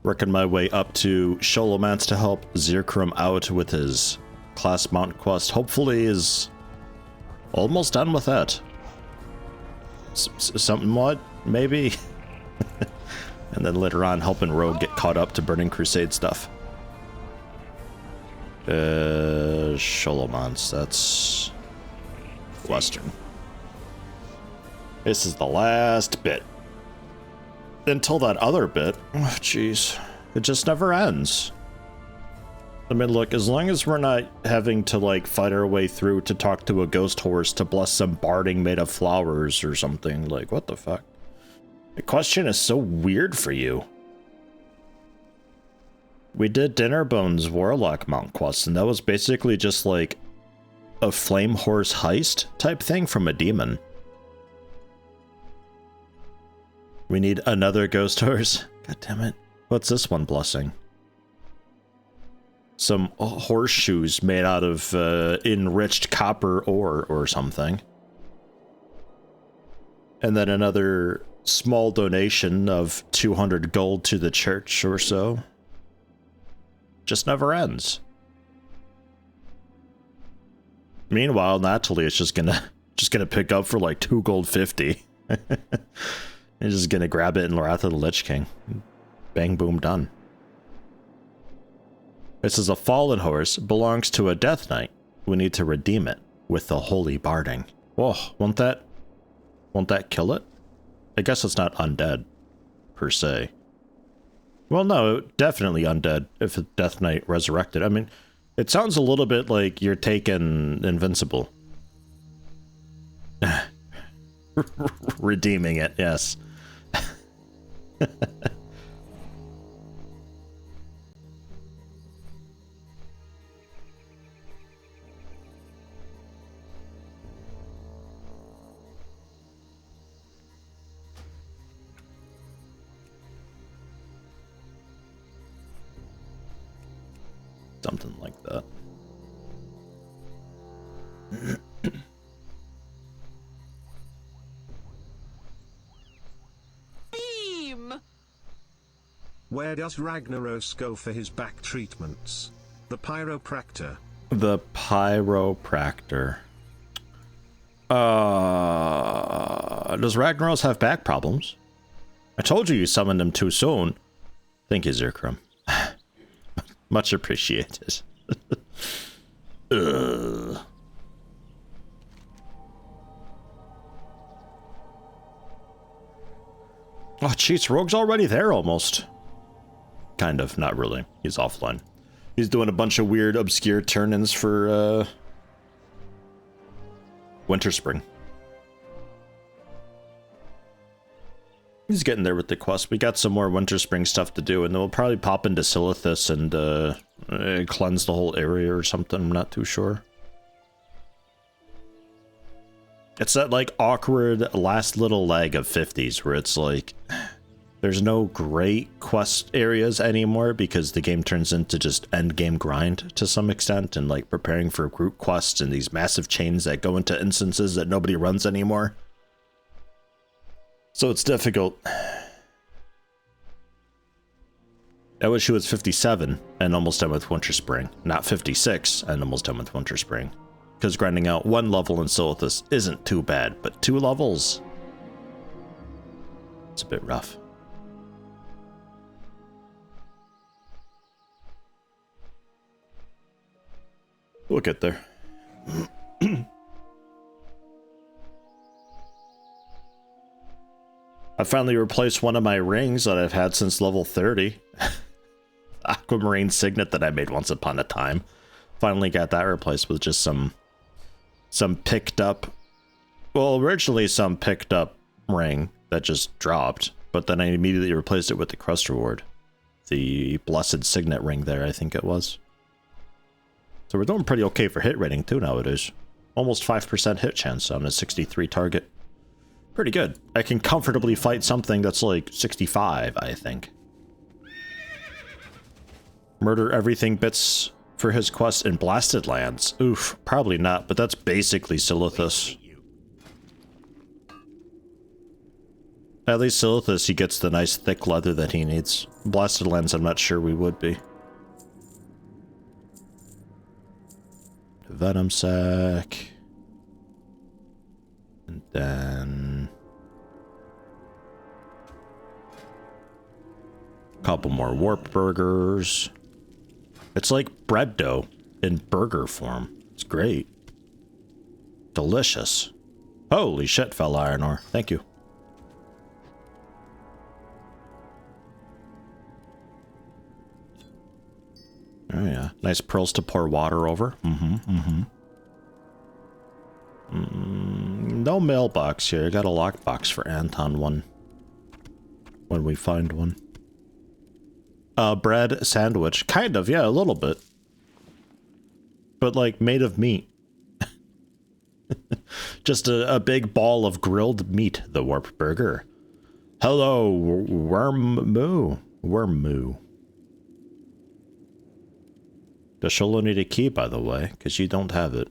Working my way up to Sholomance to help Zirkrum out with his class mount quest. Hopefully is almost done with that. Somewhat, maybe. And then later on helping Rogue get caught up to Burning Crusade stuff. Sholomance, that's western. This is the last bit. Until that other bit, oh jeez, it just never ends. I mean, look, as long as we're not having to like fight our way through to talk to a ghost horse to bless some barding made of flowers or something, like what the fuck? The question is so weird for you. We did Dinnerbone's Warlock Mount quest, and that was basically just like a flame horse heist type thing from a demon. We need another ghost horse. God damn it. What's this one blessing? Some horseshoes made out of enriched copper ore or something. And then another small donation of 200 gold to the church or so. Just never ends. Meanwhile, Natalie is just gonna pick up for like 2 gold 50. And just gonna grab it in Wrath of the Lich King. Bang boom done. This is a fallen horse, belongs to a death knight. We need to redeem it with the holy barding. Oh, won't that kill it? I guess it's not undead, per se. Well, no, definitely undead if a death knight resurrected. I mean, it sounds a little bit like you're taking Invincible. Redeeming it, yes. Something like that. Where does Ragnaros go for his back treatments? The Pyropractor. The Pyropractor. Does Ragnaros have back problems? I told you summoned him too soon. Thank you, Zirkrum. Much appreciated. Oh, jeez, Rogue's already there almost. Kind of, not really. He's offline. He's doing a bunch of weird, obscure turn-ins for, Winter Spring. He's getting there with the quest. We got some more Winter Spring stuff to do, and then we'll probably pop into Silithus and, cleanse the whole area or something. I'm not too sure. It's that, like, awkward last little leg of 50s where it's like... There's no great quest areas anymore because the game turns into just end game grind to some extent and like preparing for group quests and these massive chains that go into instances that nobody runs anymore. So it's difficult. I wish it was 57 and almost done with Winter Spring, not 56 and almost done with Winter Spring. Because grinding out 1 level in Silithus isn't too bad, but 2 levels? It's a bit rough. We'll get there. I finally replaced one of my rings that I've had since level 30. Aquamarine Signet that I made once upon a time. Finally got that replaced with just some picked up... Well, originally some picked up ring that just dropped, but then I immediately replaced it with the Crust Reward. The Blessed Signet ring there, I think it was. So we're doing pretty okay for hit rating too nowadays. Almost 5% hit chance on a 63 target. Pretty good. I can comfortably fight something that's like 65, I think. Murder everything bits for his quest in Blasted Lands. Oof, probably not, but that's basically Silithus. At least Silithus, he gets the nice thick leather that he needs. Blasted Lands, I'm not sure we would be. Venom Sac. And then... a couple more Warp Burgers. It's like bread dough in burger form. It's great. Delicious. Holy shit, fell iron ore. Thank you. Oh yeah, nice pearls to pour water over. No mailbox here. I got a lockbox for Anton one. When we find one. Bread sandwich. Kind of, yeah, a little bit. But like made of meat. Just a big ball of grilled meat, the Warp Burger. Hello, Wormmoo. Wormmoo. Does Sholo need a key, by the way? Because you don't have it.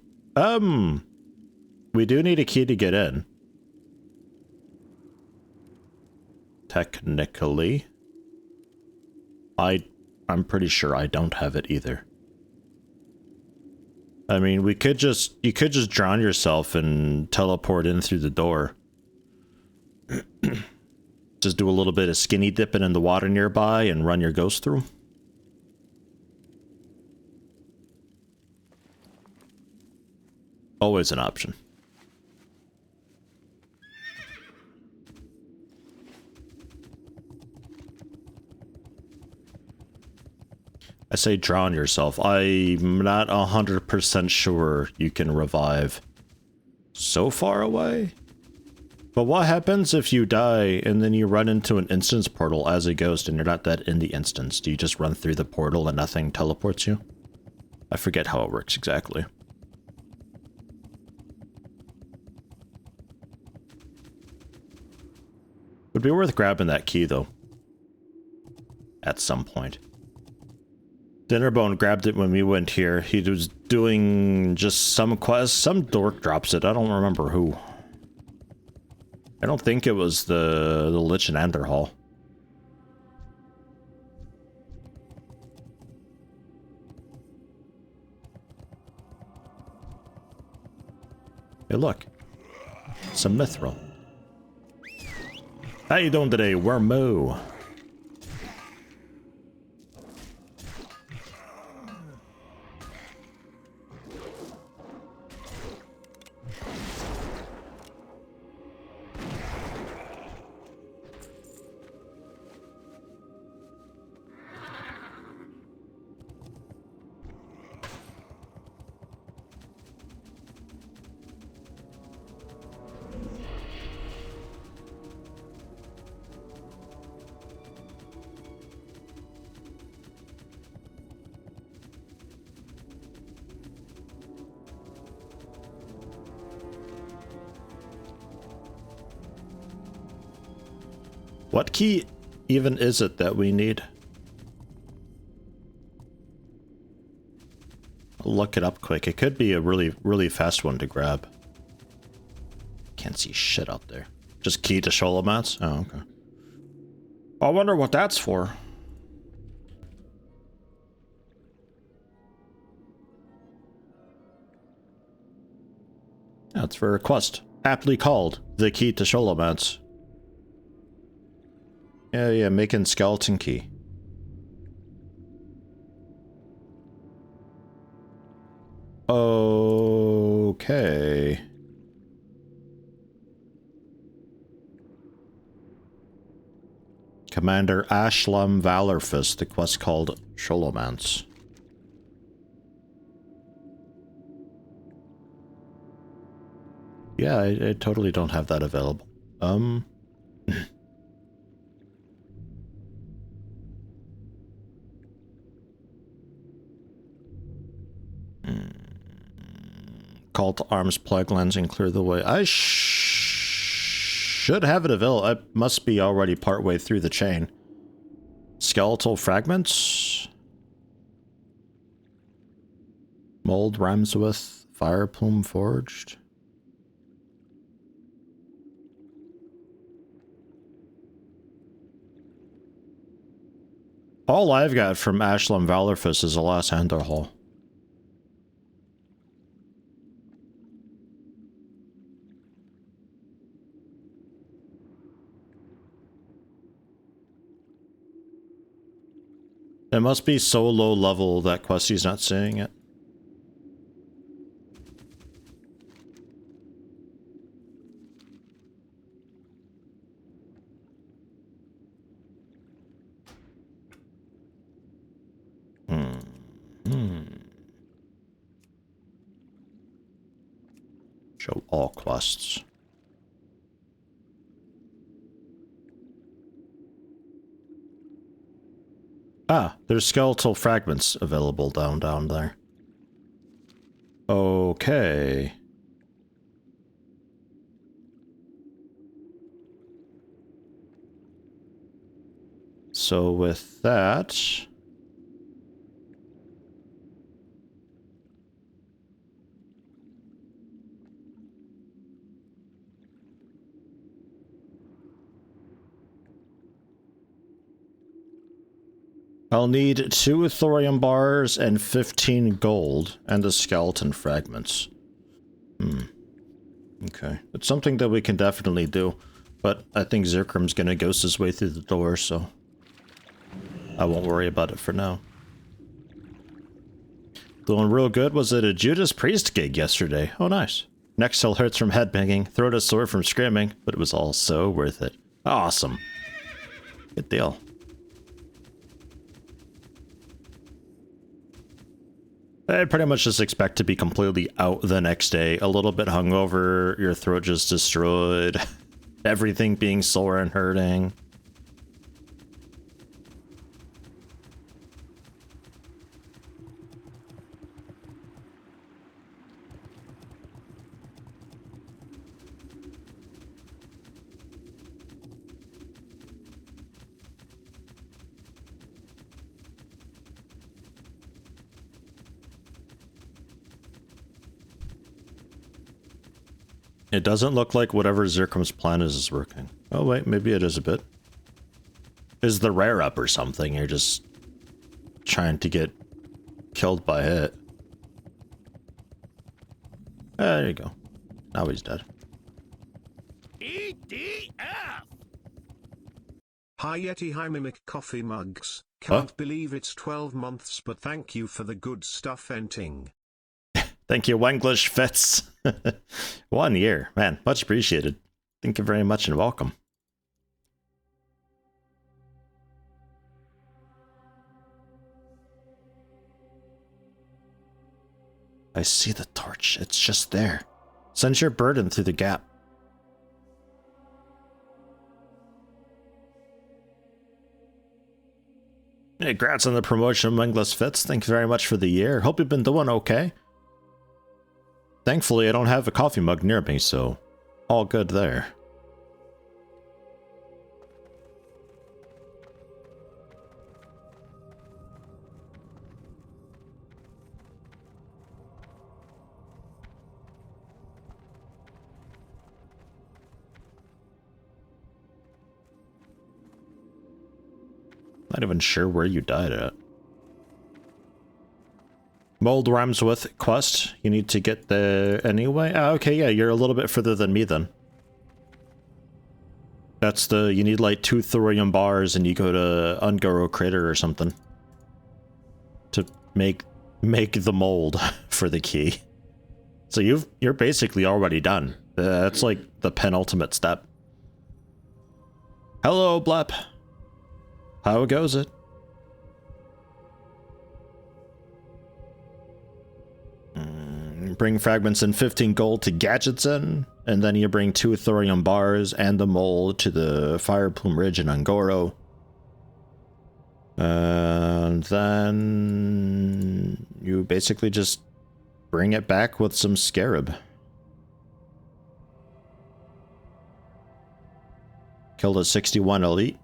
We do need a key to get in. Technically. I'm pretty sure I don't have it either. I mean, you could just drown yourself and teleport in through the door. Just do a little bit of skinny dipping in the water nearby and run your ghost through. Always an option. I say drown yourself. I'm not 100% sure you can revive so far away. But what happens if you die and then you run into an instance portal as a ghost and you're not dead in the instance? Do you just run through the portal and nothing teleports you? I forget how it works exactly. Would be worth grabbing that key though. At some point. Dinnerbone grabbed it when we went here. He was doing just some quest. Some dork drops it. I don't remember who. I don't think it was the Lich and Anderhall. Hey, look. Some mithril. How you doing today, Wormoo? What key even is it that we need? I'll look it up quick. It could be a really fast one to grab. Can't see shit out there. Just key to Sholomats? Oh, okay. I wonder what that's for. That's for a quest. Aptly called the key to Sholomats. Yeah, making skeleton key. Okay. Commander Ashlam Valorfist, the quest called Sholomance. Yeah, I totally don't have that available. Call to arms, plague lens, and clear the way. I should have it available. I must be already partway through the chain. Skeletal fragments. Mold Ramswith, fire plume forged. All I've got from Ashlam Valorfist is the last Handor Hall. It must be so low level that Questy's not seeing it. Show all quests. Ah, there's skeletal fragments available down there. Okay. So with that... I'll need 2 thorium bars and 15 gold, and the skeleton fragments. Okay. It's something that we can definitely do, but I think Zirkram's gonna ghost his way through the door, so... I won't worry about it for now. Doing real good. Was it a Judas Priest gig yesterday? Oh, nice. Neck still hurts from headbanging, throat is sore from screaming, but it was all so worth it. Awesome. Good deal. I pretty much just expect to be completely out the next day. A little bit hungover, your throat just destroyed, everything being sore and hurting. It doesn't look like whatever Zircum's plan is working. Oh wait, maybe it is a bit. Is the rare up or something? You're just trying to get killed by it. There you go. Now he's dead. EDF! Hi Yeti, hi Mimic coffee mugs. Can't believe it's 12 months, but thank you for the good stuff, Enting. Thank you, Wenglish Fitz. 1 year. Man, much appreciated. Thank you very much and welcome. I see the torch. It's just there. Send your burden through the gap. Hey, congrats on the promotion, Wenglish Fitz. Thank you very much for the year. Hope you've been doing okay. Thankfully, I don't have a coffee mug near me, so all good there. Not even sure where you died at. Mold rhymes with quest. You need to get there anyway. Ah, okay, yeah, you're a little bit further than me then. That's the, you need like 2 thorium bars and you go to Ungoro Crater or something. To make the mold for the key. So you're basically already done. That's like the penultimate step. Hello, Blep. How goes it? Bring fragments and 15 gold to gadgets in, and then you bring 2 thorium bars and the mold to the Fire Plume Ridge in Ungoro. And then you basically just bring it back with some scarab. Killed a 61 elite.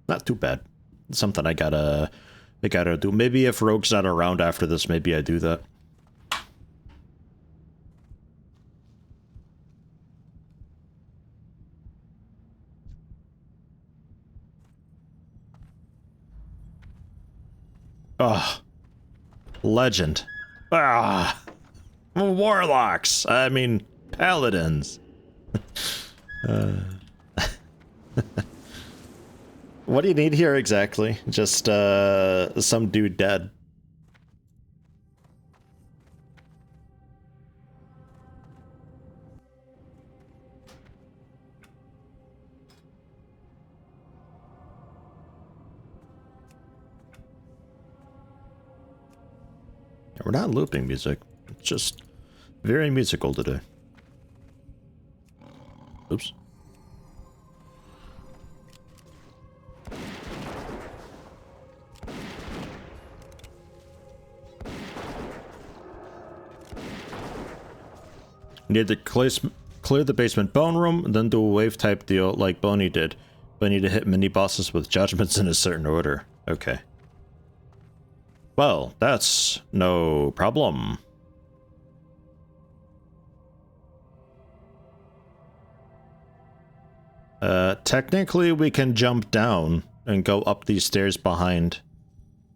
Not too bad. Something I gotta do. Maybe if Rogue's not around after this, maybe I do that. Oh, legend. Ah, warlocks. I mean, paladins. What do you need here exactly? Just some dude dead. We're not looping music. It's just very musical today. Oops. Need to clear the basement bone room, and then do a wave type deal like Boney did. But I need to hit mini bosses with judgments in a certain order. Okay. Well, that's no problem. Technically we can jump down and go up these stairs behind.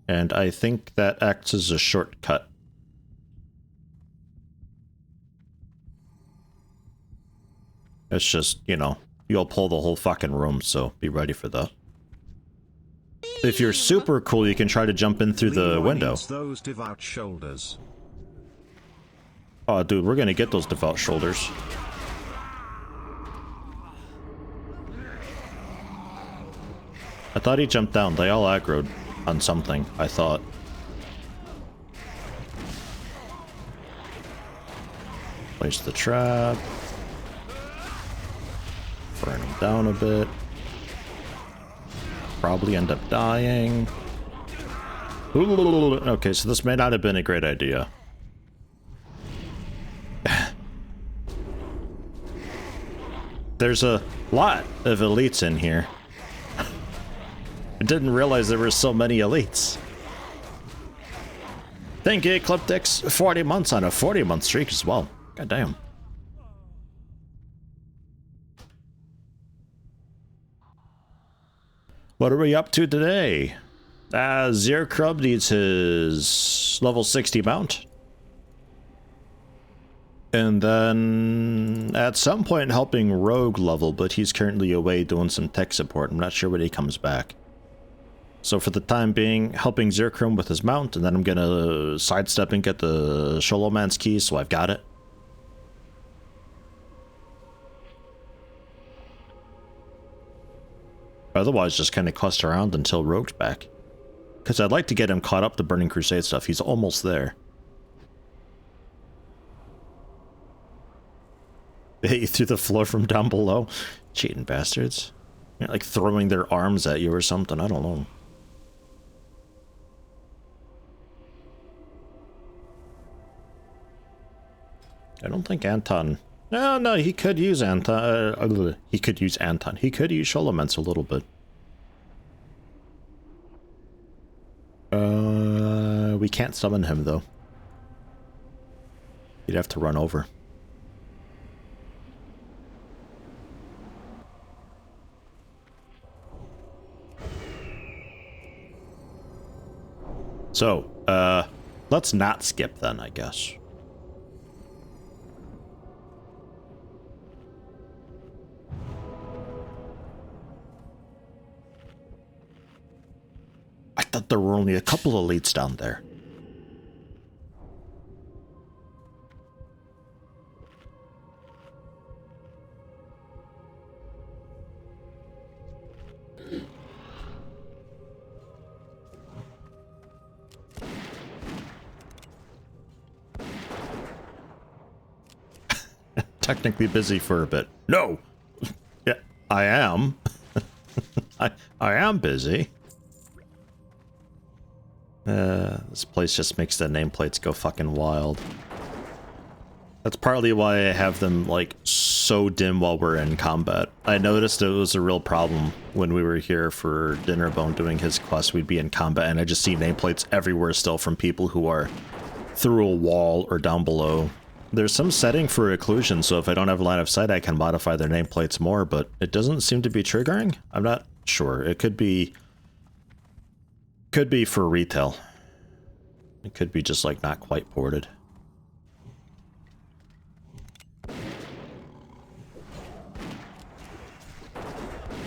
And I think that acts as a shortcut. It's just, you know, you'll pull the whole fucking room, so be ready for that. If you're super cool, you can try to jump in through the window. Those devout shoulders. Oh, dude, we're gonna get those devout shoulders. I thought he jumped down. They all aggroed on something, I thought. Place the trap. Burn him down a bit. Probably end up dying. Okay, so this may not have been a great idea. There's a lot of elites in here. I didn't realize there were so many elites. Thank you, Ecliptics. 40 months on a 40-month streak as well. God damn. What are we up to today? Zerkrub needs his level 60 mount. And then at some point helping Rogue level, but he's currently away doing some tech support. I'm not sure when he comes back. So for the time being, helping Zerkrum with his mount, and then I'm gonna sidestep and get the Sholoman's key, so I've got it. Otherwise, just kind of cluster around until Rogue's back. Because I'd like to get him caught up to Burning Crusade stuff. He's almost there. They hit you through the floor from down below. Cheating bastards. You're like throwing their arms at you or something. I don't know. I don't think Anton... No, he could use Anton. He could use Anton. He could use Sholomance a little bit. We can't summon him, though. You'd have to run over. So, let's not skip then, I guess. I thought there were only a couple of elites down there. Technically busy for a bit. No! Yeah, I am. I am busy. This place just makes the nameplates go fucking wild. That's partly why I have them, like, so dim while we're in combat. I noticed it was a real problem when we were here for Dinnerbone doing his quest. We'd be in combat, and I just see nameplates everywhere still from people who are through a wall or down below. There's some setting for occlusion, so if I don't have line of sight, I can modify their nameplates more, but it doesn't seem to be triggering? I'm not sure. It could be for retail. It could be just like not quite ported.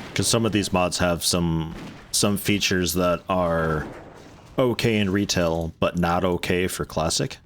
Because some of these mods have some features that are okay in retail, but not okay for Classic.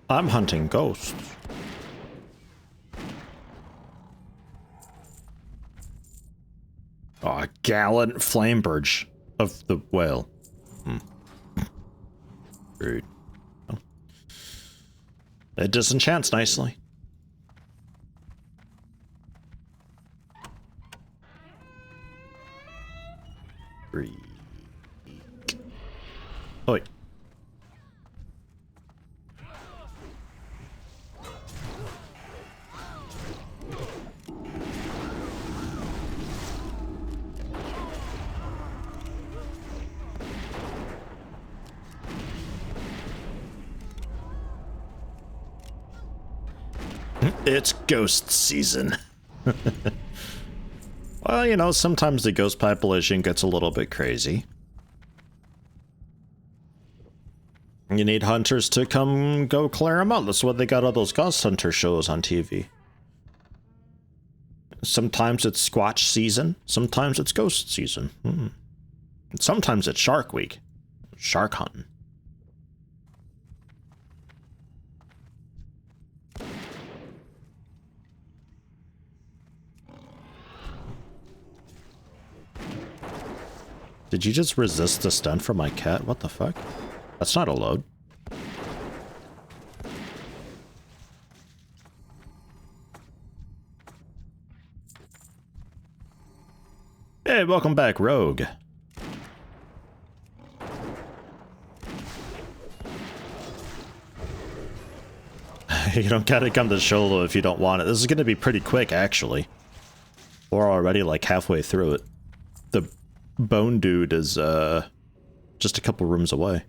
I'm hunting ghosts. Oh, a gallant flamberge of the whale. Rude. Oh. It disenchants nicely. Freak. Oi. It's ghost season. Well, you know, sometimes the ghost population gets a little bit crazy. You need hunters to come go clear them out. That's why they got all those ghost hunter shows on TV. Sometimes it's Squatch season. Sometimes it's ghost season. Sometimes it's Shark Week. Shark hunting. Did you just resist the stun from my cat? What the fuck? That's not a load. Hey, welcome back, Rogue. You don't gotta come to Sholo if you don't want it. This is gonna be pretty quick, actually. We're already like halfway through it. The Bone Dude is just a couple rooms away.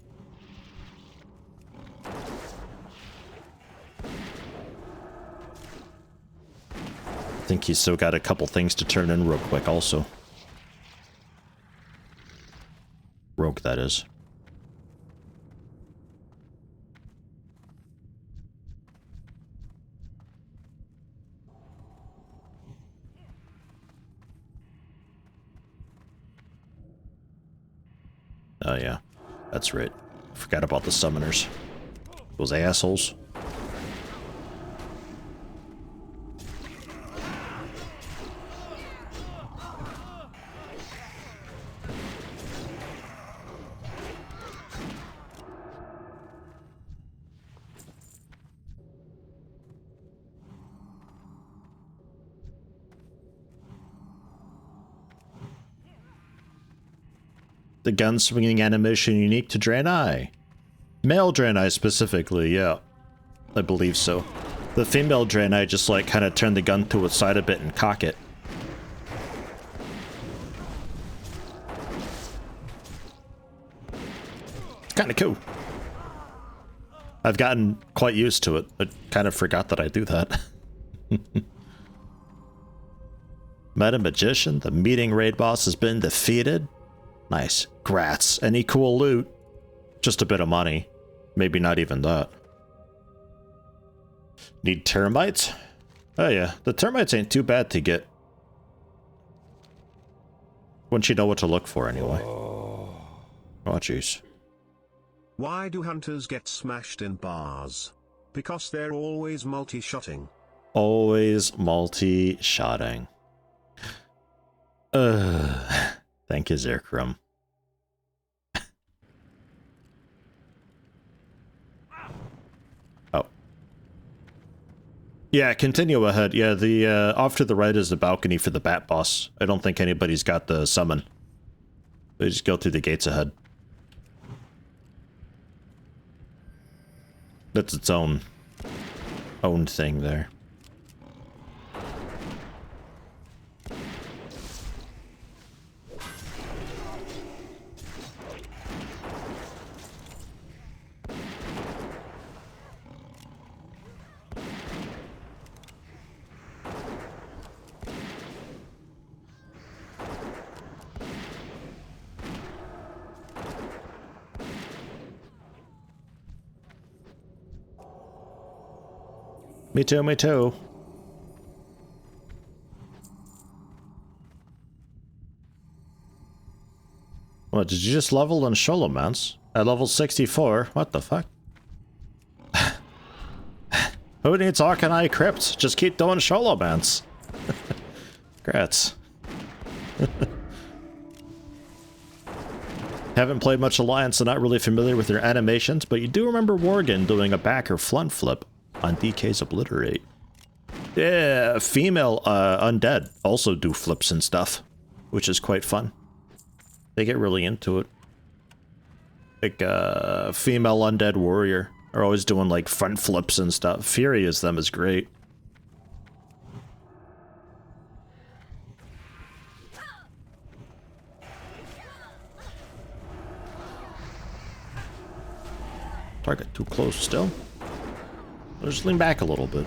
I think he's still got a couple things to turn in real quick also. Rogue, that is. Oh yeah, that's right. Forgot about the summoners. Those assholes. The gun swinging animation unique to Draenei. Male Draenei specifically, yeah. I believe so. The female Draenei just like kind of turn the gun to its side a bit and cock it. It's kind of cool. I've gotten quite used to it. I kind of forgot that I do that. Meta Magician, the meeting raid boss has been defeated. Nice. Grats. Any cool loot? Just a bit of money. Maybe not even that. Need termites? Oh yeah, the termites ain't too bad to get. Once you know what to look for anyway. Oh jeez. Why do hunters get smashed in bars? Because they're always multi-shotting. Always multi-shotting. Thank you, Zerkrum. Oh. Yeah, continue ahead. Yeah, the off to the right is the balcony for the bat boss. I don't think anybody's got the summon. They just go through the gates ahead. That's its own thing there. Me too, me too. What, did you just level on Sholomance? At level 64? What the fuck? Who needs Arcanine Crypt? Just keep doing Sholomance. Congrats. Haven't played much Alliance, so not really familiar with their animations, but you do remember Worgen doing a back or front flip on DK's Obliterate. Yeah, female undead also do flips and stuff, which is quite fun. They get really into it. Like, female undead warrior are always doing, like, front flips and stuff. Fury as them is great. Target too close still. Just lean back a little bit.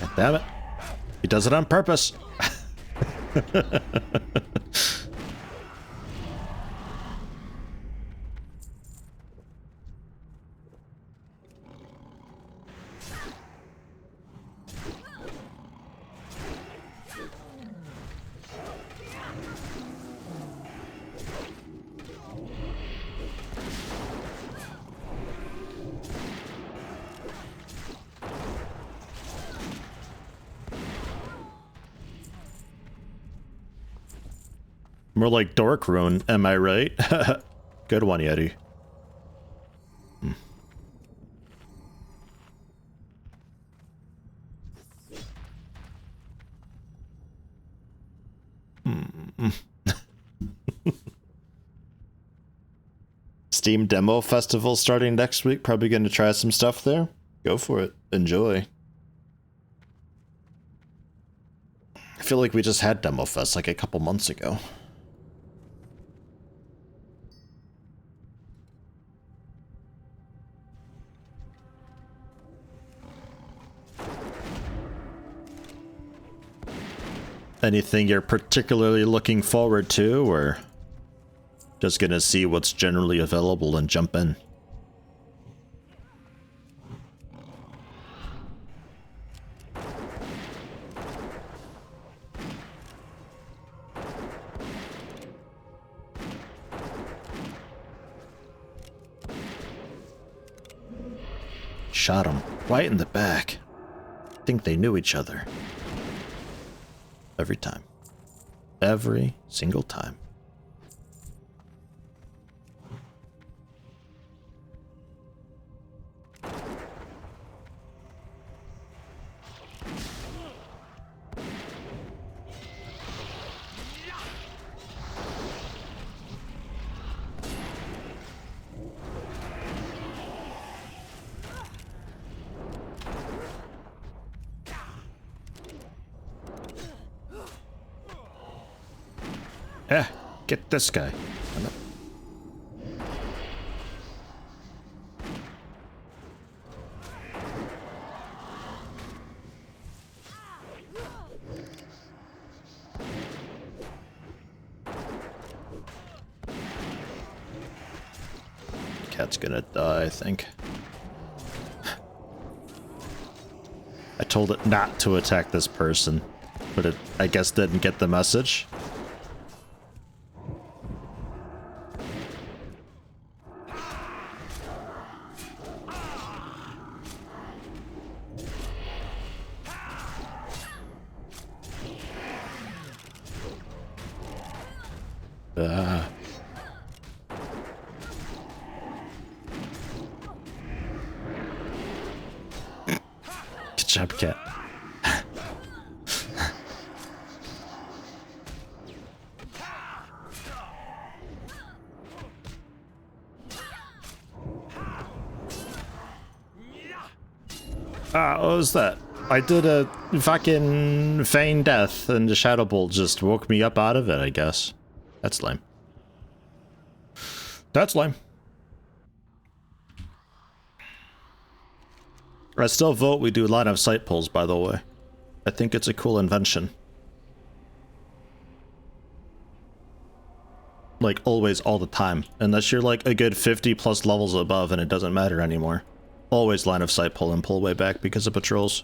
God damn it. He does it on purpose. More like Dork Rune, am I right? Good one, Yeti. Steam Demo Festival starting next week. Probably going to try some stuff there. Go for it. Enjoy. I feel like we just had Demo Fest like a couple months ago. Anything you're particularly looking forward to, or just gonna see what's generally available and jump in? Shot him right in the back. Think they knew each other. Every time. Every single time. Yeah, get this guy. Cat's gonna die, I think. I told it not to attack this person, but it, I guess, didn't get the message. job, cat. What was that? I did a fucking feign death and the Shadow Bolt just woke me up out of it, I guess. That's lame. That's lame. I still vote we do line of sight pulls, by the way. I think it's a cool invention. Like, always, all the time. Unless you're like a good 50 plus levels above and it doesn't matter anymore. Always line of sight pull and pull way back because of patrols.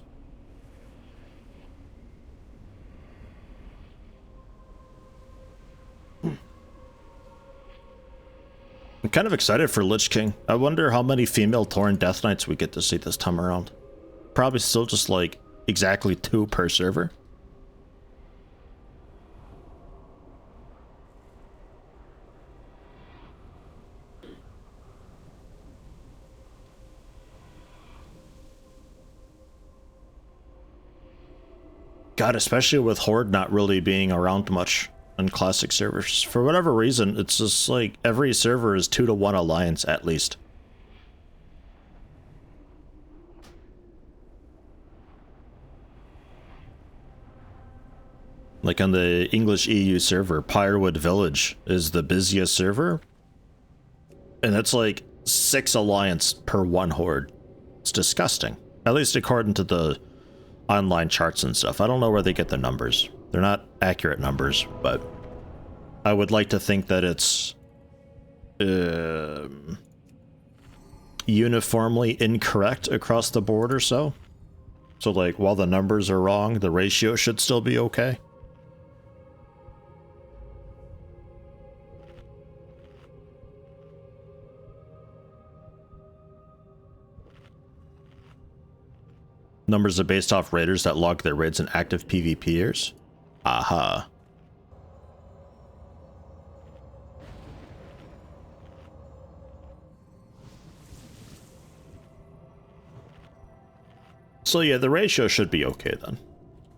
I'm kind of excited for Lich King. I wonder how many female Tauren Death Knights we get to see this time around. Probably still just like exactly 2 per server. God, especially with Horde not really being around much on Classic servers. For whatever reason, it's just like every server is 2-to-1 alliance at least. Like on the English EU server, Pyrewood Village is the busiest server. And that's like 6 alliance per 1 Horde. It's disgusting. At least according to the online charts and stuff. I don't know where they get the numbers. They're not accurate numbers, but I would like to think that it's uniformly incorrect across the board or so. So like, while the numbers are wrong, the ratio should still be okay. Numbers are based off raiders that log their raids in active PvPers. Aha. So yeah, the ratio should be okay then.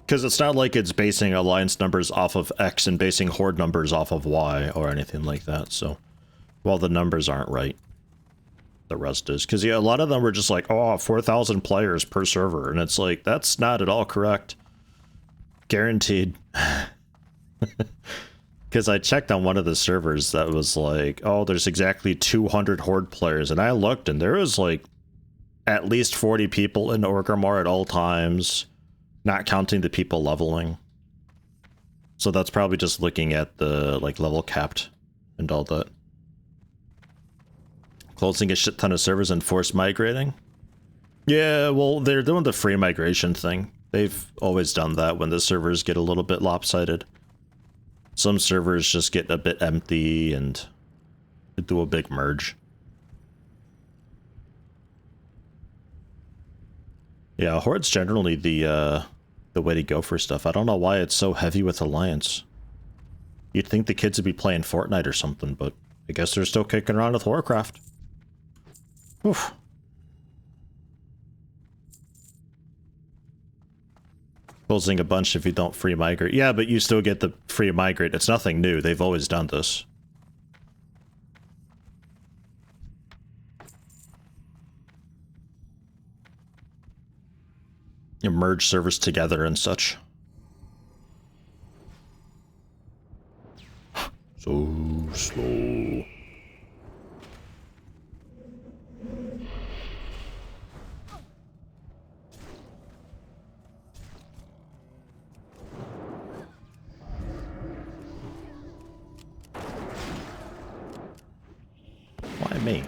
Because it's not like it's basing alliance numbers off of X and basing horde numbers off of Y or anything like that, so while the numbers aren't right, the rest is. Because yeah, a lot of them were just like, oh, 4,000 players per server, and it's like, that's not at all correct. Guaranteed. Because I checked on one of the servers that was like, oh, there's exactly 200 horde players, and I looked and there was like at least 40 people in Orgrimmar at all times, not counting the people leveling. So that's probably just looking at the like level capped and all that. Closing a shit ton of servers and forced migrating. Yeah, well, they're doing the free migration thing. They've always done that when the servers get a little bit lopsided. Some servers just get a bit empty and do a big merge. Yeah, Horde's generally the way to go for stuff. I don't know why it's so heavy with Alliance. You'd think the kids would be playing Fortnite or something, but I guess they're still kicking around with Warcraft. Oof. Closing a bunch if you don't free migrate. Yeah, but you still get the free migrate. It's nothing new. They've always done this. You merge servers together and such. So slow. Why me?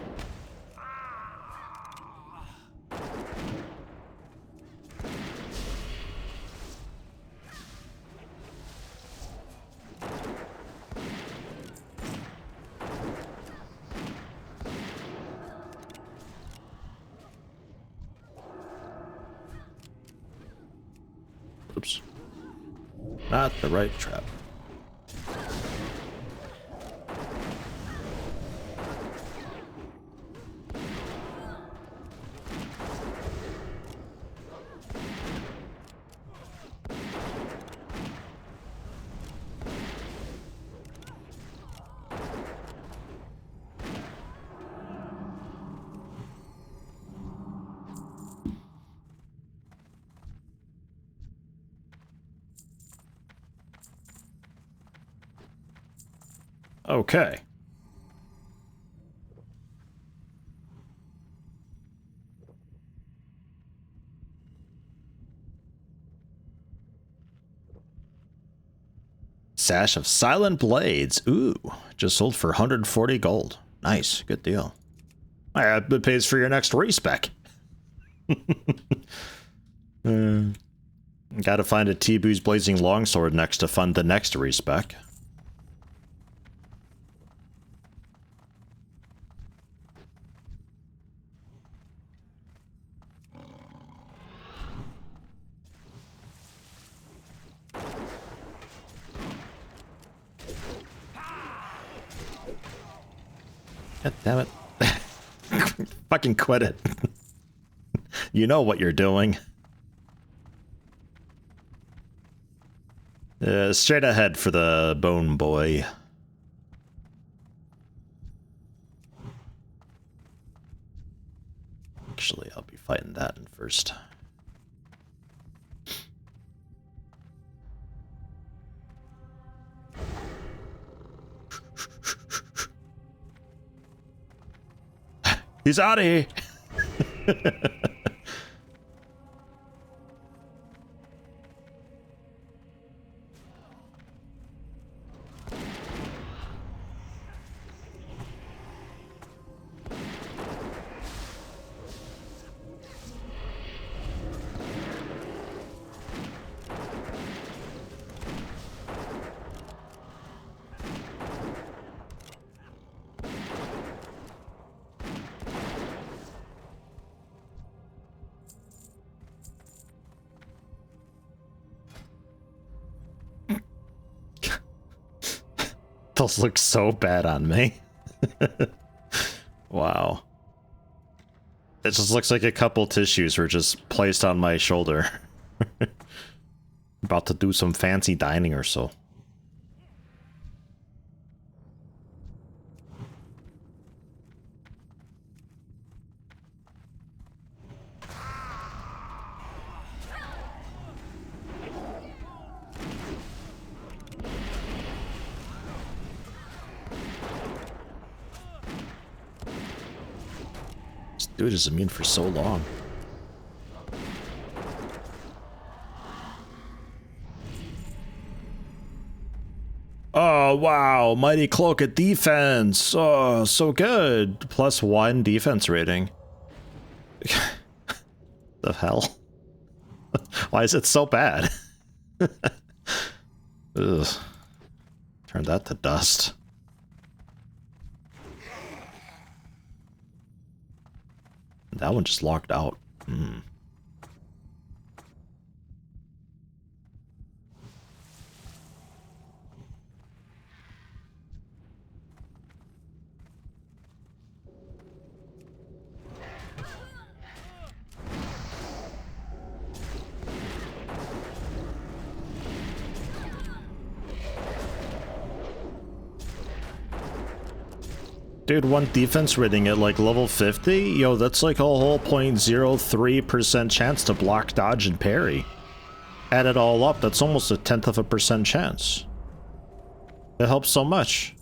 Oops. Not the right trap. Okay. Sash of Silent Blades. Ooh, just sold for 140 gold. Nice, good deal. It pays for your next respec. Gotta find a T-Boo's Blazing Longsword next to fund the next respec. God damn it. Fucking quit it. You know what you're doing. Straight ahead for the Bone Boy. Actually, I'll be fighting that in first. He's out of here. Those look so bad on me. Wow. It just looks like a couple tissues were just placed on my shoulder. About to do some fancy dining or so. Dude is immune for so long. Oh, wow. Mighty Cloak at defense. Oh, so good. +1 defense rating. The hell? Why is it so bad? Ugh. Turn that to dust. That one just locked out. Hmm. Dude, one defense rating at like level 50? Yo, that's like a whole 0.03% chance to block, dodge, and parry. Add it all up, that's almost 0.1% chance. It helps so much.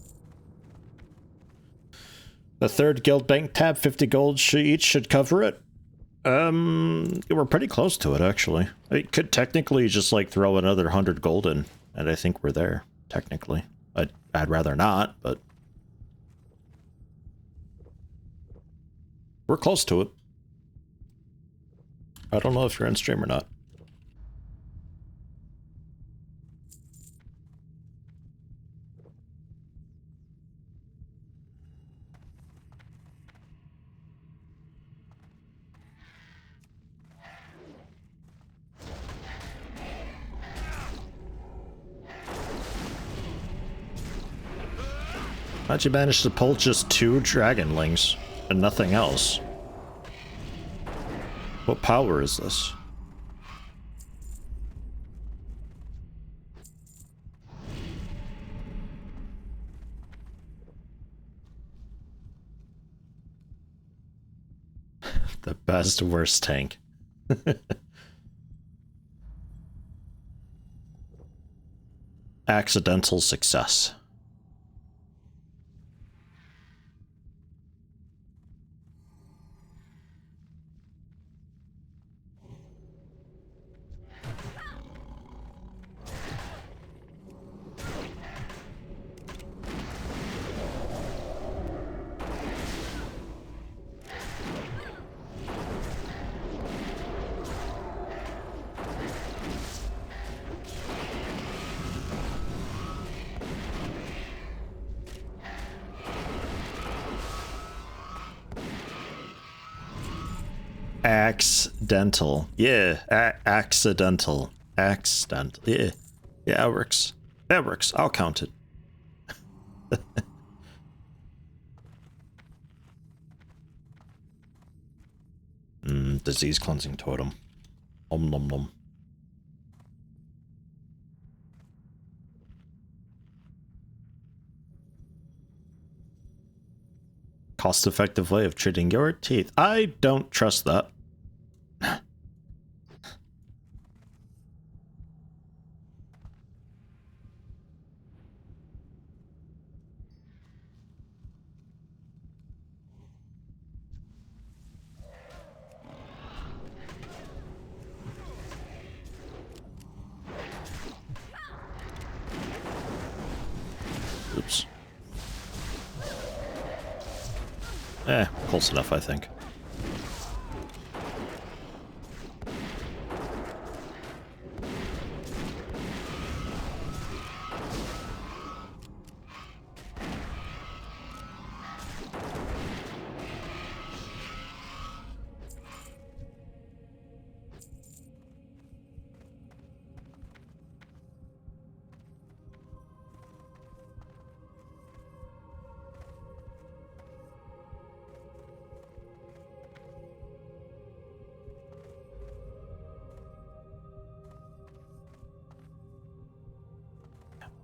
The third guild bank tab, 50 gold each should cover it. We're pretty close to it, actually. I could technically just like throw another 100 gold in, and I think we're there, technically. I'd rather not, but... we're close to it. I don't know if you're in stream or not. How'd you manage to pull just 2 dragonlings and nothing else? What power is this? The best worst tank. Accidental success. Accidental. Yeah, accidental. Accidental. Yeah. Yeah, it works. That works. I'll count it. Disease cleansing totem. Om nom nom. Cost-effective way of treating your teeth. I don't trust that. Oops. Close enough, I think.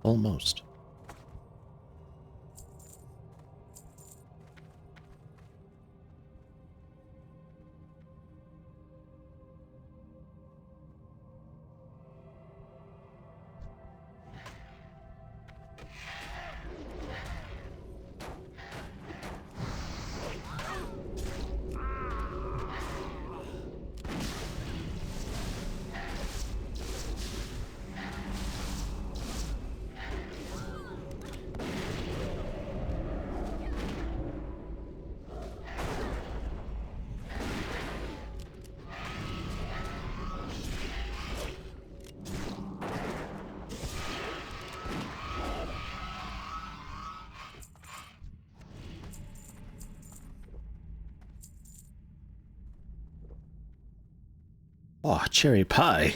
Almost. Oh, cherry pie.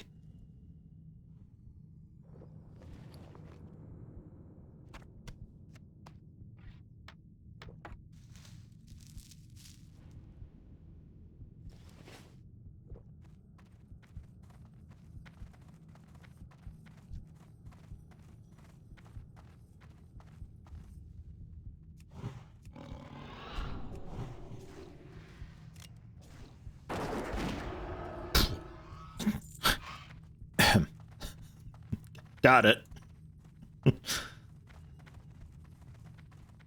Got it.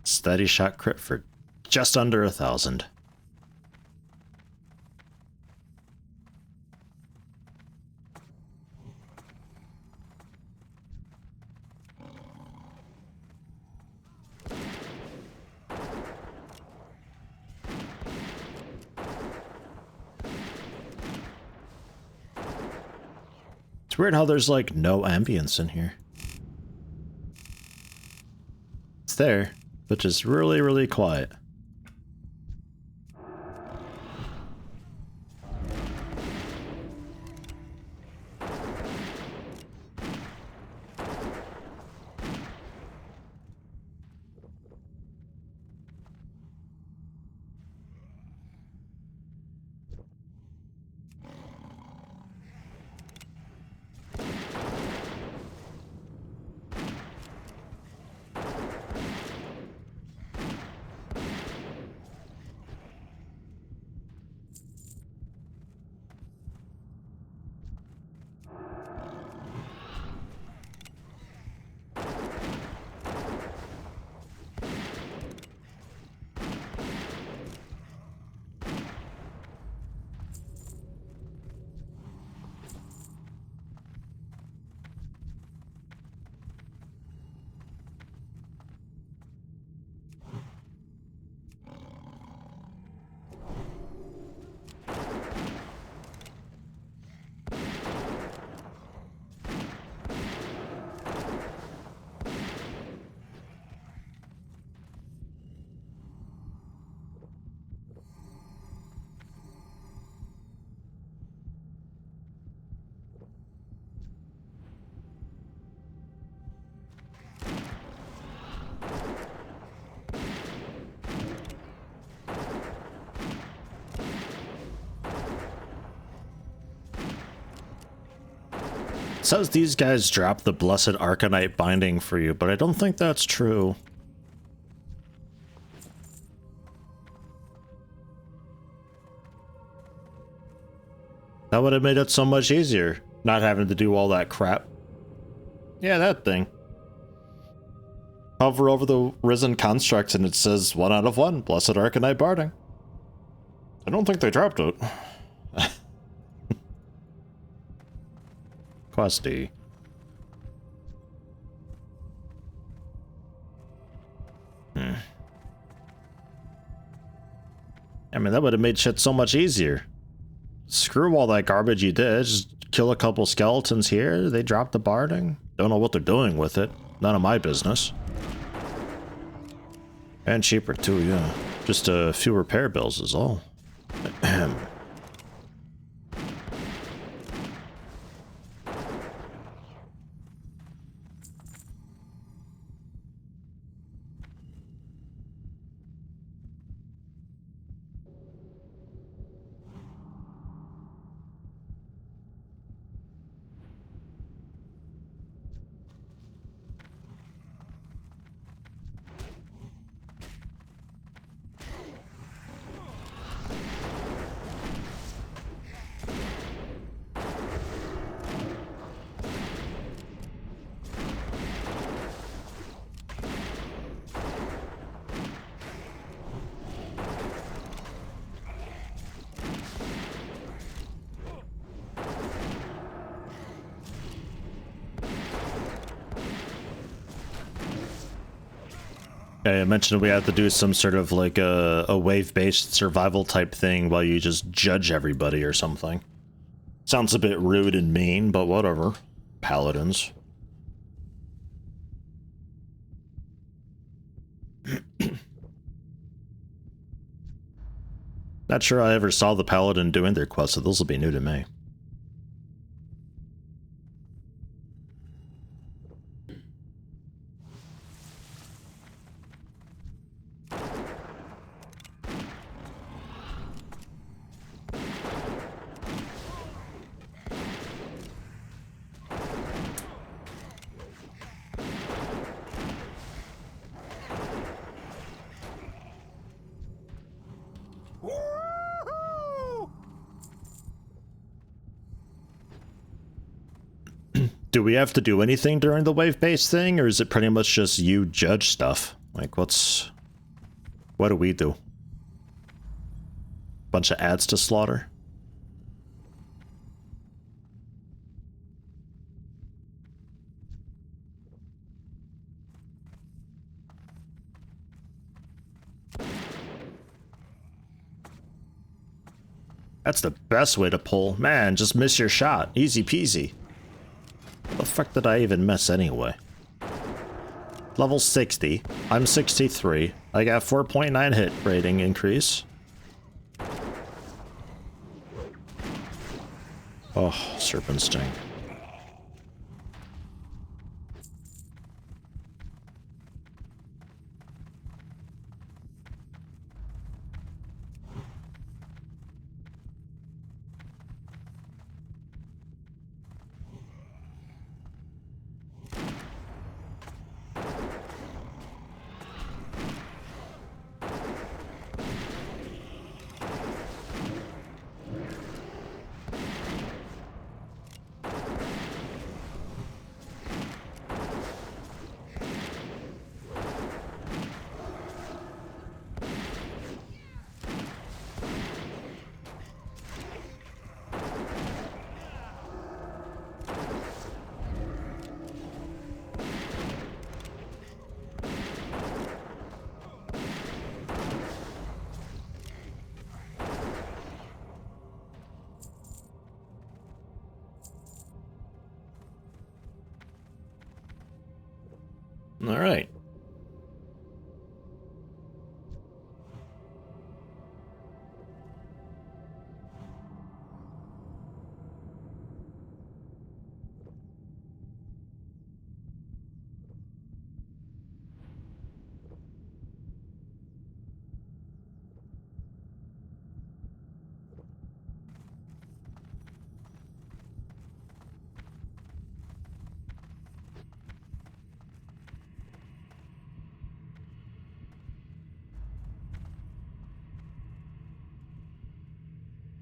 Steady shot crit for just under 1,000. It's weird how there's like no ambience in here. It's there, but just really, really quiet. says these guys drop the Blessed Arcanite binding for you, but I don't think that's true. That would have made it so much easier, not having to do all that crap. Yeah, that thing. Hover over the Risen Constructs and it says 1 out of 1, Blessed Arcanite barding. I don't think they dropped it. Questy. I mean, that would have made shit so much easier. Screw all that garbage you did. Just kill a couple skeletons here. They drop the barding. Don't know what they're doing with it. None of my business. And cheaper too, yeah. Just a few repair bills is all. I mentioned we have to do some sort of like a wave-based survival type thing while you just judge everybody or something. Sounds a bit rude and mean, but whatever. Paladins. Not sure I ever saw the Paladin doing their quests, so those will be new to me. Do we have to do anything during the wave-based thing, or is it pretty much just you judge stuff? Like, what do we do? Bunch of ads to slaughter? That's the best way to pull. Man, just miss your shot. Easy peasy. What the fuck did I even miss anyway? Level 60. I'm 63. I got 4.9 hit rating increase. Oh, Serpent Sting. All right.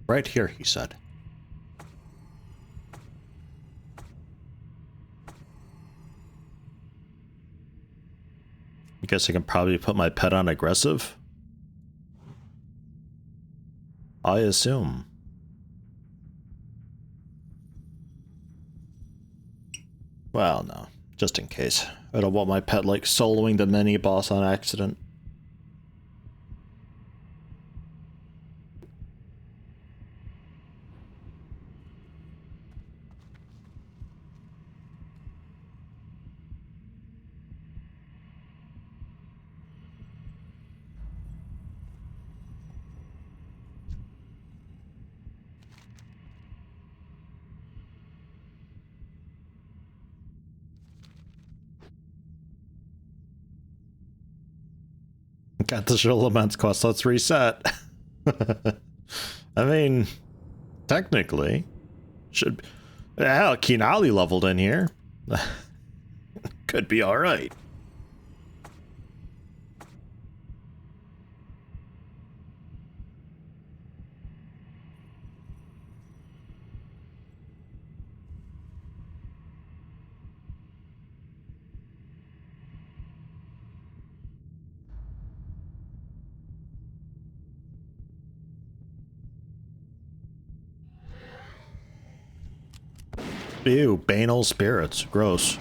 Right here, he said. I guess I can probably put my pet on aggressive. I assume. Well, no. Just in case. I don't want my pet, like, soloing the mini-boss on accident. Got the Lament quest, let's reset. I mean, technically, should... Hell, Kinali leveled in here. Could be alright. Ew, banal spirits. Gross.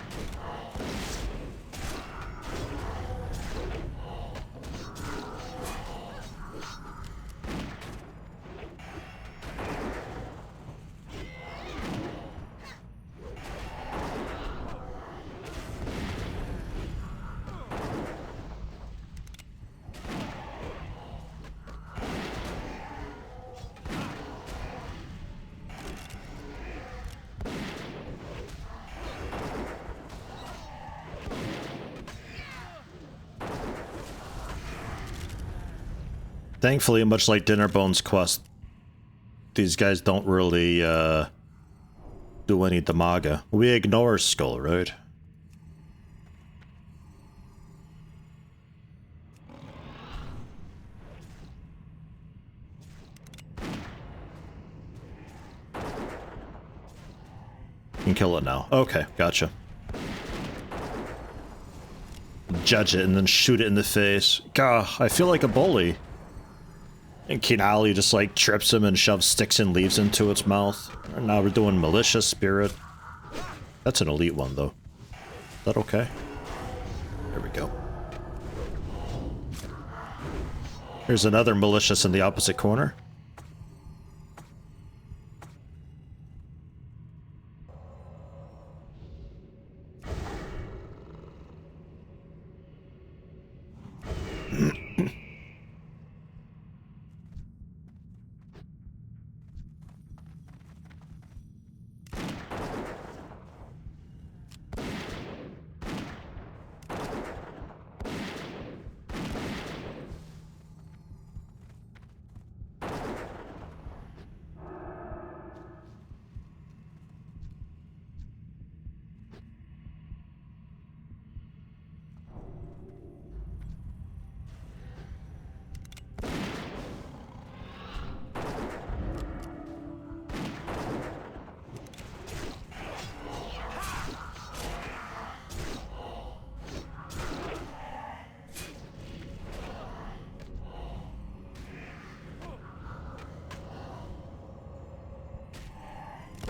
Thankfully, much like Dinnerbone's quest, these guys don't really do any damaga. We ignore Skull, right? Can kill it now. Okay, gotcha. Judge it and then shoot it in the face. Gah, I feel like a bully. And Kinali just like trips him and shoves sticks and leaves into its mouth. And now we're doing Malicious Spirit. That's an elite one though. Is that okay? There we go. Here's another Malicious in the opposite corner.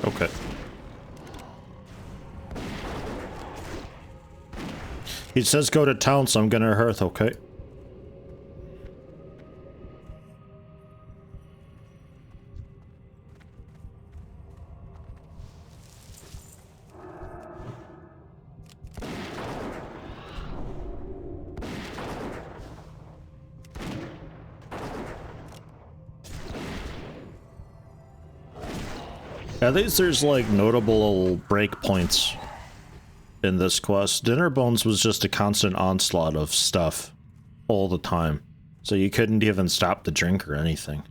Okay. He says go to town, so I'm gonna hearth, okay? At least there's like notable breakpoints in this quest. Dinnerbones was just a constant onslaught of stuff all the time, so you couldn't even stop the drink or anything.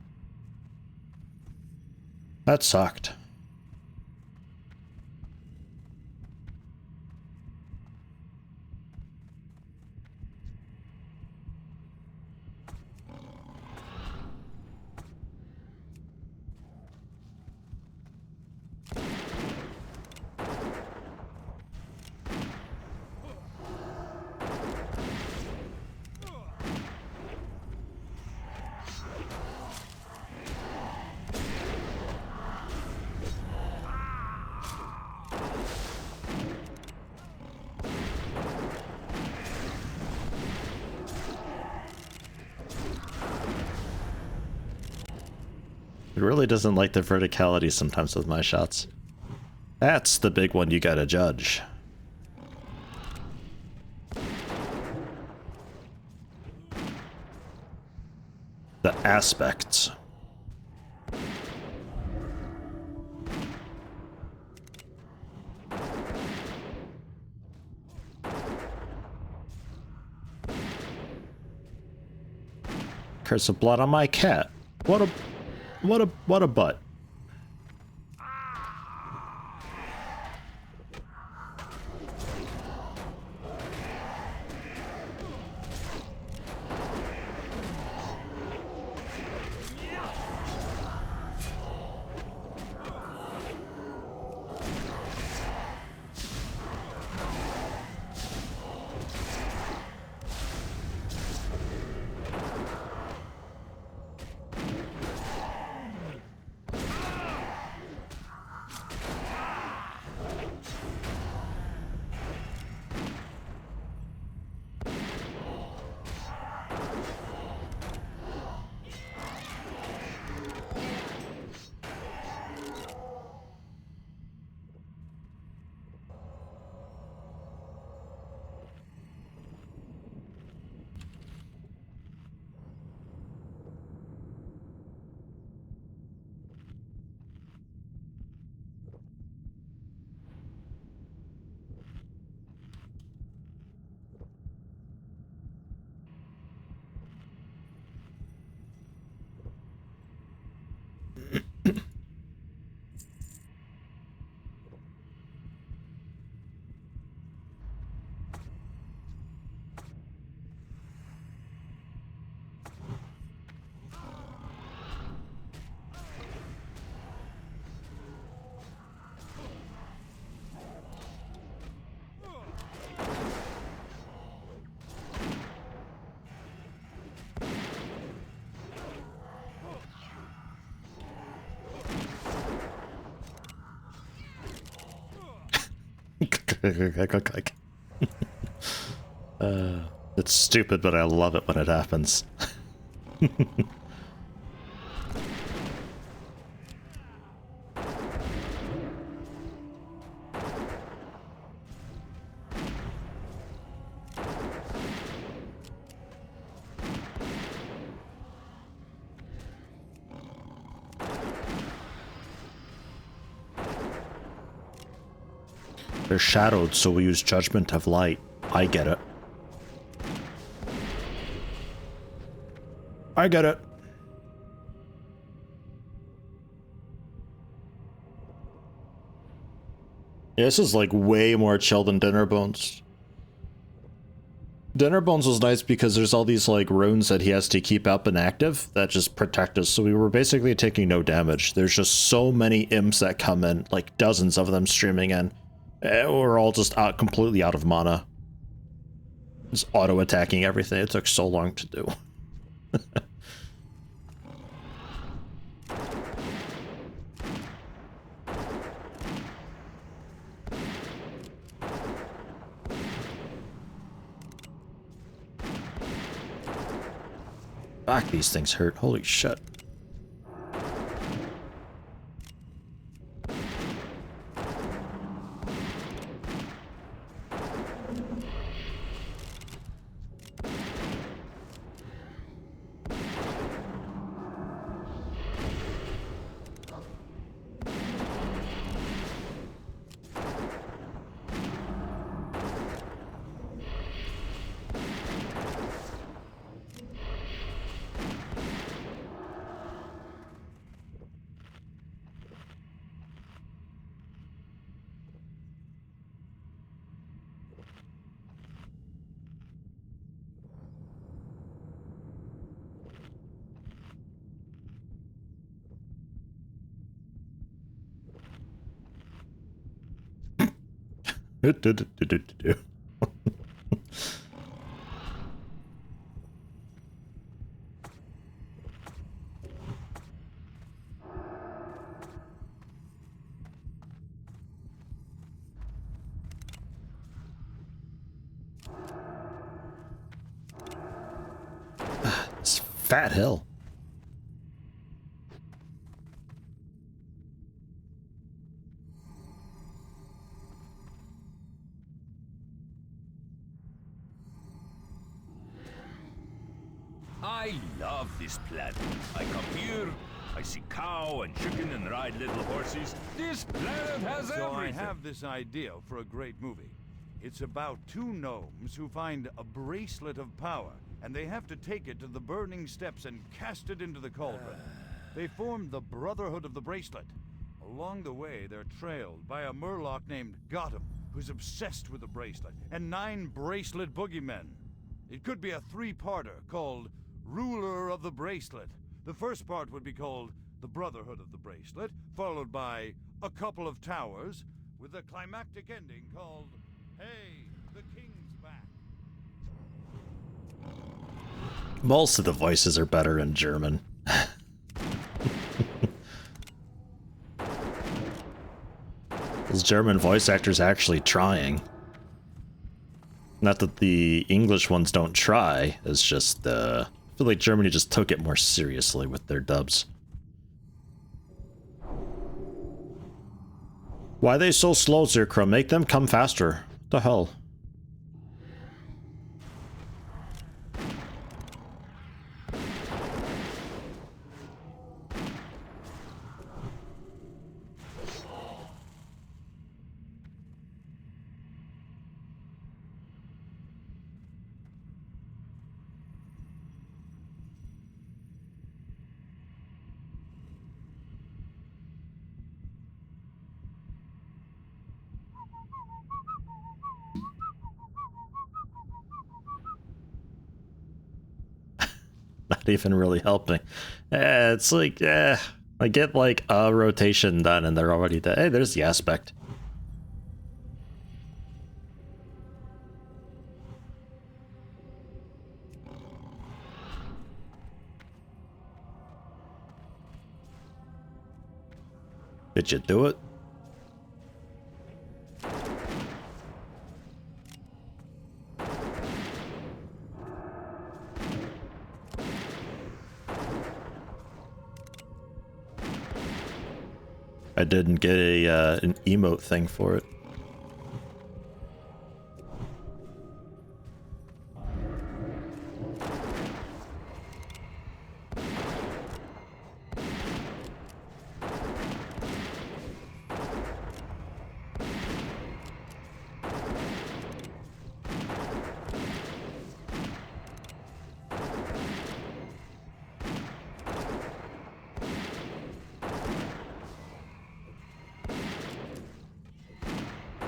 That sucked. really doesn't like the verticality sometimes with my shots. That's the big one you gotta judge. The aspects. Curse of blood on my cat. What a butt. It's stupid, but I love it when it happens. They're shadowed, so we use Judgment of Light. I get it. I get it. Yeah, this is like way more chill than Dinner Bones. Dinner Bones was nice because there's all these like runes that he has to keep up and active that just protect us, so we were basically taking no damage. There's just so many imps that come in, like dozens of them streaming in. We're all just completely out of mana. Just auto-attacking everything. It took so long to do. Fuck, these things hurt. Holy shit. This fat hill. I love this planet. I come here, I see cow and chicken and ride little horses. This planet has So everything. I have this idea for a great movie. It's about two gnomes who find a bracelet of power, and they have to take it to the burning steps and cast it into the cauldron. They form the Brotherhood of the Bracelet. Along the way, they're trailed by a murloc named Gotham, who's obsessed with the bracelet, and 9 bracelet boogeymen. It could be a 3-parter called Ruler of the Bracelet. The first part would be called The Brotherhood of the Bracelet, followed by A Couple of Towers, with a climactic ending called Hey, the King's Back. Most of the voices are better in German. Those German voice actors actually trying. Not that the English ones don't try, it's just, I feel like Germany just took it more seriously with their dubs. Why are they so slow, Zerkra? Make them come faster. What the hell? Not even really helping. It's like, I get like a rotation done and they're already dead. Hey, there's the aspect. Did you do it? I didn't get a an emote thing for it.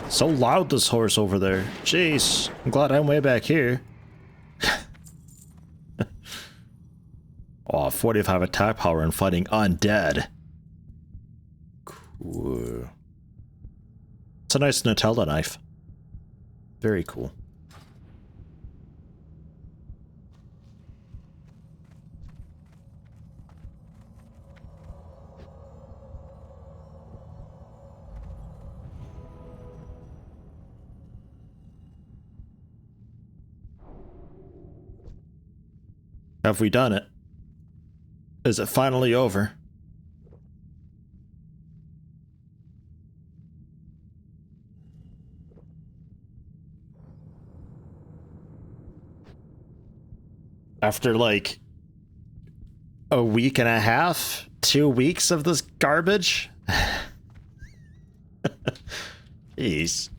So loud, this horse over there. Jeez, I'm glad I'm way back here. Oh, 45 attack power and fighting undead. Cool. It's a nice Nutella knife. Very cool. Have we done it? Is it finally over? After like a week and a half, 2 weeks of this garbage? Jeez.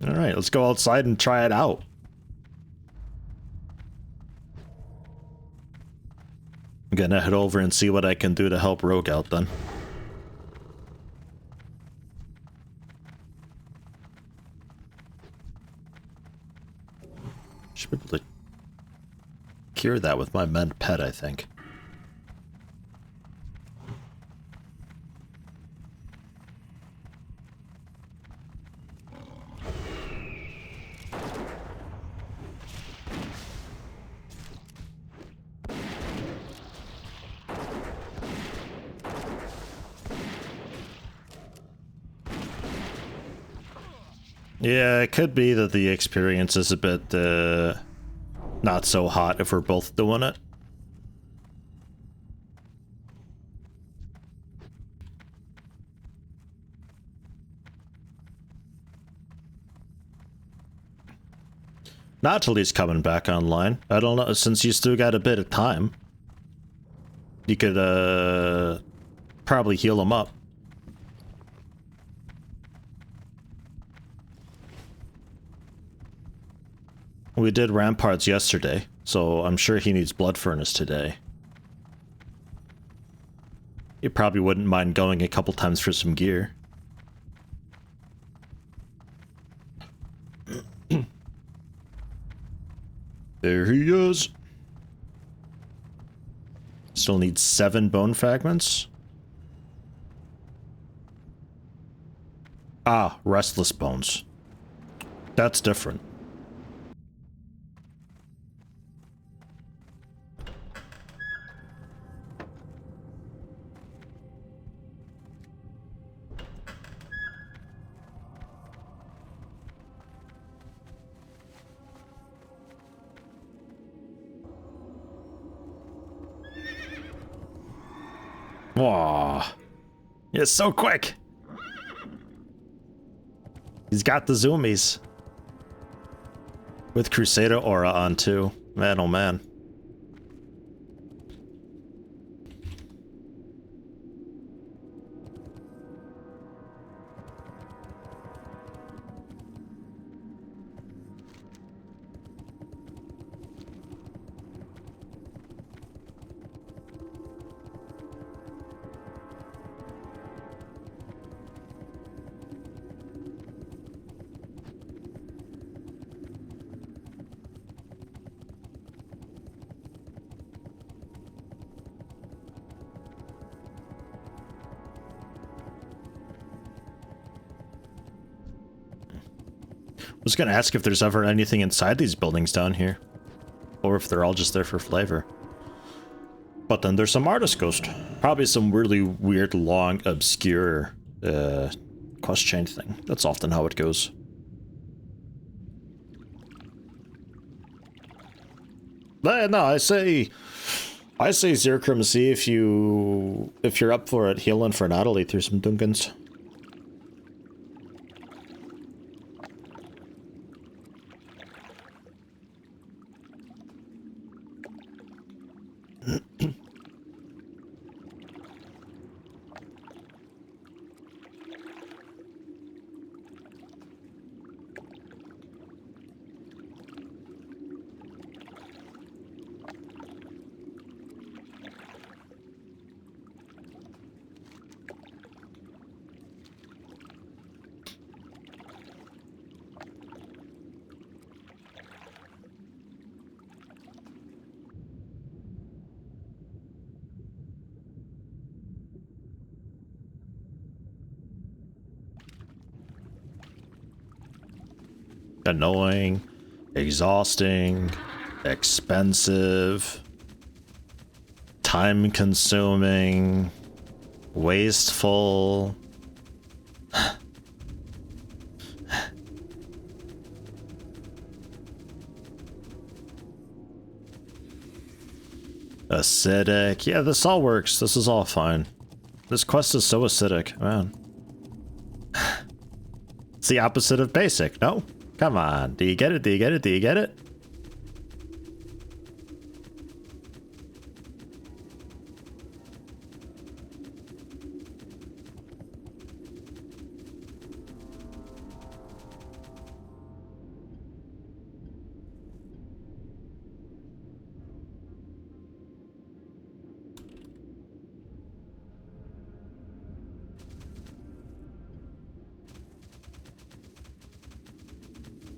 All right, let's go outside and try it out. I'm gonna head over and see what I can do to help Rogue out then. Should be able to cure that with my mend pet, I think. Yeah, it could be that the experience is a bit, not so hot if we're both doing it. Natalie's coming back online. I don't know, since you still got a bit of time. You could, probably heal him up. We did Ramparts yesterday, so I'm sure he needs Blood Furnace today. You probably wouldn't mind going a couple times for some gear. There he is. Still needs 7 bone fragments. Ah, restless bones. That's different. Whoa. You're so quick. He's got the zoomies. With Crusader aura on too. Man, oh man. I was gonna ask if there's ever anything inside these buildings down here. Or if they're all just there for flavor. But then there's some artist ghost. Probably some really weird, long, obscure quest chain thing. That's often how it goes. But no, I say Zirkram, see if you're up for it, healing for Natalie through some Dunkans. Annoying, exhausting, expensive, time-consuming, wasteful. Acidic. Yeah, this all works. This is all fine. This quest is so acidic, man. It's the opposite of basic, no? Come on, do you get it? Do you get it? Do you get it?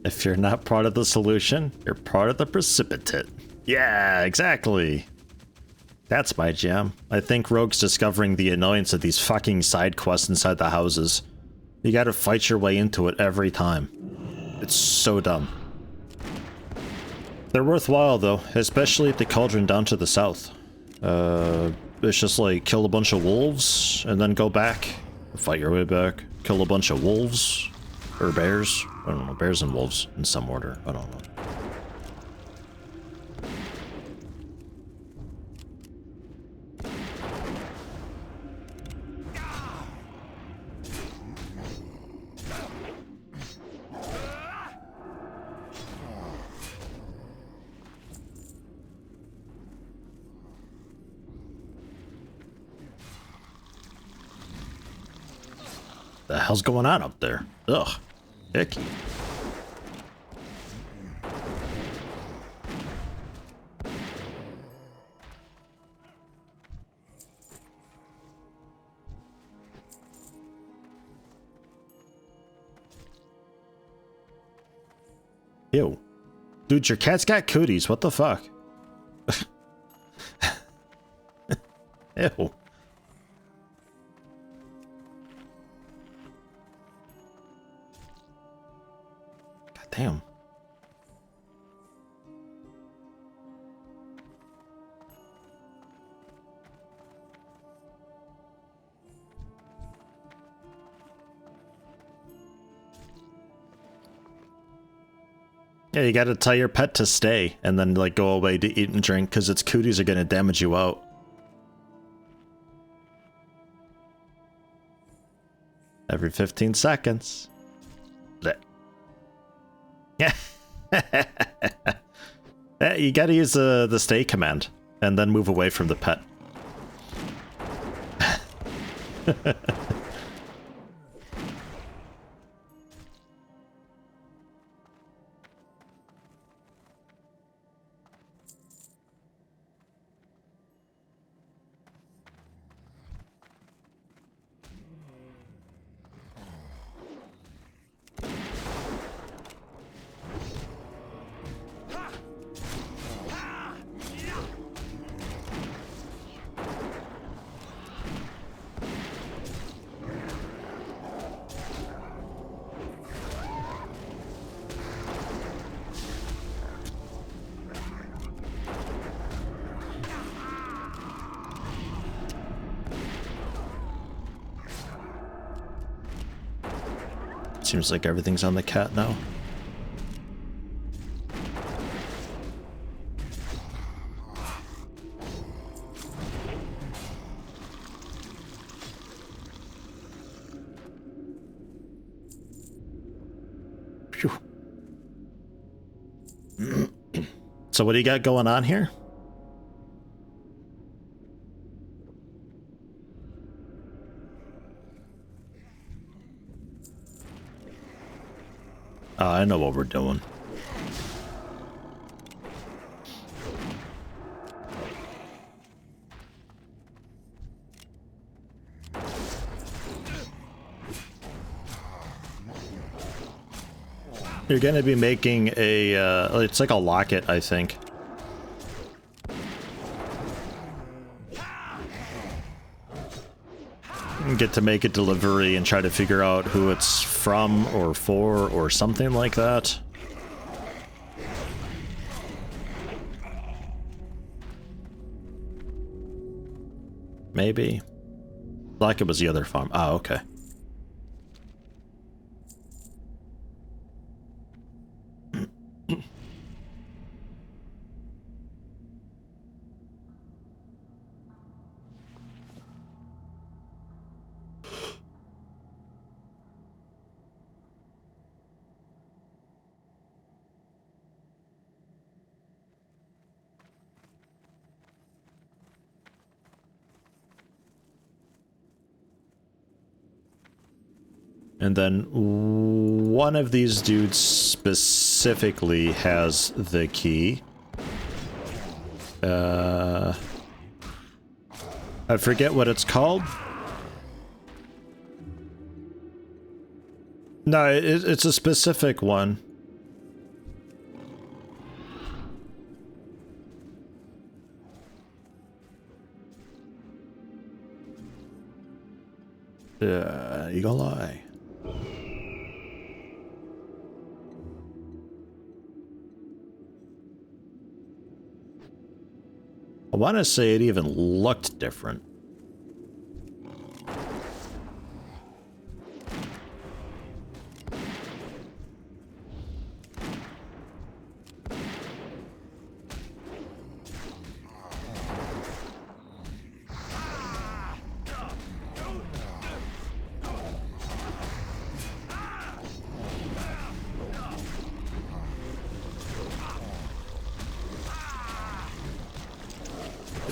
If you're not part of the solution, you're part of the precipitate. Yeah, exactly. That's my jam. I think Rogue's discovering the annoyance of these fucking side quests inside the houses. You gotta fight your way into it every time. It's so dumb. They're worthwhile though, especially at the cauldron down to the south. It's just like kill a bunch of wolves and then go back, fight your way back, kill a bunch of wolves or bears. I don't know, bears and wolves in some order. I don't know. The hell's going on up there? Ugh. Icky. Ew. Dude, your cat's got cooties. What the fuck? Ew. God damn. Yeah, you gotta tell your pet to stay and then like go away to eat and drink because its cooties are gonna damage you out. Every 15 seconds. Yeah. You gotta use the stay command and then move away from the pet. Seems like everything's on the cat now. Phew. So what do you got going on here? I know what we're doing. You're going to be making a, it's like a locket, I think. You get to make a delivery and try to figure out who it's from or for or something like that. Maybe. Like it was the other farm. Oh, okay. And then one of these dudes specifically has the key. I forget what it's called. No, it's a specific one. Eagle Eye. I want to say it even looked different.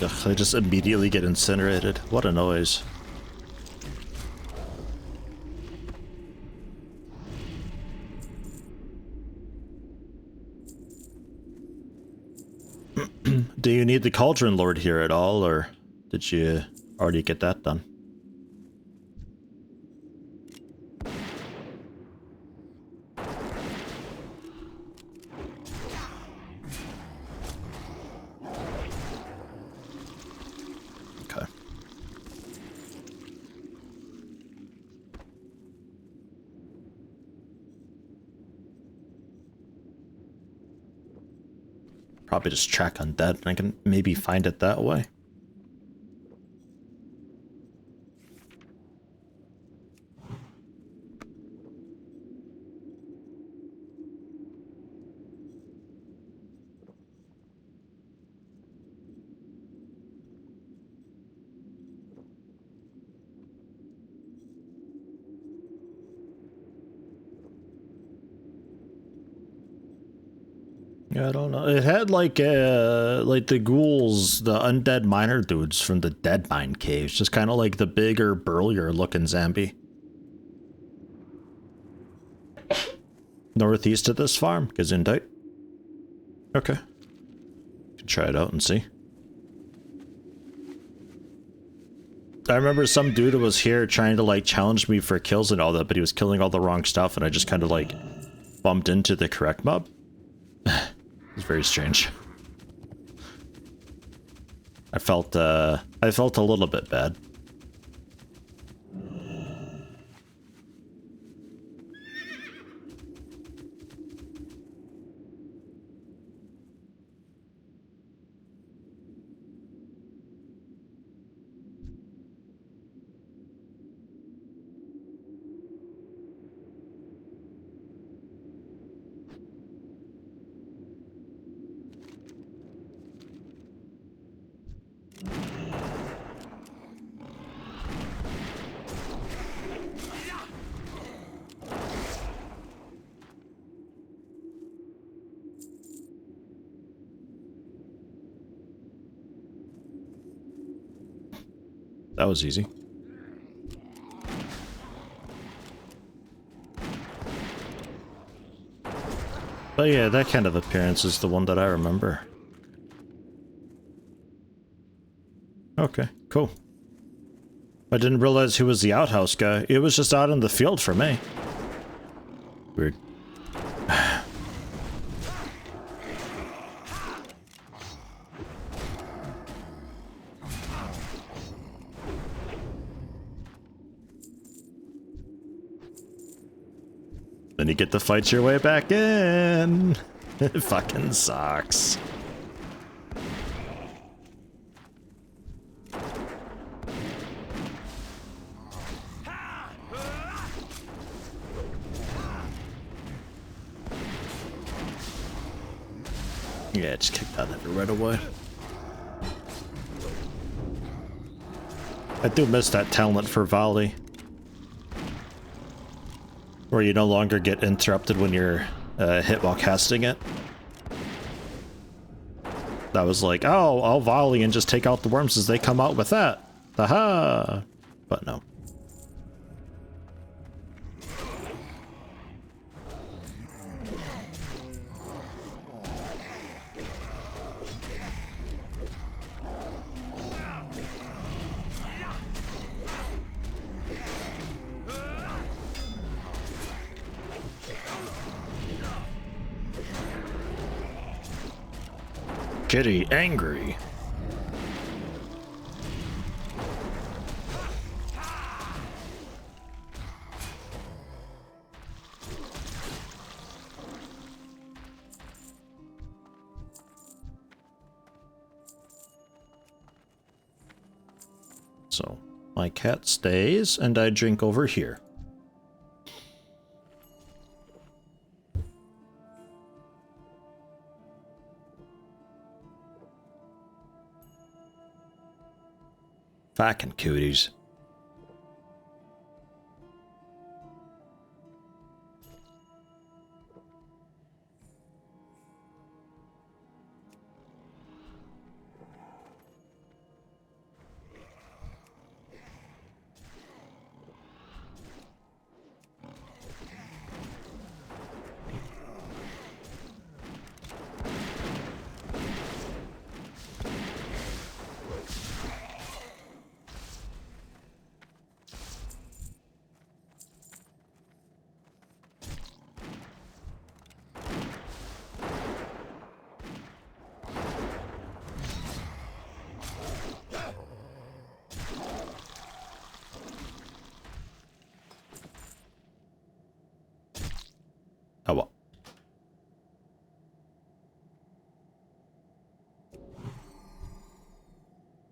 Ugh, they just immediately get incinerated. What a noise. Do you need the Cauldron Lord here at all, or did you already get that done? Okay. Probably just track undead, and I can maybe find it that way. Yeah, I don't know. It had like the ghouls, the undead miner dudes from the Dead Mine caves, just kind of like the bigger, burlier looking zombie. Northeast of this farm, Gesundheit. Okay. Can try it out and see. I remember some dude was here trying to like challenge me for kills and all that, but he was killing all the wrong stuff, and I just kind of like bumped into the correct mob. It's very strange. I felt a little bit bad. That was easy. But yeah, that kind of appearance is the one that I remember. Okay, cool. I didn't realize he was the outhouse guy. It was just out in the field for me. Weird. Then you get to fight your way back in. It fucking sucks. Yeah, just kicked out of it right away. I do miss that talent for volley, where you no longer get interrupted when you're hit while casting it. That was like, oh, I'll volley and just take out the worms as they come out with that. Haha! But no. Kitty angry. So, my cat stays and I drink over here. Fucking cooties.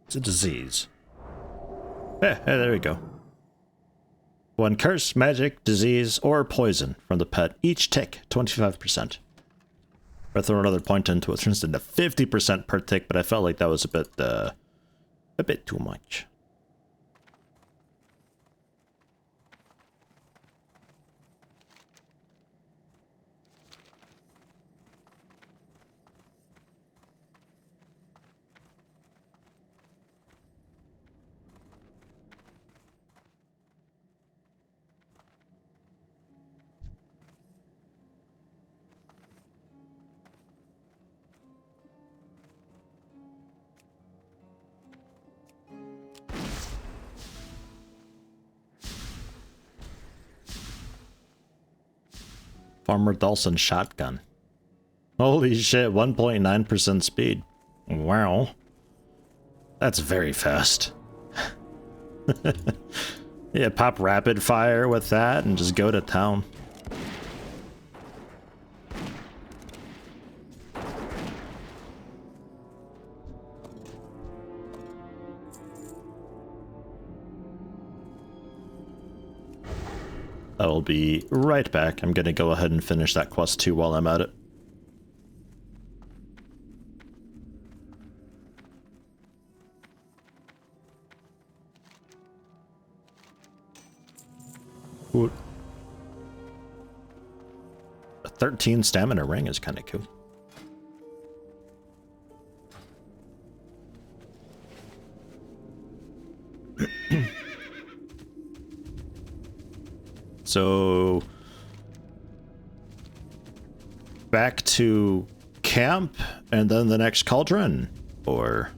It's a disease. Hey, there we go. One curse, magic, disease, or poison from the pet. Each tick, 25%. I throw another point into it, turns into 50% per tick, but I felt like that was a bit too much. Farmer Dawson shotgun. Holy shit, 1.9% speed. Wow. That's very fast. Yeah, pop rapid fire with that and just go to town. I'll be right back. I'm gonna go ahead and finish that quest too while I'm at it. Ooh. A 13 stamina ring is kind of cool. So back to camp and then the next cauldron, or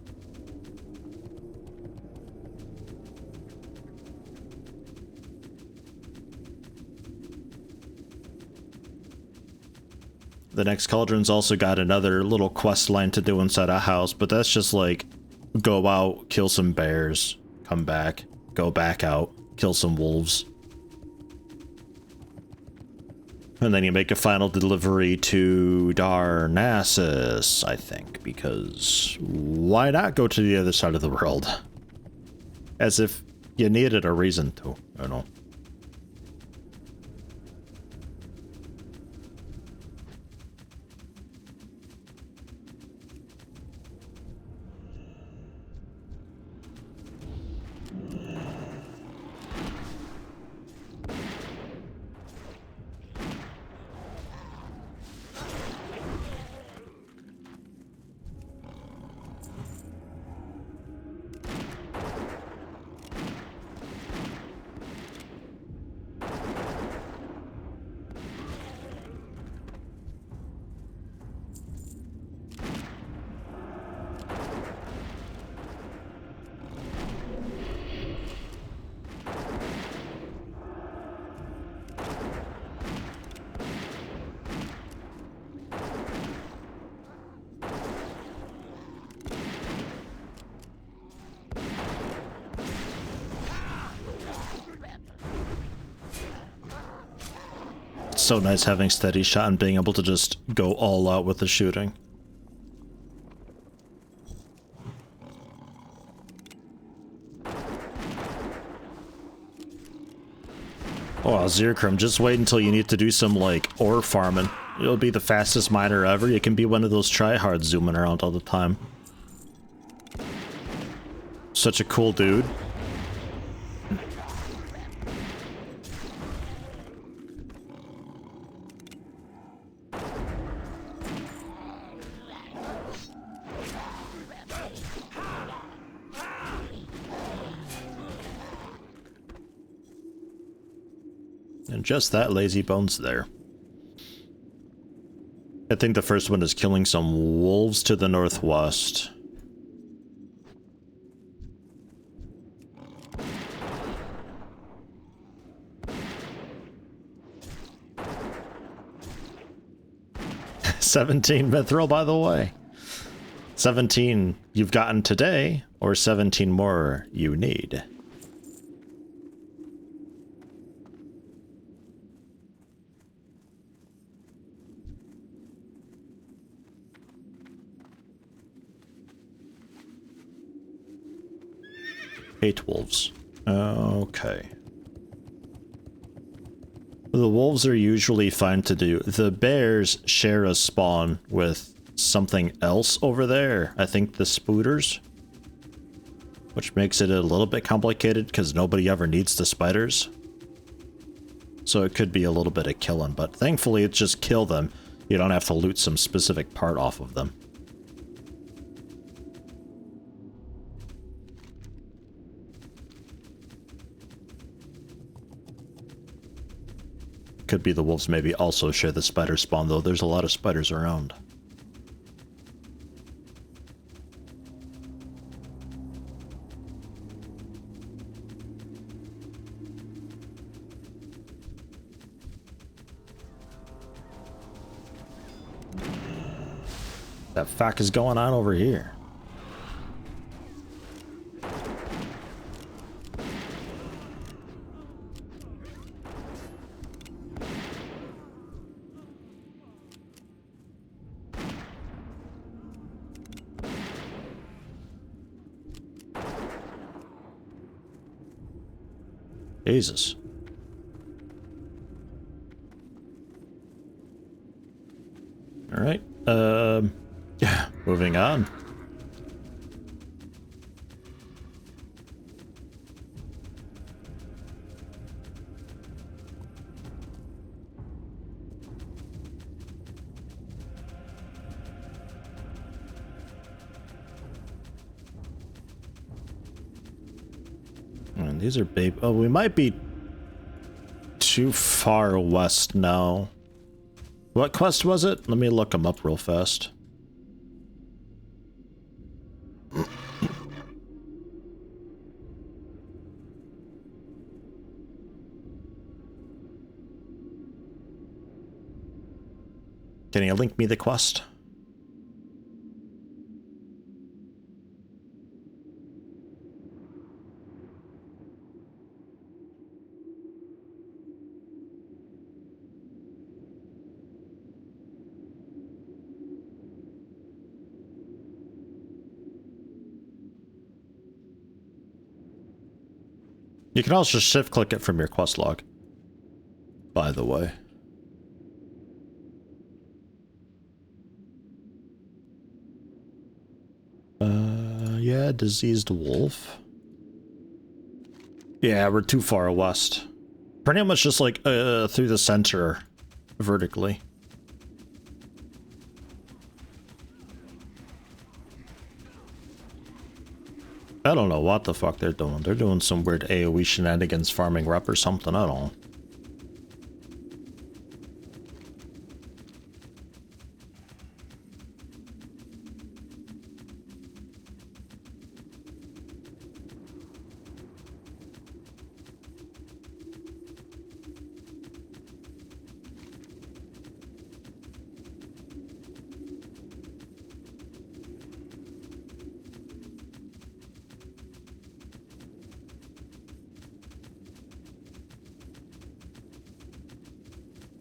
the next cauldron's also got another little quest line to do inside a house, but that's just like go out, kill some bears, come back, go back out, kill some wolves. And then you make a final delivery to Darnassus, I think, because why not go to the other side of the world? As if you needed a reason to, I don't know. So nice having steady shot and being able to just go all out with the shooting. Oh, Zirkram, just wait until you need to do some, like, ore farming. You'll be the fastest miner ever. You can be one of those tryhards zooming around all the time. Such a cool dude. And just that lazy bones there. I think the first one is killing some wolves to the northwest. $17 mithril, by the way. 17 you've gotten today, or 17 more you need. 8 wolves. Okay. The wolves are usually fine to do. The bears share a spawn with something else over there. I think the spooters. Which makes it a little bit complicated because nobody ever needs the spiders. So it could be a little bit of killing, but thankfully it's just kill them. You don't have to loot some specific part off of them. Could be the wolves maybe also share the spider spawn, though there's a lot of spiders around. That fuck is going on over here? Jesus. All right. Yeah, moving on. And these are babe. Oh, we might be too far west now. What quest was it? Let me look them up real fast. Can you link me the quest? You can also shift click it from your quest log, by the way. Yeah, diseased wolf. Yeah, we're too far west. Pretty much just like through the center vertically. I don't know what the fuck they're doing. They're doing some weird AoE shenanigans farming rep or something, I don't know.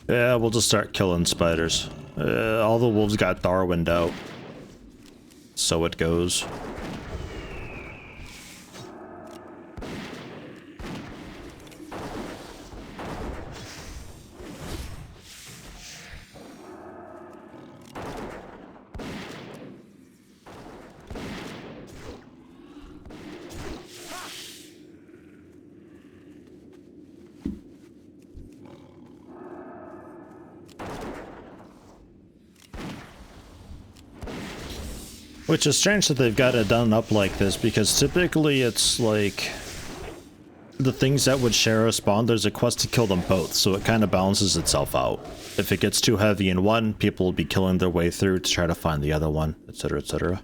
Yeah, we'll just start killing spiders. All the wolves got Darwined out. So it goes. Which is strange that they've got it done up like this, because typically it's like the things that would share a spawn, there's a quest to kill them both, so it kind of balances itself out. If it gets too heavy in one, people will be killing their way through to try to find the other one, etc., etc.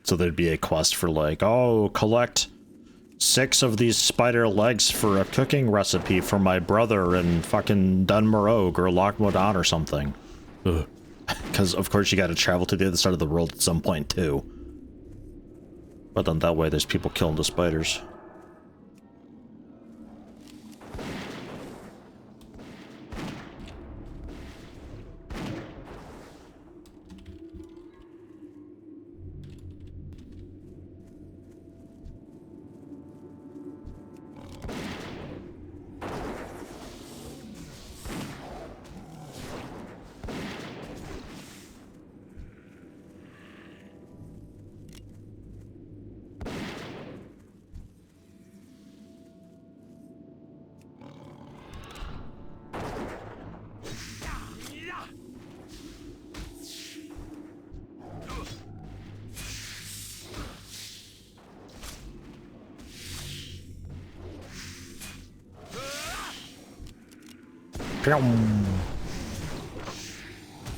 So there'd be a quest for like, oh, collect 6 of these spider legs for a cooking recipe for my brother in fucking Dunmarogue or Loch Modan or something. Because, of course, you gotta travel to the other side of the world at some point, too. But then that way there's people killing the spiders.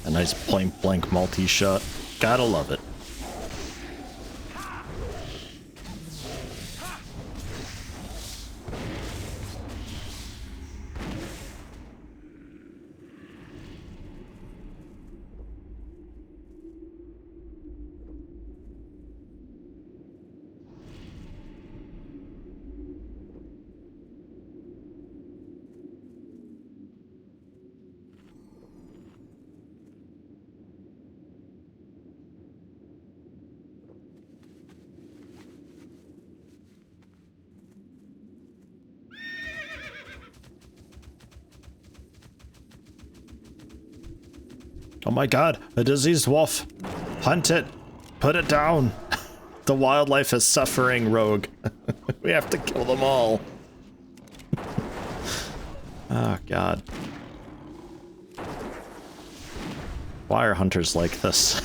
A nice point blank multi-shot. Gotta love it. Oh my god, a diseased wolf. Hunt it. Put it down. The wildlife is suffering, rogue. We have to kill them all. Oh god. Why are hunters like this?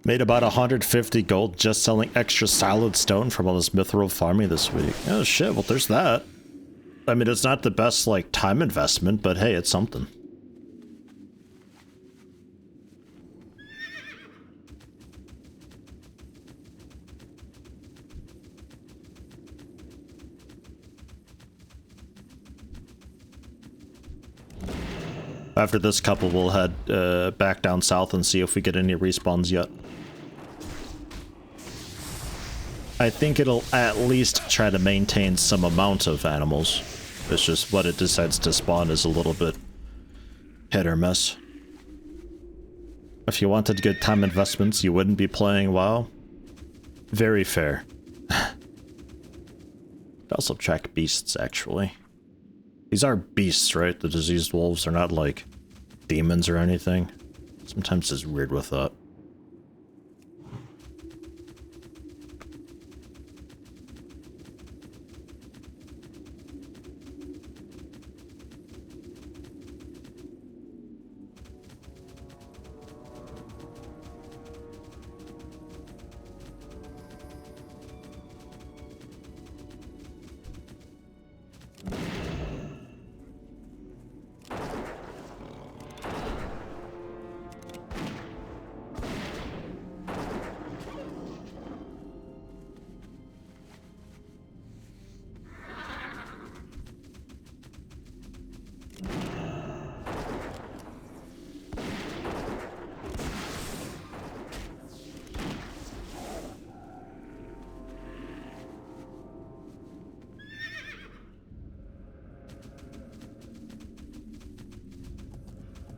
Made about 150 gold just selling extra salad stone from all this mithril farming this week. Oh shit, well there's that. I mean, it's not the best, like, time investment, but hey, it's something. After this couple, we'll head back down south and see if we get any respawns yet. I think it'll at least try to maintain some amount of animals. It's just what it decides to spawn is a little bit hit or miss. If you wanted good time investments, you wouldn't be playing WoW. Very fair. Also track beasts, actually. These are beasts, right? The diseased wolves are not like demons or anything. Sometimes it's weird with that.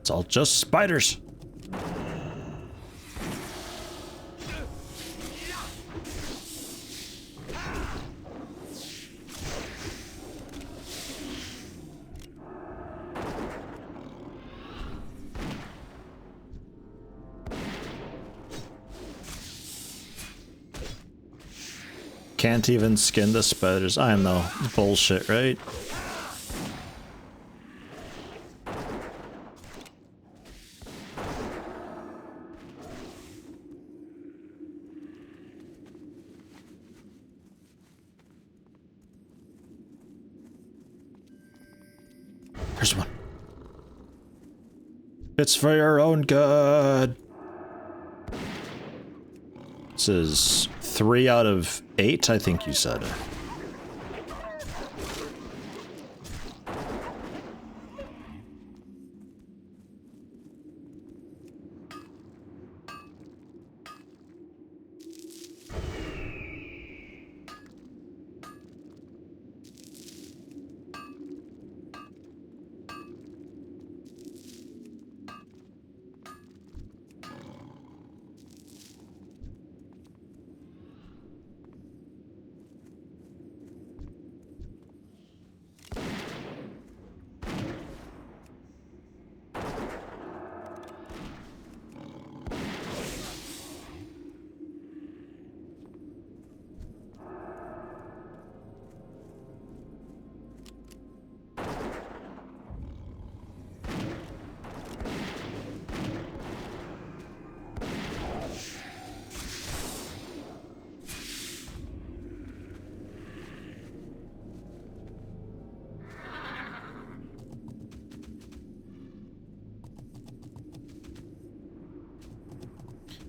It's all just spiders. Can't even skin the spiders. I know. Bullshit, right? There's one. It's for your own good. This is 3 out of 8, I think you said.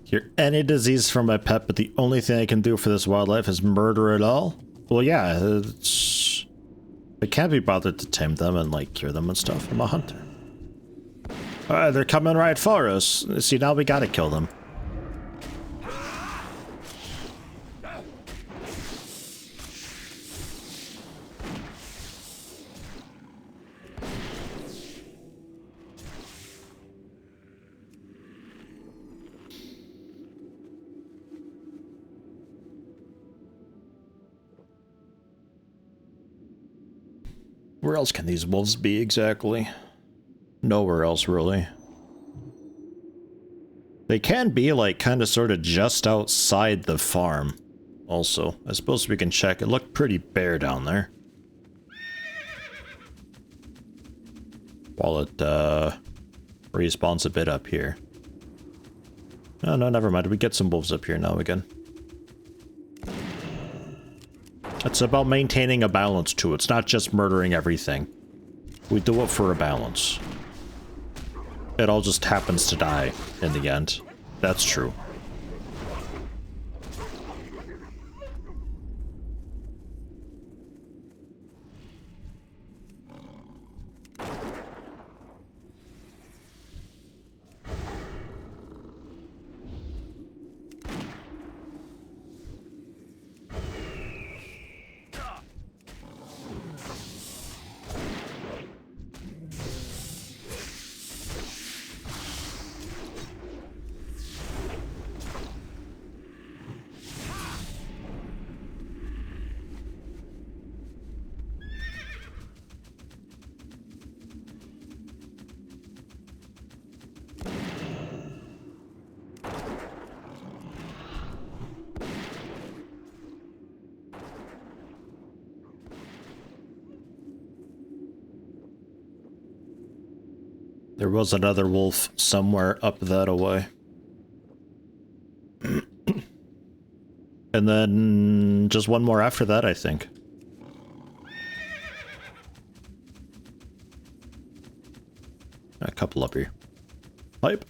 Hear any disease from my pet, but the only thing I can do for this wildlife is murder it all? Well, yeah, I can't be bothered to tame them and, like, cure them and stuff. I'm a hunter. They're coming right for us. See, now we gotta kill them. Where else can these wolves be exactly? Nowhere else, really. They can be, like, kind of sort of just outside the farm. Also, I suppose we can check. It looked pretty bare down there. While it, respawns a bit up here. Oh, no, never mind. We get some wolves up here now again. It's about maintaining a balance, too. It's not just murdering everything. We do it for a balance. It all just happens to die in the end. That's true. There was another wolf somewhere up that away. And then just one more after that, I think. A couple up here. Pipe.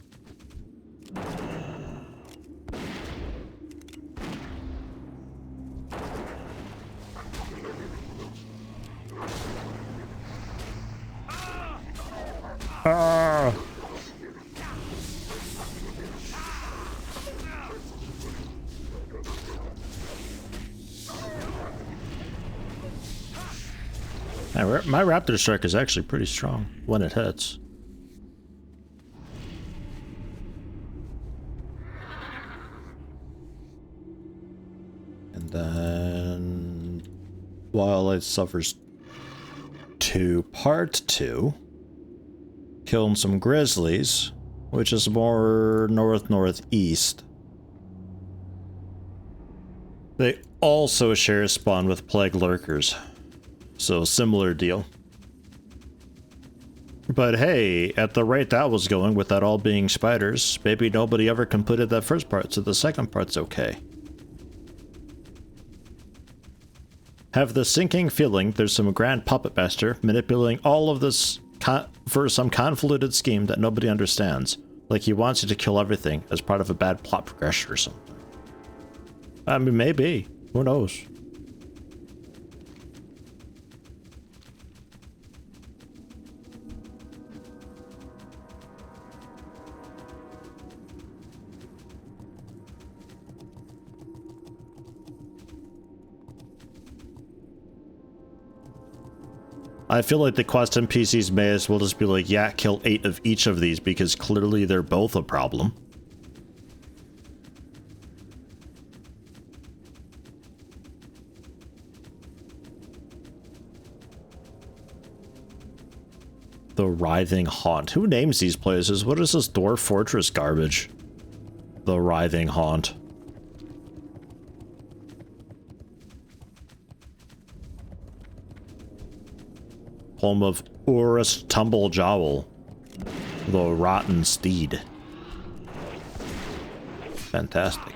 Ah! My Raptor Strike is actually pretty strong when it hits. And then Wildlife suffers 2, part 2. Killing some grizzlies, which is more northeast. They also share a spawn with plague lurkers. So, similar deal. But hey, at the rate that was going, with that all being spiders, maybe nobody ever completed that first part, so the second part's okay. Have the sinking feeling there's some grand puppet master manipulating all of this for some convoluted scheme that nobody understands. Like he wants you to kill everything as part of a bad plot progression or something. I mean, maybe. Who knows? I feel like the quest NPCs may as well just be like, yeah, kill 8 of each of these because clearly they're both a problem. The Writhing Haunt. Who names these places? What is this Dwarf Fortress garbage? The Writhing Haunt. Home of Urus Tumblejowl, the Rotten Steed. Fantastic.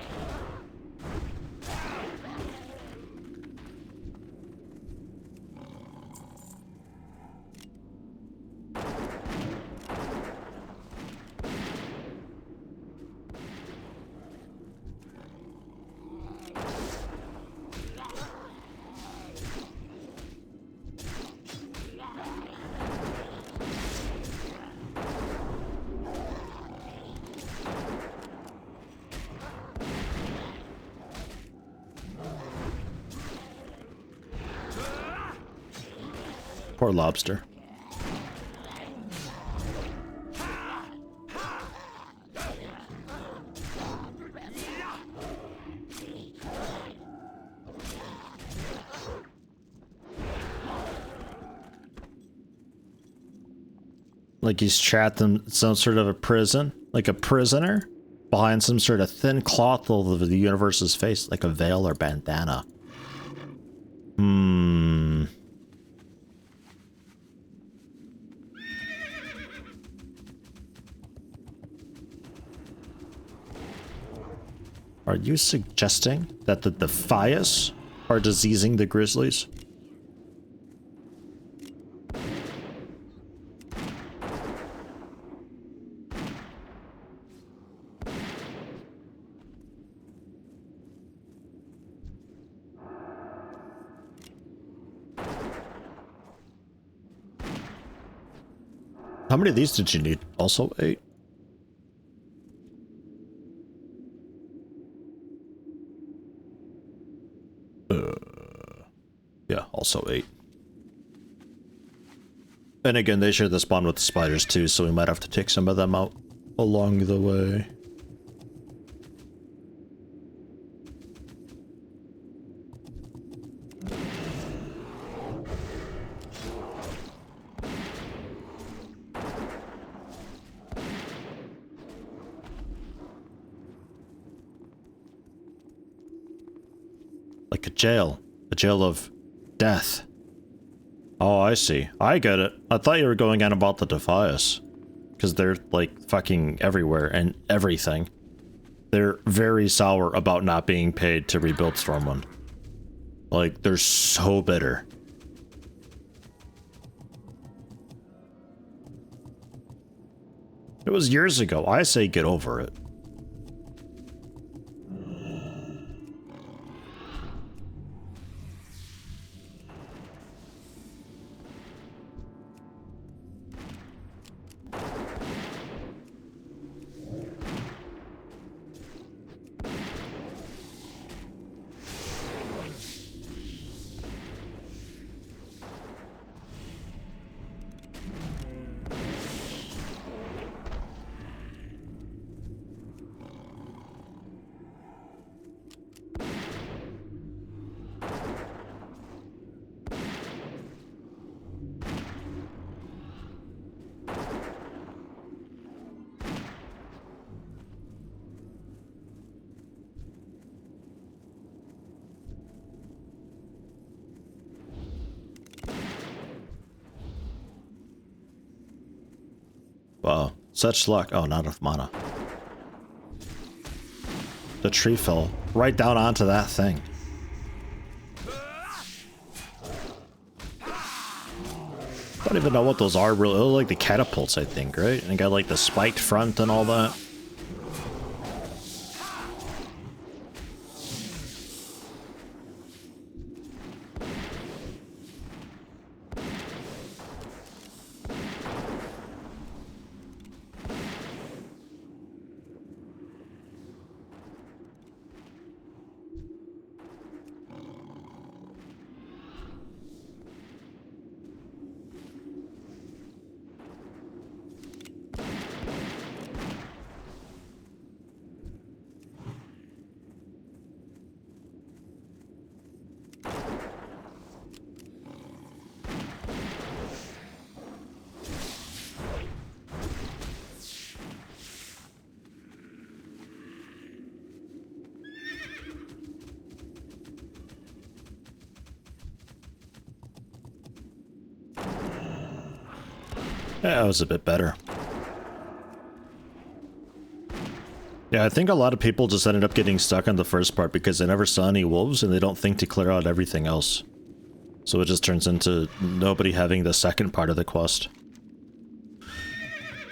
Poor lobster. Like he's trapped in some sort of a prison, like a prisoner, behind some sort of thin cloth over the universe's face, like a veil or bandana. Are you suggesting that the Defias are diseasing the Grizzlies? How many of these did you need? Also 8? Yeah, also 8. And again, they share the spawn with the spiders too, so we might have to take some of them out along the way. Like a jail of death. Oh, I see. I get it. I thought you were going on about the Defias. Because they're, like, fucking everywhere and everything. They're very sour about not being paid to rebuild Stormwind. Like, they're so bitter. It was years ago. I say get over it. Wow, such luck. Oh, not enough mana. The tree fell right down onto that thing. What don't even know what those are really. Oh, like the catapults, I think, right? And got like the spiked front and all that. Yeah, that was a bit better. Yeah, I think a lot of people just ended up getting stuck on the first part because they never saw any wolves and they don't think to clear out everything else. So it just turns into nobody having the second part of the quest.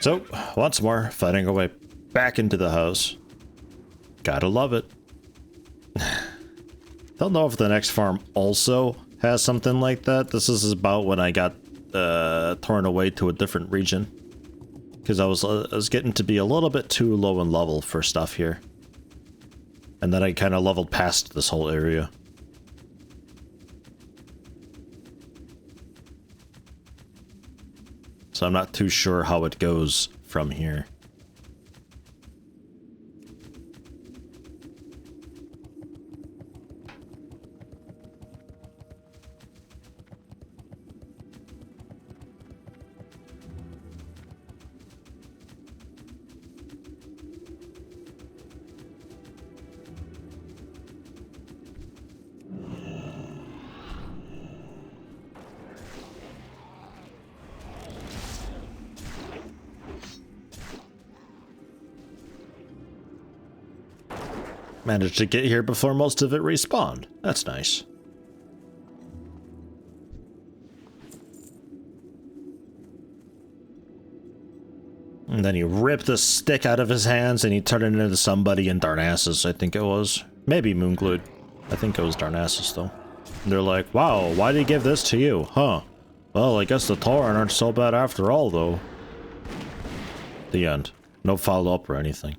So, once more, fighting our way back into the house. Gotta love it. Don't know if the next farm also has something like that. This is about when I got torn away to a different region. Because I was getting to be a little bit too low in level for stuff here. And then I kind of leveled past this whole area. So I'm not too sure how it goes from here. Managed to get here before most of it respawned. That's nice. And then he ripped the stick out of his hands and he turned it into somebody in Darnassus, I think it was. Maybe Moonglued. I think it was Darnassus, though. And they're like, wow, why did he give this to you? Huh. Well, I guess the Tauren aren't so bad after all, though. The end. No follow-up or anything.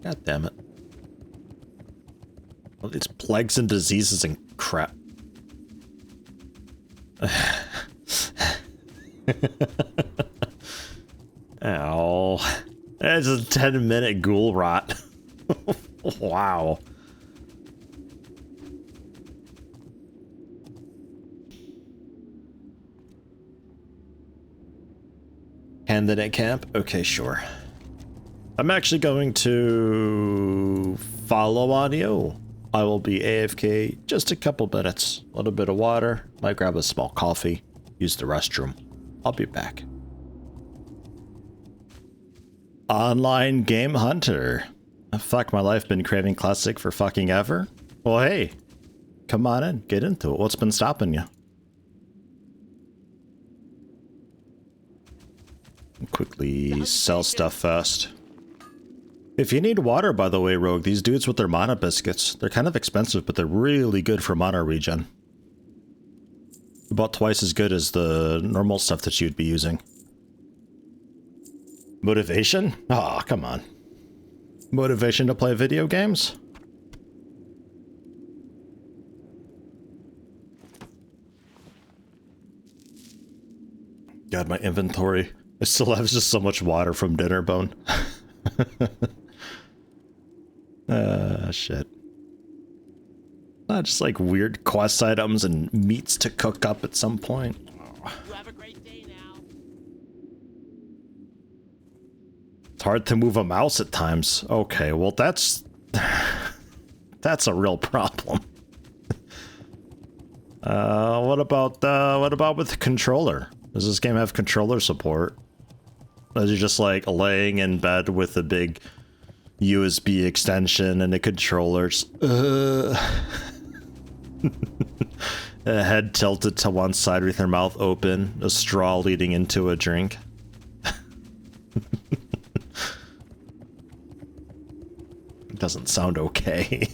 God damn it. All these plagues and diseases and crap. Ow. That's a 10-minute ghoul rot. Wow. Candidate camp? Okay, sure. I'm actually going to follow on you. I will be AFK just a couple minutes. A little bit of water. Might grab a small coffee. Use the restroom. I'll be back. Online Game Hunter. Fuck my life, been craving Classic for fucking ever? Well, hey. Come on in. Get into it. What's been stopping you? Quickly sell stuff fast. If you need water, by the way, Rogue, these dudes with their mana biscuits, they're kind of expensive, but they're really good for mana regen. About twice as good as the normal stuff that you'd be using. Motivation? Aw, come on. Motivation to play video games? God, my inventory. I still have just so much water from Dinnerbone. Shit. Just like weird quest items and meats to cook up at some point. You have a great day now. It's hard to move a mouse at times. Okay, well that's a real problem. What about with the controller? Does this game have controller support? As you're just like laying in bed with a big USB extension and the controllers. A head tilted to one side with your mouth open, a straw leading into a drink. Doesn't sound okay.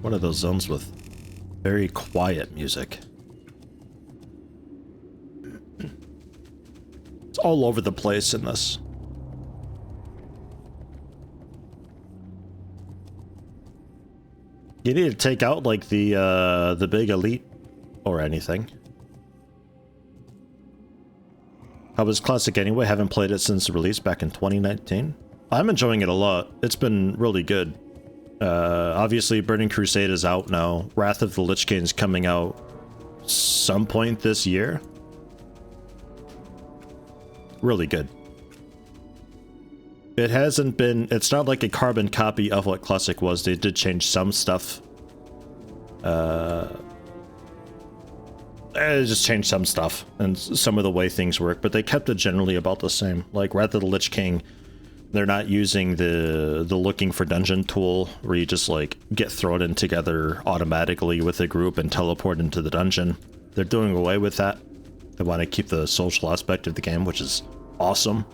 One of those zones with very quiet music. It's all over the place in this. You need to take out like the big elite or anything. How was Classic anyway? Haven't played it since release back in 2019. I'm enjoying it a lot. It's been really good. Obviously Burning Crusade is out now. Wrath of the Lich King is coming out some point this year. Really good. It hasn't been, it's not like a carbon copy of what Classic was. They did change some stuff. They just changed some stuff and some of the way things work, but they kept it generally about the same. Like Wrath of the Lich King, they're not using the looking for dungeon tool where you just like get thrown in together automatically with a group and teleport into the dungeon. They're doing away with that. They want to keep the social aspect of the game, which is awesome.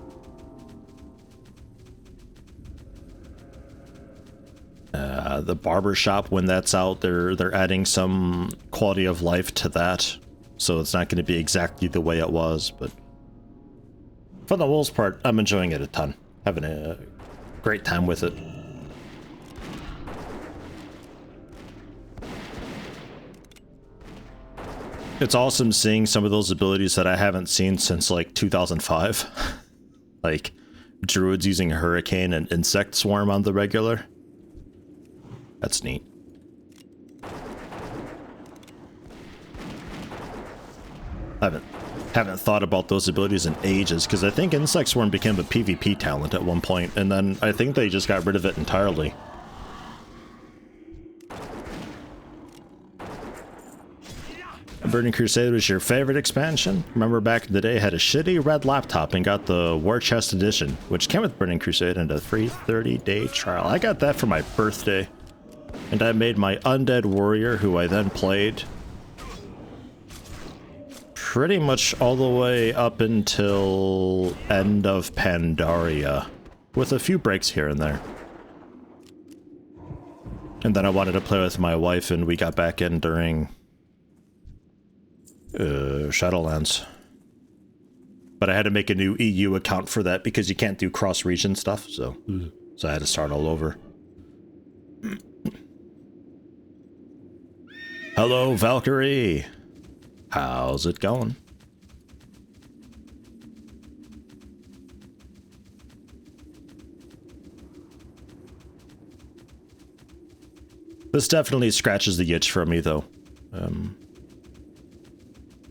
The barbershop, when that's out, they're adding some quality of life to that, so it's not going to be exactly the way it was, but for the most part, I'm enjoying it a ton. Having a great time with it. It's awesome seeing some of those abilities that I haven't seen since like 2005. Like druids using Hurricane and Insect Swarm on the regular. That's neat. I haven't thought about those abilities in ages, because I think Insect Swarm became a PvP talent at one point, and then I think they just got rid of it entirely. Burning Crusade was your favorite expansion? Remember back in the day, I had a shitty red laptop and got the War Chest Edition, which came with Burning Crusade and a free 30-day trial. I got that for my birthday, and I made my Undead Warrior, who I then played pretty much all the way up until end of Pandaria, with a few breaks here and there. And then I wanted to play with my wife, and we got back in during Shadowlands. But I had to make a new EU account for that because you can't do cross-region stuff, so I had to start all over. Hello, Valkyrie! How's it going? This definitely scratches the itch for me, though.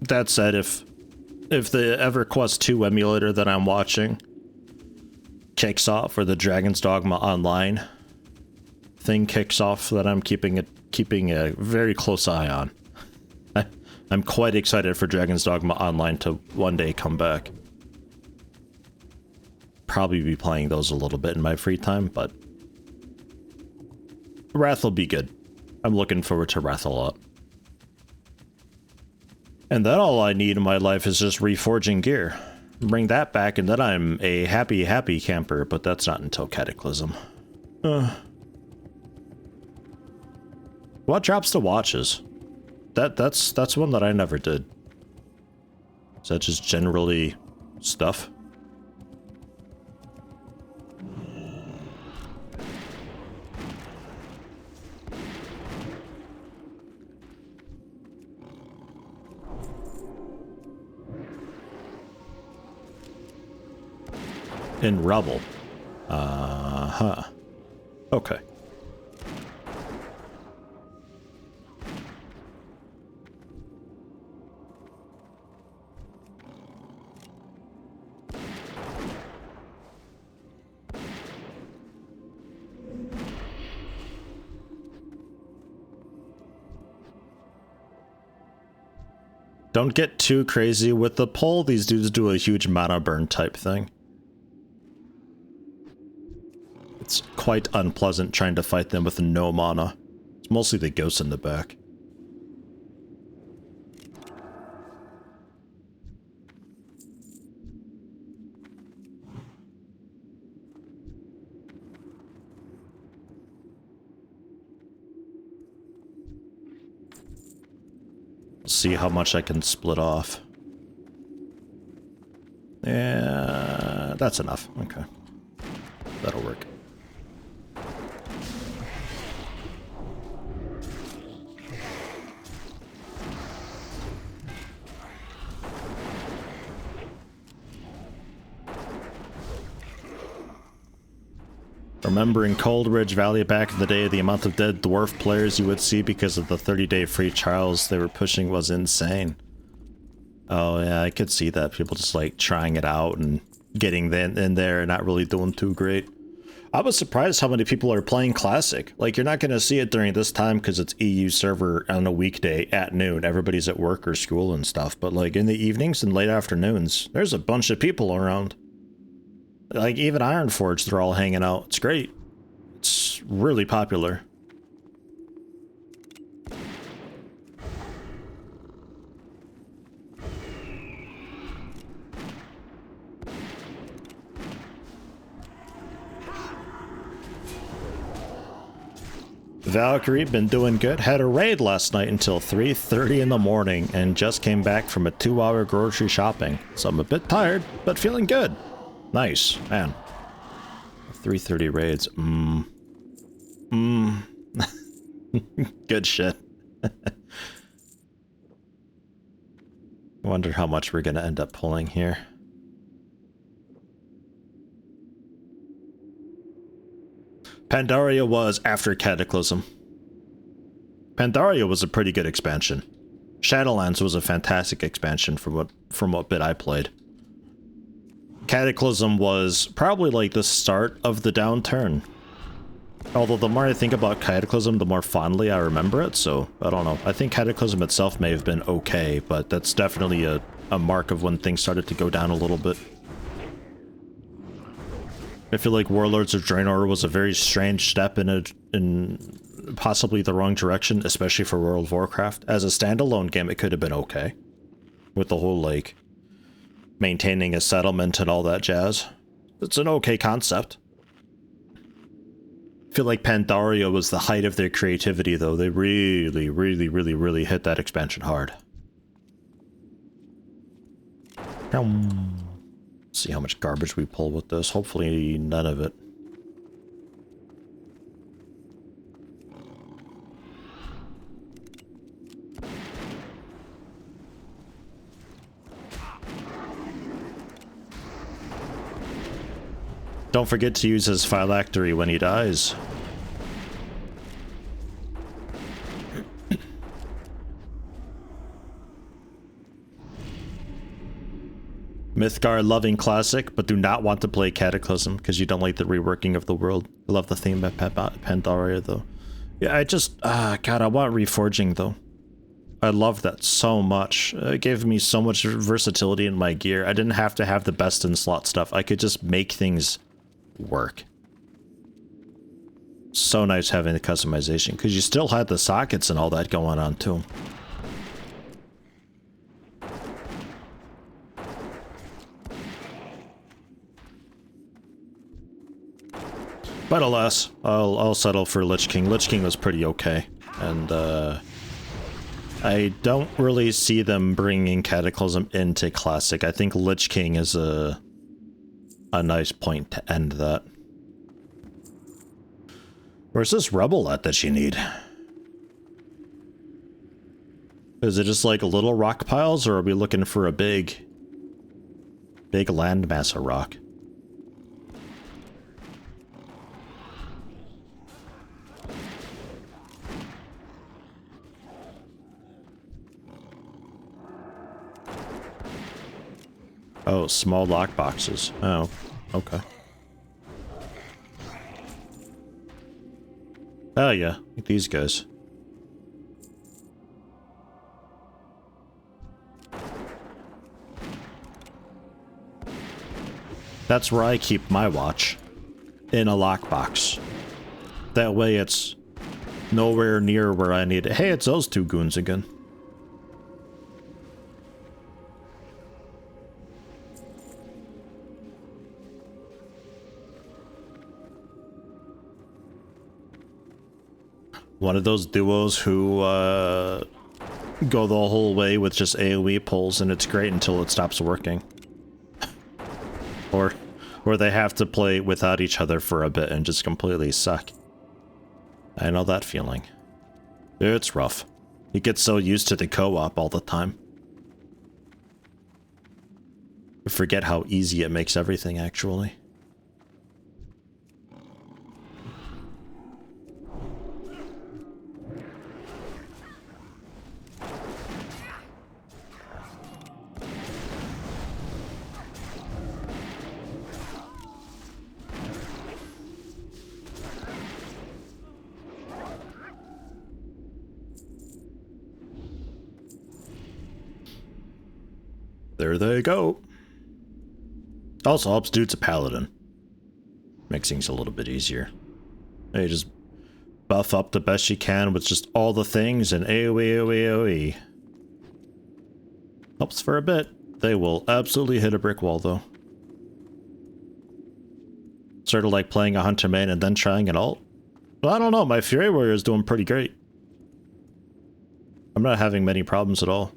That said, if the EverQuest 2 emulator that I'm watching kicks off, or the Dragon's Dogma Online thing kicks off, that I'm keeping a very close eye on. I'm quite excited for Dragon's Dogma Online to one day come back. Probably be playing those a little bit in my free time, but Wrath will be good. I'm looking forward to Wrath a lot. And then all I need in my life is just reforging gear. Bring that back and then I'm a happy camper, but that's not until Cataclysm. What drops the watches? That's one that I never did. Is that just generally stuff? In rubble. Okay. Don't get too crazy with the pull. These dudes do a huge mana burn type thing. It's quite unpleasant trying to fight them with no mana. It's mostly the ghosts in the back. See how much I can split off. Yeah, that's enough. Okay. That'll work. Remembering Coldridge Valley back in the day, the amount of dead dwarf players you would see because of the 30-day free trials they were pushing was insane. Oh yeah, I could see that. People just like trying it out and getting in there and not really doing too great. I was surprised how many people are playing Classic. Like, you're not going to see it during this time because it's EU server on a weekday at noon. Everybody's at work or school and stuff. But like in the evenings and late afternoons, there's a bunch of people around. Like, even Ironforge, they're all hanging out. It's great. It's really popular. Valkyrie, been doing good. Had a raid last night until 3:30 in the morning and just came back from a 2-hour grocery shopping. So I'm a bit tired, but feeling good. Nice, man. 3:30 raids. Good shit. I wonder how much we're gonna end up pulling here. Pandaria was after Cataclysm. Pandaria was a pretty good expansion. Shadowlands was a fantastic expansion from what bit I played. Cataclysm was probably like the start of the downturn. Although the more I think about Cataclysm, the more fondly I remember it, so I don't know. I think Cataclysm itself may have been okay, but that's definitely a mark of when things started to go down a little bit. I feel like Warlords of Draenor was a very strange step in possibly the wrong direction, especially for World of Warcraft. As a standalone game, it could have been okay. With the whole, like, maintaining a settlement and all that jazz. It's an okay concept. I feel like Pandaria was the height of their creativity, though. They really hit that expansion hard. See how much garbage we pull with this. Hopefully none of it. Don't forget to use his phylactery when he dies. Mythgar loving Classic, but do not want to play Cataclysm because you don't like the reworking of the world. I love the theme of Pandaria, though. Yeah, I just... God, I want Reforging, though. I love that so much. It gave me so much versatility in my gear. I didn't have to have the best in slot stuff. I could just make things work. So nice having the customization, because you still had the sockets and all that going on, too. But alas, I'll settle for Lich King. Lich King was pretty okay, and I don't really see them bringing Cataclysm into Classic. I think Lich King is a nice point to end that. Where's this rebel at that you need? Is it just like little rock piles, or are we looking for a big landmass of rock? Oh, small lock boxes. Oh, okay. Oh yeah, like these guys. That's where I keep my watch. In a lockbox. That way it's nowhere near where I need it. Hey, it's those two goons again. One of those duos who go the whole way with just AoE pulls, and it's great until it stops working. or they have to play without each other for a bit and just completely suck. I know that feeling. It's rough. You get so used to the co-op all the time. You forget how easy it makes everything, actually. There they go. Also helps dude's a paladin. Makes things a little bit easier. You just buff up the best you can with just all the things and AoE. Helps for a bit. They will absolutely hit a brick wall though. Sort of like playing a hunter main and then trying an ult. Well, I don't know, my Fury Warrior is doing pretty great. I'm not having many problems at all.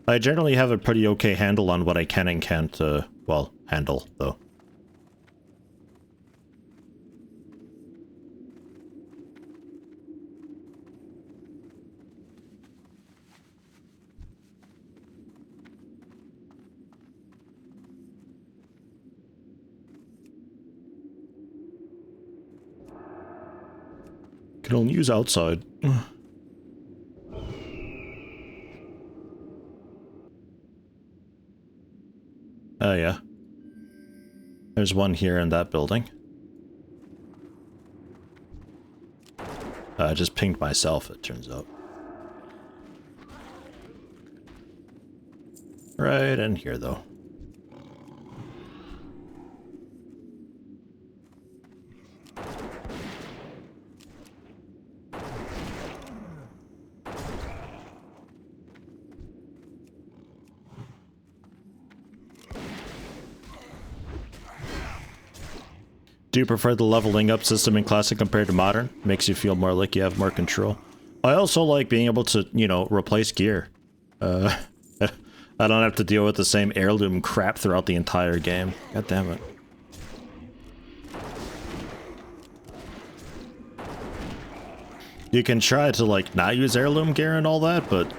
I generally have a pretty okay handle on what I can and can't, well, handle, though. Can only use outside. Oh yeah. There's one here in that building. I just pinged myself, it turns out. Right in here, though. Do you prefer the leveling up system in Classic compared to Modern? Makes you feel more like you have more control. I also like being able to, you know, replace gear. I don't have to deal with the same heirloom crap throughout the entire game. God damn it. You can try to, like, not use heirloom gear and all that, but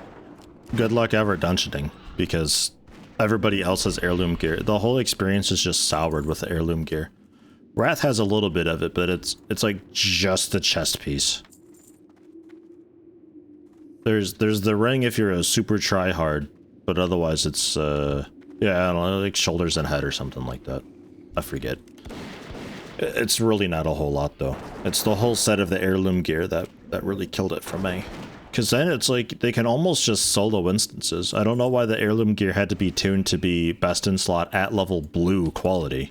good luck ever dungeoning, because everybody else has heirloom gear. The whole experience is just soured with the heirloom gear. Wrath has a little bit of it, but it's like just a chest piece. There's the ring if you're a super tryhard, but otherwise it's yeah, I don't know, like shoulders and head or something like that. I forget. It's really not a whole lot though. It's the whole set of the heirloom gear that really killed it for me. Cause then it's like they can almost just solo instances. I don't know why the heirloom gear had to be tuned to be best in slot at level blue quality.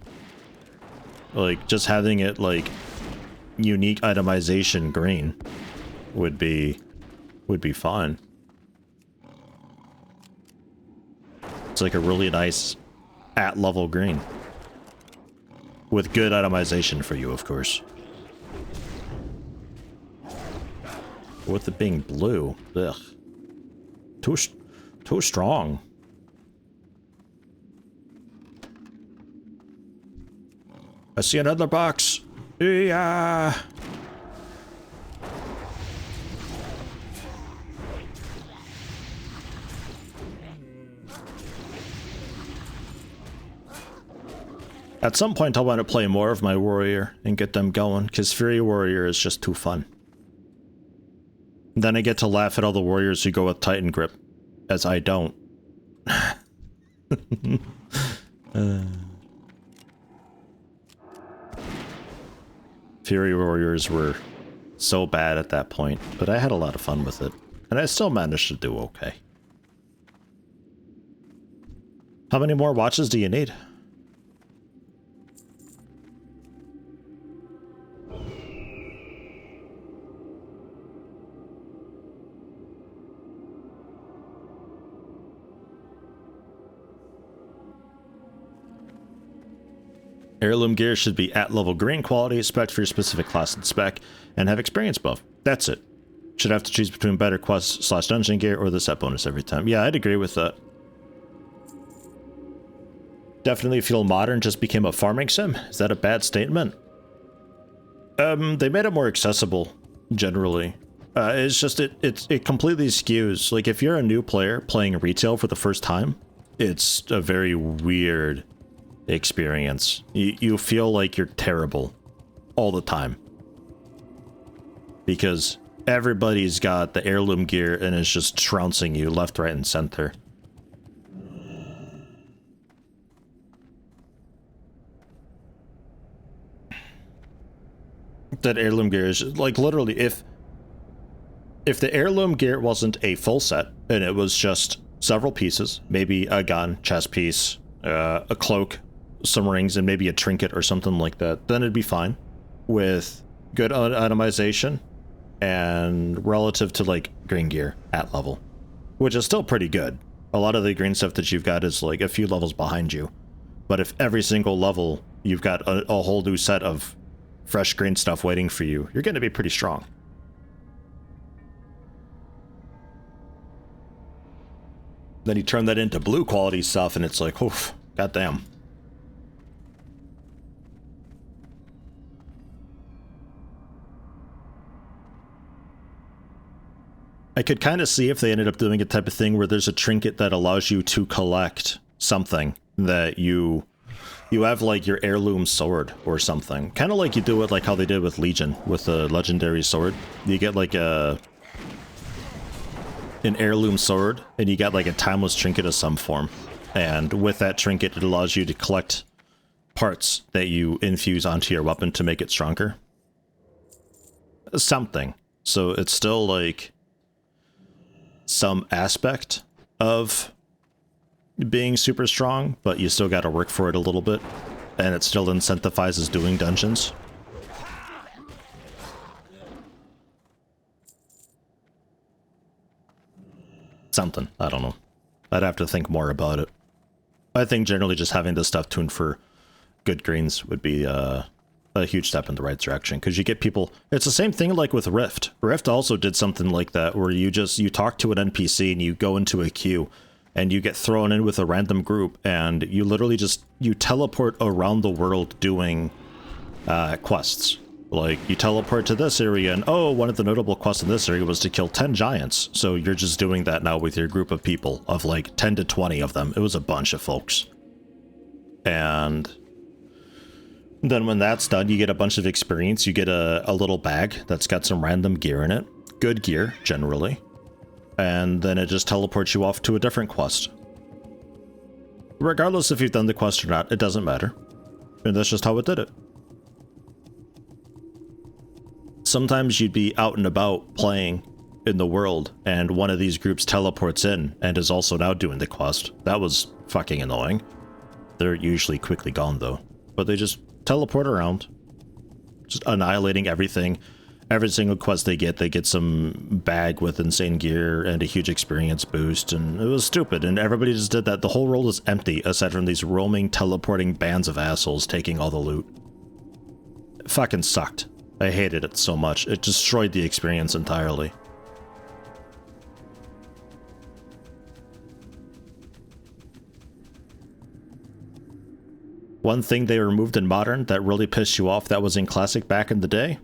Like, just having it, like, unique itemization green would be fine. It's like a really nice at-level green. With good itemization for you, of course. With it being blue, ugh. Too strong. I see another box. Yeah. At some point I want to play more of my warrior and get them going, because Fury Warrior is just too fun. And then I get to laugh at all the warriors who go with Titan Grip, as I don't. Fury Warriors were so bad at that point, but I had a lot of fun with it, and I still managed to do okay. How many more watches do you need? Heirloom gear should be at level green quality, spec for your specific class and spec, and have experience buff. That's it. Should have to choose between better quest / dungeon gear or the set bonus every time. Yeah, I'd agree with that. Definitely feel modern just became a farming sim. Is that a bad statement? They made it more accessible, generally. It's just, it completely skews. Like, if you're a new player playing retail for the first time, it's a very weird experience. You feel like you're terrible all the time. Because everybody's got the heirloom gear and is just trouncing you left, right, and center. That heirloom gear is, like, literally, if the heirloom gear wasn't a full set, and it was just several pieces, maybe a gun, chest piece, a cloak, some rings, and maybe a trinket or something like that, then it'd be fine. With good itemization, and relative to, like, green gear at level. Which is still pretty good. A lot of the green stuff that you've got is, like, a few levels behind you. But if every single level, you've got a whole new set of fresh green stuff waiting for you, you're going to be pretty strong. Then you turn that into blue quality stuff and it's like, oof, goddamn. I could kind of see if they ended up doing a type of thing where there's a trinket that allows you to collect something that you have, like your heirloom sword or something. Kind of like you do it like how they did with Legion, with the legendary sword. You get like an heirloom sword, and you get like a timeless trinket of some form. And with that trinket, it allows you to collect parts that you infuse onto your weapon to make it stronger. Something. So it's still like some aspect of being super strong, but you still got to work for it a little bit, and it still incentivizes doing dungeons. Something, I don't know. I'd have to think more about it. I think generally just having this stuff tuned for good greens would be a huge step in the right direction, because you get people. It's the same thing like with Rift. Rift also did something like that, where you talk to an NPC and you go into a queue and you get thrown in with a random group, and you literally you teleport around the world doing quests. Like, you teleport to this area, and oh, one of the notable quests in this area was to kill 10 giants. So you're just doing that now with your group of people, of like 10 to 20 of them. It was a bunch of folks. And then when that's done, you get a bunch of experience. You get a little bag that's got some random gear in it. Good gear, generally. And then it just teleports you off to a different quest. Regardless if you've done the quest or not, it doesn't matter. And that's just how it did it. Sometimes you'd be out and about playing in the world, and one of these groups teleports in and is also now doing the quest. That was fucking annoying. They're usually quickly gone though. But they just teleport around, just annihilating everything. Every single quest they get some bag with insane gear and a huge experience boost, and it was stupid, and everybody just did that. The whole world is empty, aside from these roaming, teleporting bands of assholes taking all the loot. It fucking sucked. I hated it so much. It destroyed the experience entirely. One thing they removed in Modern that really pissed you off that was in Classic back in the day?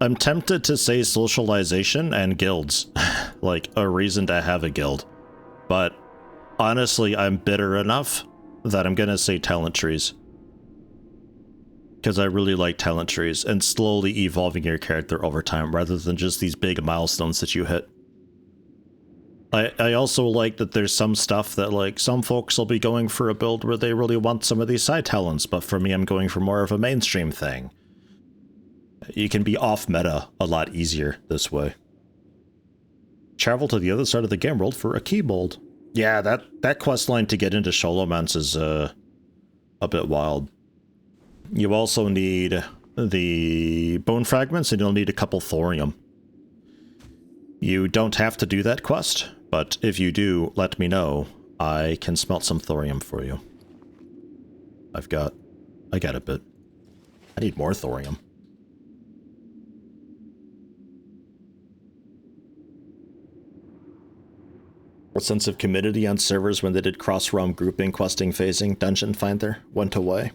I'm tempted to say socialization and guilds. Like, a reason to have a guild. But honestly, I'm bitter enough that I'm gonna say talent trees. Because I really like talent trees and slowly evolving your character over time rather than just these big milestones that you hit. I also like that there's some stuff that, like, some folks will be going for a build where they really want some of these side talents, but for me, I'm going for more of a mainstream thing. You can be off meta a lot easier this way. Travel to the other side of the game world for a keyboard. Yeah, that quest line to get into Sholomance is a bit wild. You also need the bone fragments, and you'll need a couple thorium. You don't have to do that quest, But if you do, let me know. I can smelt some thorium for you. I got a bit. I need more thorium. A sense of community on servers when they did cross-realm grouping, questing, phasing, dungeon finder went away.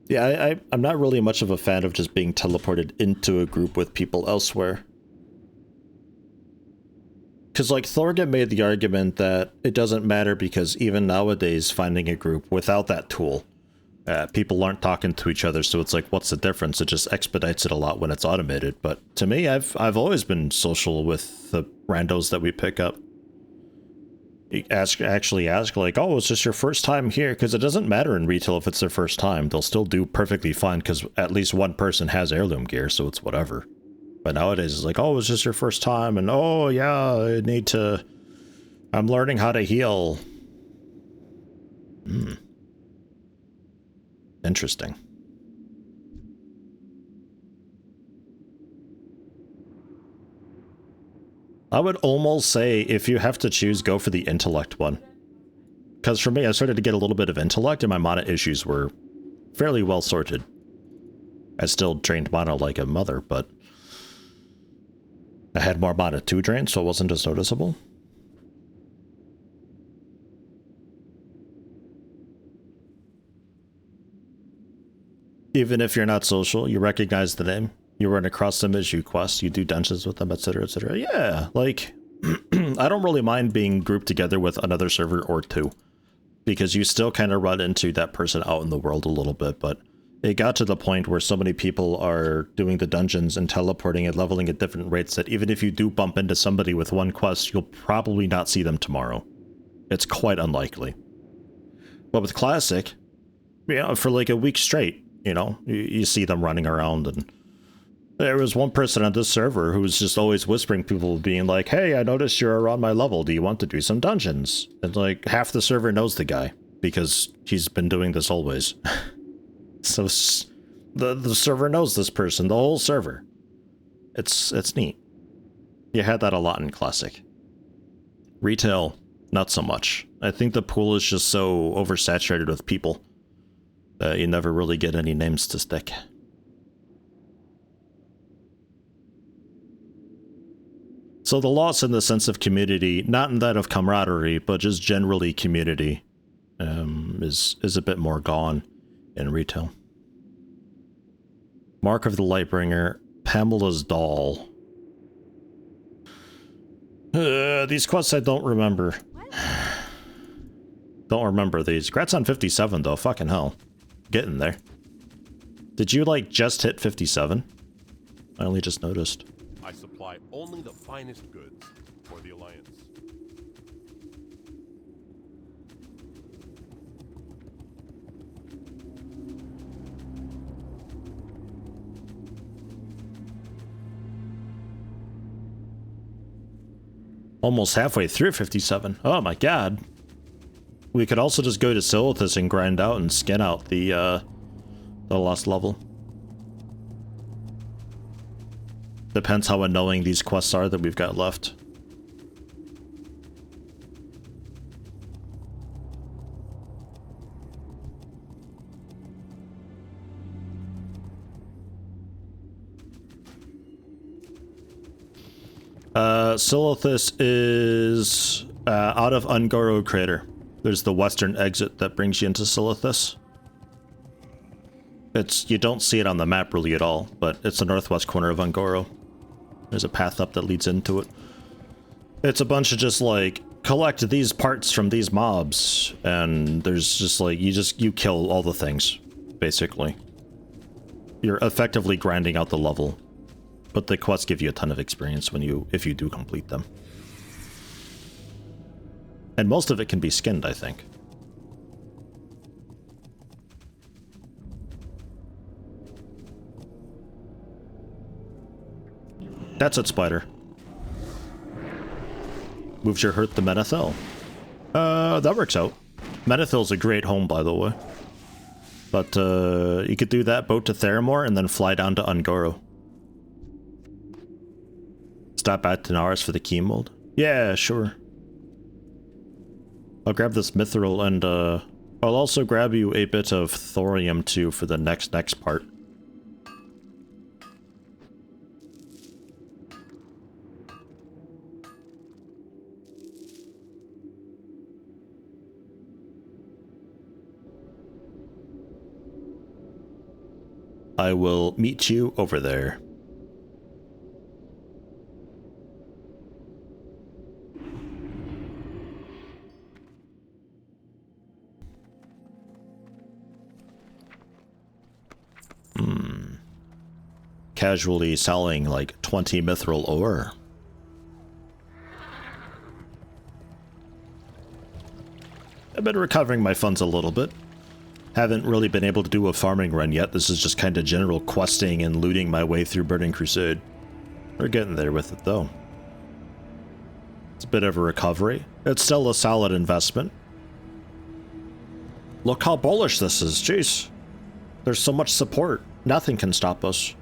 Yeah, I'm not really much of a fan of just being teleported into a group with people elsewhere. Because, like, Thorga made the argument that it doesn't matter because even nowadays, finding a group without that tool, people aren't talking to each other, so it's like, what's the difference? It just expedites it a lot when it's automated. But to me, I've always been social with the randos that we pick up. You actually ask, like, oh, is this your first time here? Because it doesn't matter in retail if it's their first time. They'll still do perfectly fine because at least one person has heirloom gear, so it's whatever. But nowadays, it's like, oh, is this your first time? And, oh, yeah, I'm learning how to heal. Interesting. I would almost say, if you have to choose, go for the intellect one. Because for me, I started to get a little bit of intellect, and my mana issues were fairly well sorted. I still drained mana like a mother, but I had more mana to drain, so it wasn't as noticeable. Even if you're not social, you recognize the name. You run across them as you quest, you do dungeons with them, etc., etc. Yeah, like, I don't really mind being grouped together with another server or two, because you still kind of run into that person out in the world a little bit, but it got to the point where so many people are doing the dungeons and teleporting and leveling at different rates that even if you do bump into somebody with one quest, you'll probably not see them tomorrow. It's quite unlikely. But with Classic, for like a week straight, you see them running around, and there was one person on this server who was just always whispering people, being like, hey, I noticed you're around my level, do you want to do some dungeons? And like, half the server knows the guy, because he's been doing this always. So the server knows this person, the whole server. It's neat. You had that a lot in Classic. Retail, not so much. I think the pool is just so oversaturated with people that you never really get any names to stick. So the loss in the sense of community, not in that of camaraderie, but just generally community, is a bit more gone in retail. Mark of the Lightbringer, Pamela's Doll. These quests I don't remember. Don't remember these. Grats on 57 though, fucking hell. Getting there. Did you like just hit 57? I only just noticed. I supply only the finest goods for the Alliance. Almost halfway through 57. Oh my god. We could also just go to Silithus and grind out and skin out the last level. Depends how annoying these quests are that we've got left. Silithus is out of Ungoro Crater. There's the western exit that brings you into Silithus. You don't see it on the map really at all, but it's the northwest corner of Ungoro. There's a path up that leads into it. It's a bunch of just like, collect these parts from these mobs, and there's just like, you kill all the things, basically. You're effectively grinding out the level, but the quests give you a ton of experience if you do complete them. And most of it can be skinned, I think. That's it, Spider. Moves your hurt to Menethil. That works out. Menethil's a great home, by the way. But, you could do that boat to Theramore and then fly down to Ungoro. stop at 10 hours for the key mold? Yeah, sure. I'll grab this mithril and I'll also grab you a bit of thorium too for the next part. I will meet you over there. Casually selling like 20 mithril ore. I've been recovering my funds a little bit. Haven't really been able to do a farming run yet. This is just kind of general questing and looting my way through Burning Crusade. We're getting there with it though. It's a bit of a recovery. It's still a solid investment. Look how bullish this is, jeez. There's so much support. Nothing can stop us.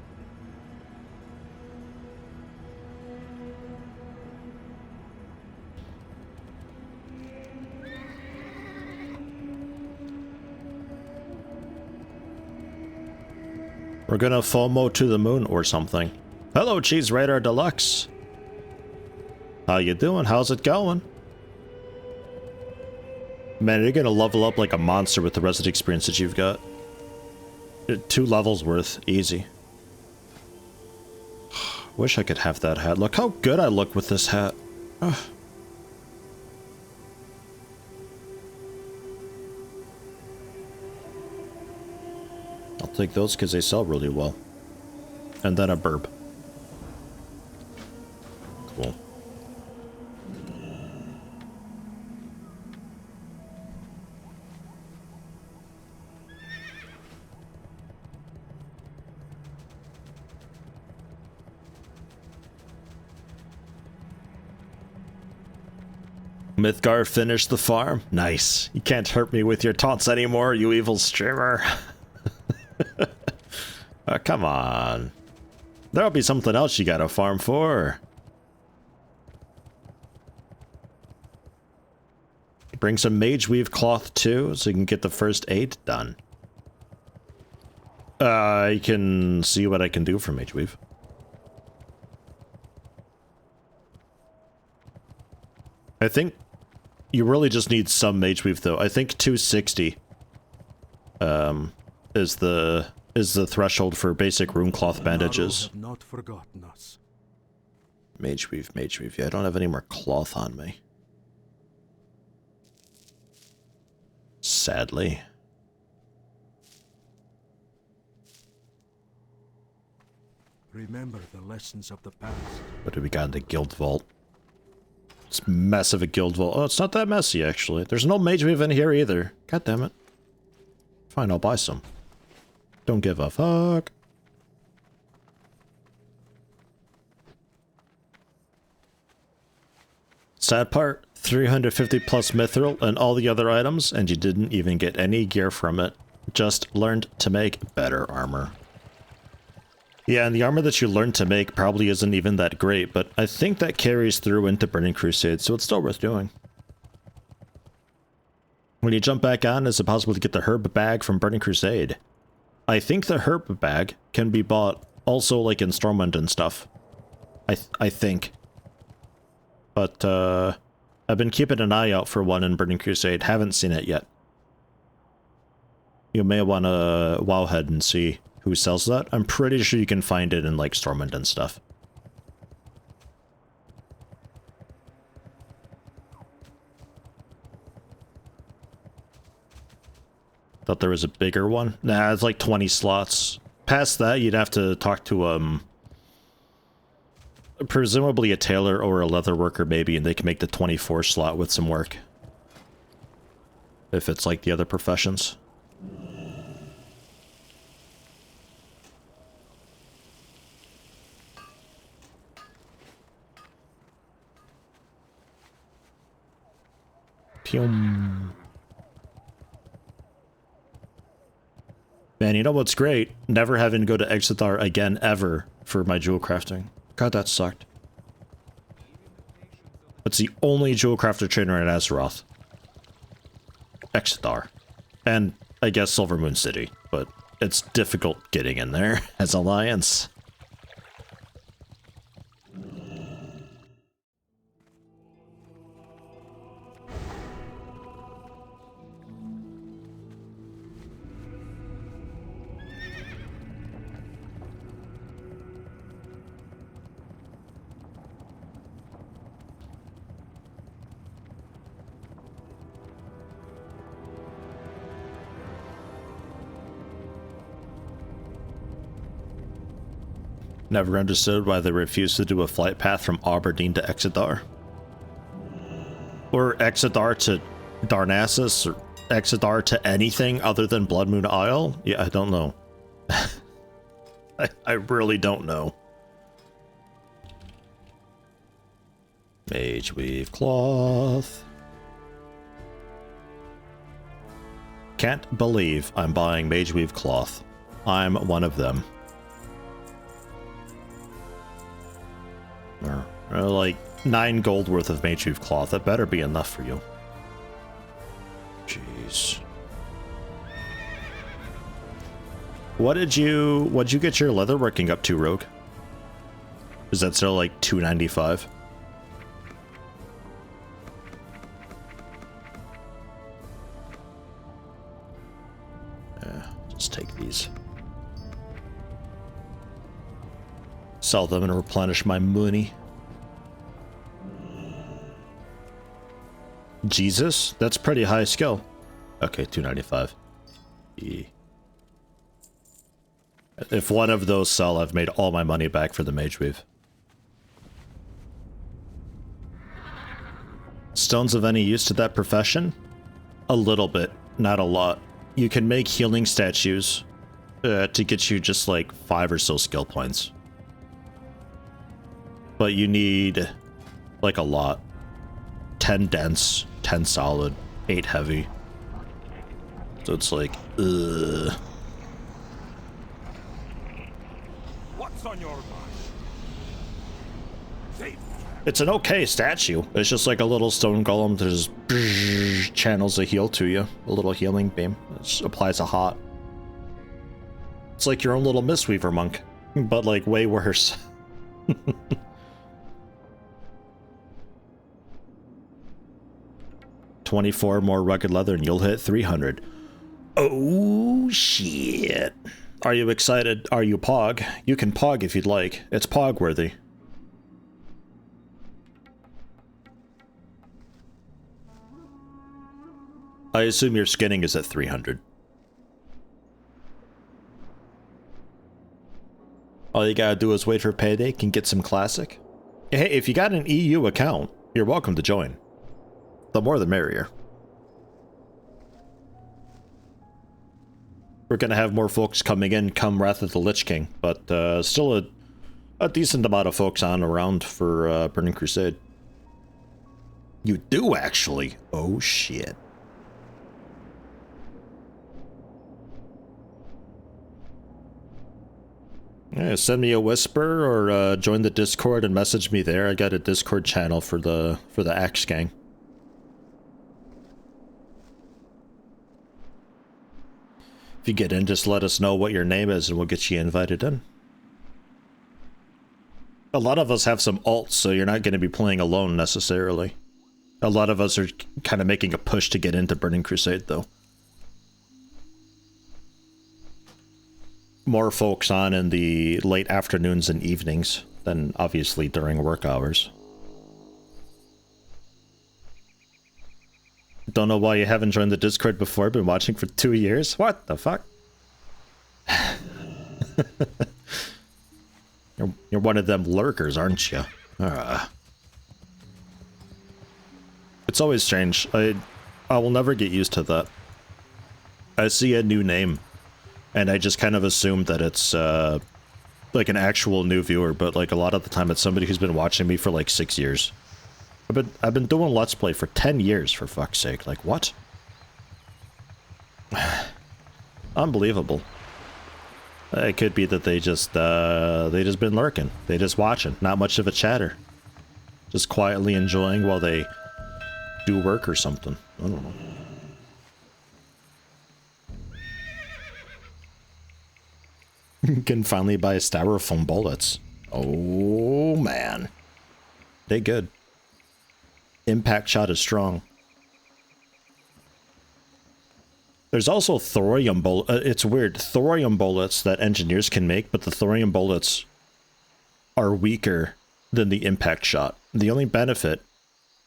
We're gonna FOMO to the moon or something. Hello, Cheese Radar Deluxe. How you doing? How's it going? Man, you're gonna level up like a monster with the rest of the experience that you've got. 2 levels worth, easy. Wish I could have that hat. Look how good I look with this hat. Ugh. I'll take those because they sell really well. And then a burb. Cool. Mythgar finished the farm. Nice. You can't hurt me with your taunts anymore, you evil streamer. Come on. There'll be something else you gotta farm for. Bring some mage weave cloth too, so you can get the first aid done. I can see what I can do for mage weave. I think you really just need some mage weave though. I think 260 is the threshold for basic rune cloth bandages. Have not forgotten us. Mage weave. Yeah, I don't have any more cloth on me. Sadly. Remember the lessons of the past. What do we got in the guild vault? It's massive a guild vault. Oh, it's not that messy actually. There's no mage weave in here either. God damn it. Fine, I'll buy some. Don't give a fuck. Sad part, 350 plus mithril and all the other items, and you didn't even get any gear from it. Just learned to make better armor. Yeah, and the armor that you learned to make probably isn't even that great, but I think that carries through into Burning Crusade, so it's still worth doing. When you jump back on, is it possible to get the herb bag from Burning Crusade? I think the herb bag can be bought also like in Stormwind and stuff. I think. But I've been keeping an eye out for one in Burning Crusade. Haven't seen it yet. You may want to wowhead and see who sells that. I'm pretty sure you can find it in like Stormwind and stuff. Thought there was a bigger one. Nah, it's like 20 slots. Past that, you'd have to talk to, presumably a tailor or a leather worker maybe, and they can make the 24 slot with some work. If it's like the other professions. Pyum. Man, you know what's great? Never having to go to Exithar again, ever, for my jewel crafting. God, that sucked. It's the only jewel crafter trainer in Azeroth. Exodar. And I guess Silver Moon City, but it's difficult getting in there as Alliance. Never understood why they refused to do a flight path from Aberdeen to Exodar. Or Exodar to Darnassus, or Exodar to anything other than Blood Moon Isle? Yeah, I don't know. I really don't know. Mage Weave Cloth. Can't believe I'm buying Mage Weave Cloth. I'm one of them. Like 9 gold worth of Mage Weave Cloth. That better be enough for you. Jeez. What'd you get your leatherworking up to, Rogue? Is that still like 295? Yeah, just take these. Sell them and replenish my money. Jesus, that's pretty high skill. Okay, 295. If one of those sell, I've made all my money back for the Mage Weave. Stones of any use to that profession? A little bit, not a lot. You can make healing statues to get you just like 5 or so skill points. But you need like a lot. 10 dense, 10 solid, 8 heavy. So it's like, ugh. What's on your mind? It's an okay statue. It's just like a little stone golem that just channels a heal to you. A little healing beam. It just applies a hot. It's like your own little Mistweaver monk, but like way worse. 24 more rugged leather and you'll hit 300. Oh, shit. Are you excited? Are you Pog? You can Pog if you'd like. It's Pog worthy. I assume your skinning is at 300. All you gotta do is wait for payday and get some classic. Hey, if you got an EU account, you're welcome to join. The more the merrier. We're gonna have more folks coming in come Wrath of the Lich King, but still a decent amount of folks on around for Burning Crusade. You do actually? Oh shit. Yeah, send me a whisper or join the Discord and message me there. I got a Discord channel for the Axe Gang. If you get in, just let us know what your name is and we'll get you invited in. A lot of us have some alts, so you're not going to be playing alone necessarily. A lot of us are kind of making a push to get into Burning Crusade, though. More folks on in the late afternoons and evenings than obviously during work hours. Don't know why you haven't joined the Discord before. Been watching for 2 years. What the fuck? You're one of them lurkers, aren't you? It's always strange. I will never get used to that. I see a new name, and I just kind of assume that it's like an actual new viewer, but like a lot of the time it's somebody who's been watching me for like 6 years. I've been doing Let's Play for 10 years, for fuck's sake. Like, what? Unbelievable. It could be that they just been lurking. They just watching. Not much of a chatter. Just quietly enjoying while they do work or something. I don't know. Can finally buy styrofoam bullets. Oh man. They good. Impact shot is strong. There's also thorium it's weird. Thorium bullets that engineers can make, but the thorium bullets are weaker than the impact shot. The only benefit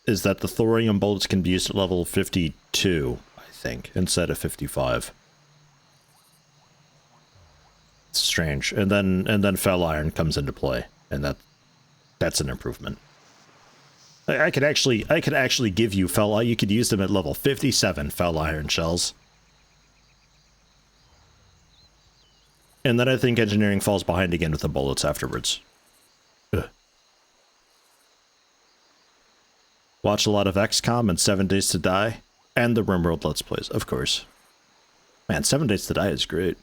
is that the thorium bullets can be used at level 52, I think, instead of 55. It's strange. And then fell iron comes into play, and that's an improvement. I could actually give you fell iron. You could use them at level 57 fell iron shells. And then I think engineering falls behind again with the bullets afterwards. Ugh. Watch a lot of XCOM and 7 Days to Die, and the RimWorld Let's Plays, of course. Man, 7 Days to Die is great.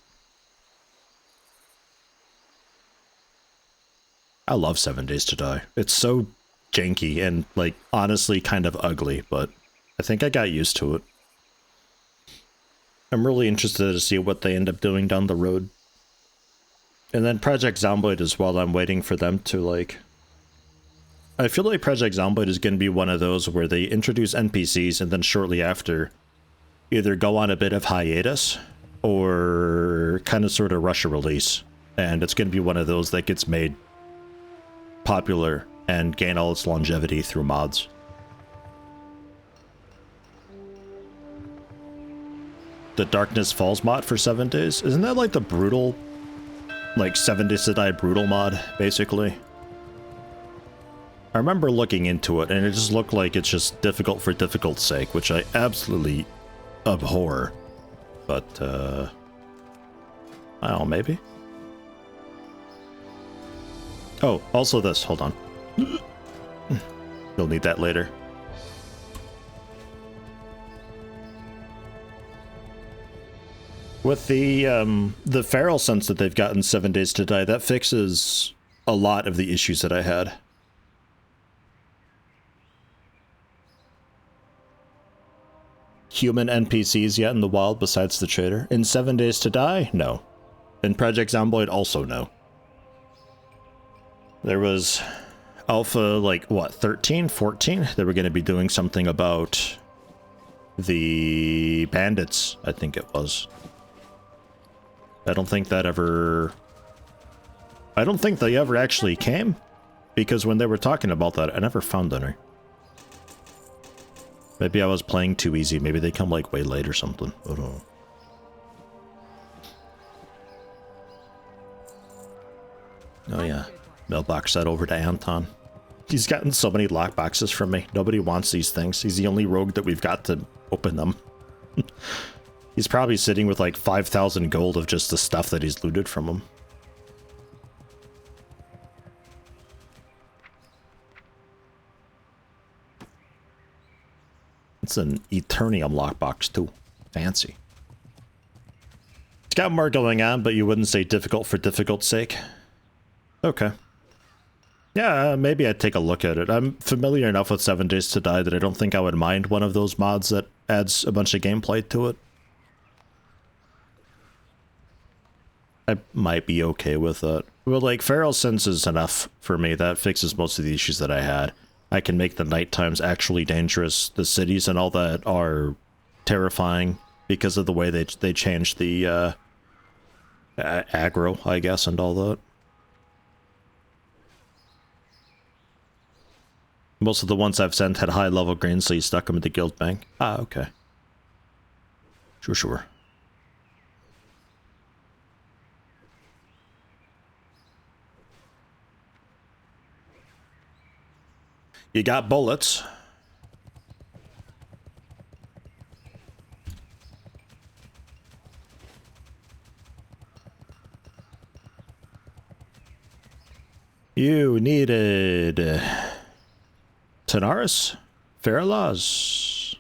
I love 7 Days to Die. It's so janky and, like, honestly kind of ugly, but I think I got used to it. I'm really interested to see what they end up doing down the road. And then Project Zomboid as well, I'm waiting for them to, like... I feel like Project Zomboid is going to be one of those where they introduce NPCs and then shortly after either go on a bit of hiatus or kind of sort of rush a release. And it's going to be one of those that gets made popular and gain all its longevity through mods. The Darkness Falls mod for 7 Days? Isn't that like the brutal... like 7 Days to Die brutal mod, basically? I remember looking into it, and it just looked like it's just difficult for difficult's sake, which I absolutely abhor. But, I don't know, maybe? Oh, also this, hold on. You'll need that later. With the feral sense that they've got in 7 Days to Die, that fixes a lot of the issues that I had. Human NPCs yet in the wild besides the trader? In 7 Days to Die? No. In Project Zomboid? Also no. There was Alpha, like, what, 13, 14? They were going to be doing something about the bandits, I think it was. I don't think that ever... I don't think they ever actually came, because when they were talking about that, I never found any. Maybe I was playing too easy. Maybe they come, like, way late or something. I don't know. Oh, yeah. Mailbox set over to Anton. He's gotten so many lockboxes from me. Nobody wants these things. He's the only rogue that we've got to open them. He's probably sitting with like 5,000 gold of just the stuff that he's looted from him. It's an Eternium lockbox too. Fancy. It's got more going on, but you wouldn't say difficult for difficult's sake. Okay. Yeah, maybe I'd take a look at it. I'm familiar enough with 7 Days to Die that I don't think I would mind one of those mods that adds a bunch of gameplay to it. I might be okay with that. Well, like, Feral Sense is enough for me. That fixes most of the issues that I had. I can make the night times actually dangerous. The cities and all that are terrifying because of the way they changed the aggro, I guess, and all that. Most of the ones I've sent had high-level greens, so you stuck them in the guild bank. Ah, okay. Sure. You got bullets. You needed Tanaris? Faralas?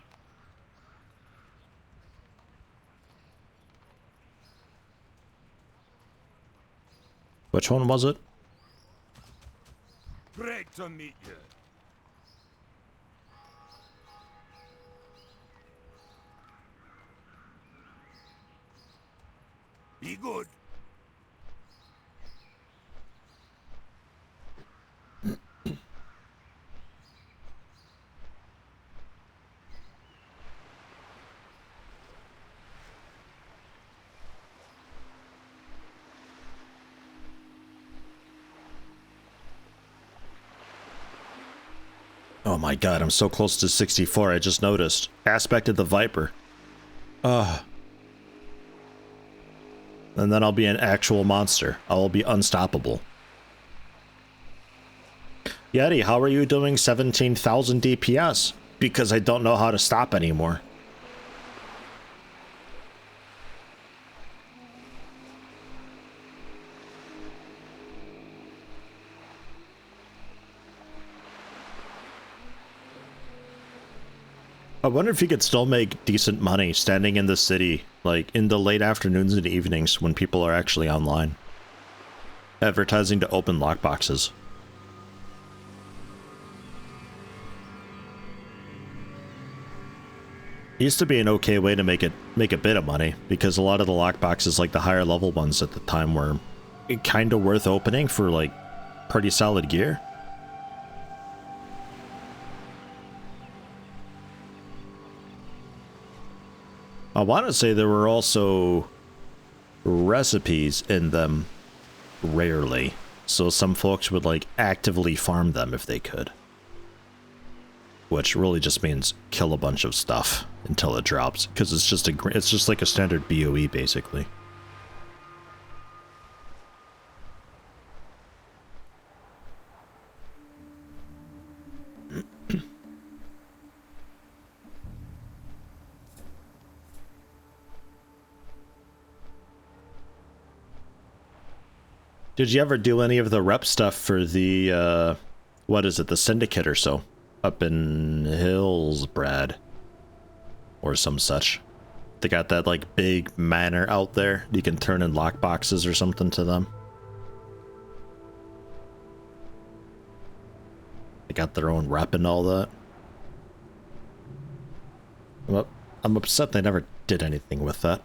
Which one was it? Great to meet you. Be good. Oh my god, I'm so close to 64, I just noticed. Aspected the Viper. Ugh. And then I'll be an actual monster. I will be unstoppable. Yeti, how are you doing 17,000 DPS? Because I don't know how to stop anymore. I wonder if you could still make decent money standing in the city, like in the late afternoons and evenings when people are actually online. Advertising to open lockboxes. It used to be an okay way to make a bit of money, because a lot of the lockboxes, like the higher level ones at the time, were kind of worth opening for like pretty solid gear. I want to say there were also recipes in them rarely, so some folks would like actively farm them if they could. Which really just means kill a bunch of stuff until it drops, because it's just like a standard BOE basically. Did you ever do any of the rep stuff for the, what is it, the Syndicate or so? Up in Hillsbrad. Or some such. They got that, like, big manor out there. You can turn in lockboxes or something to them. They got their own rep and all that. I'm upset they never did anything with that.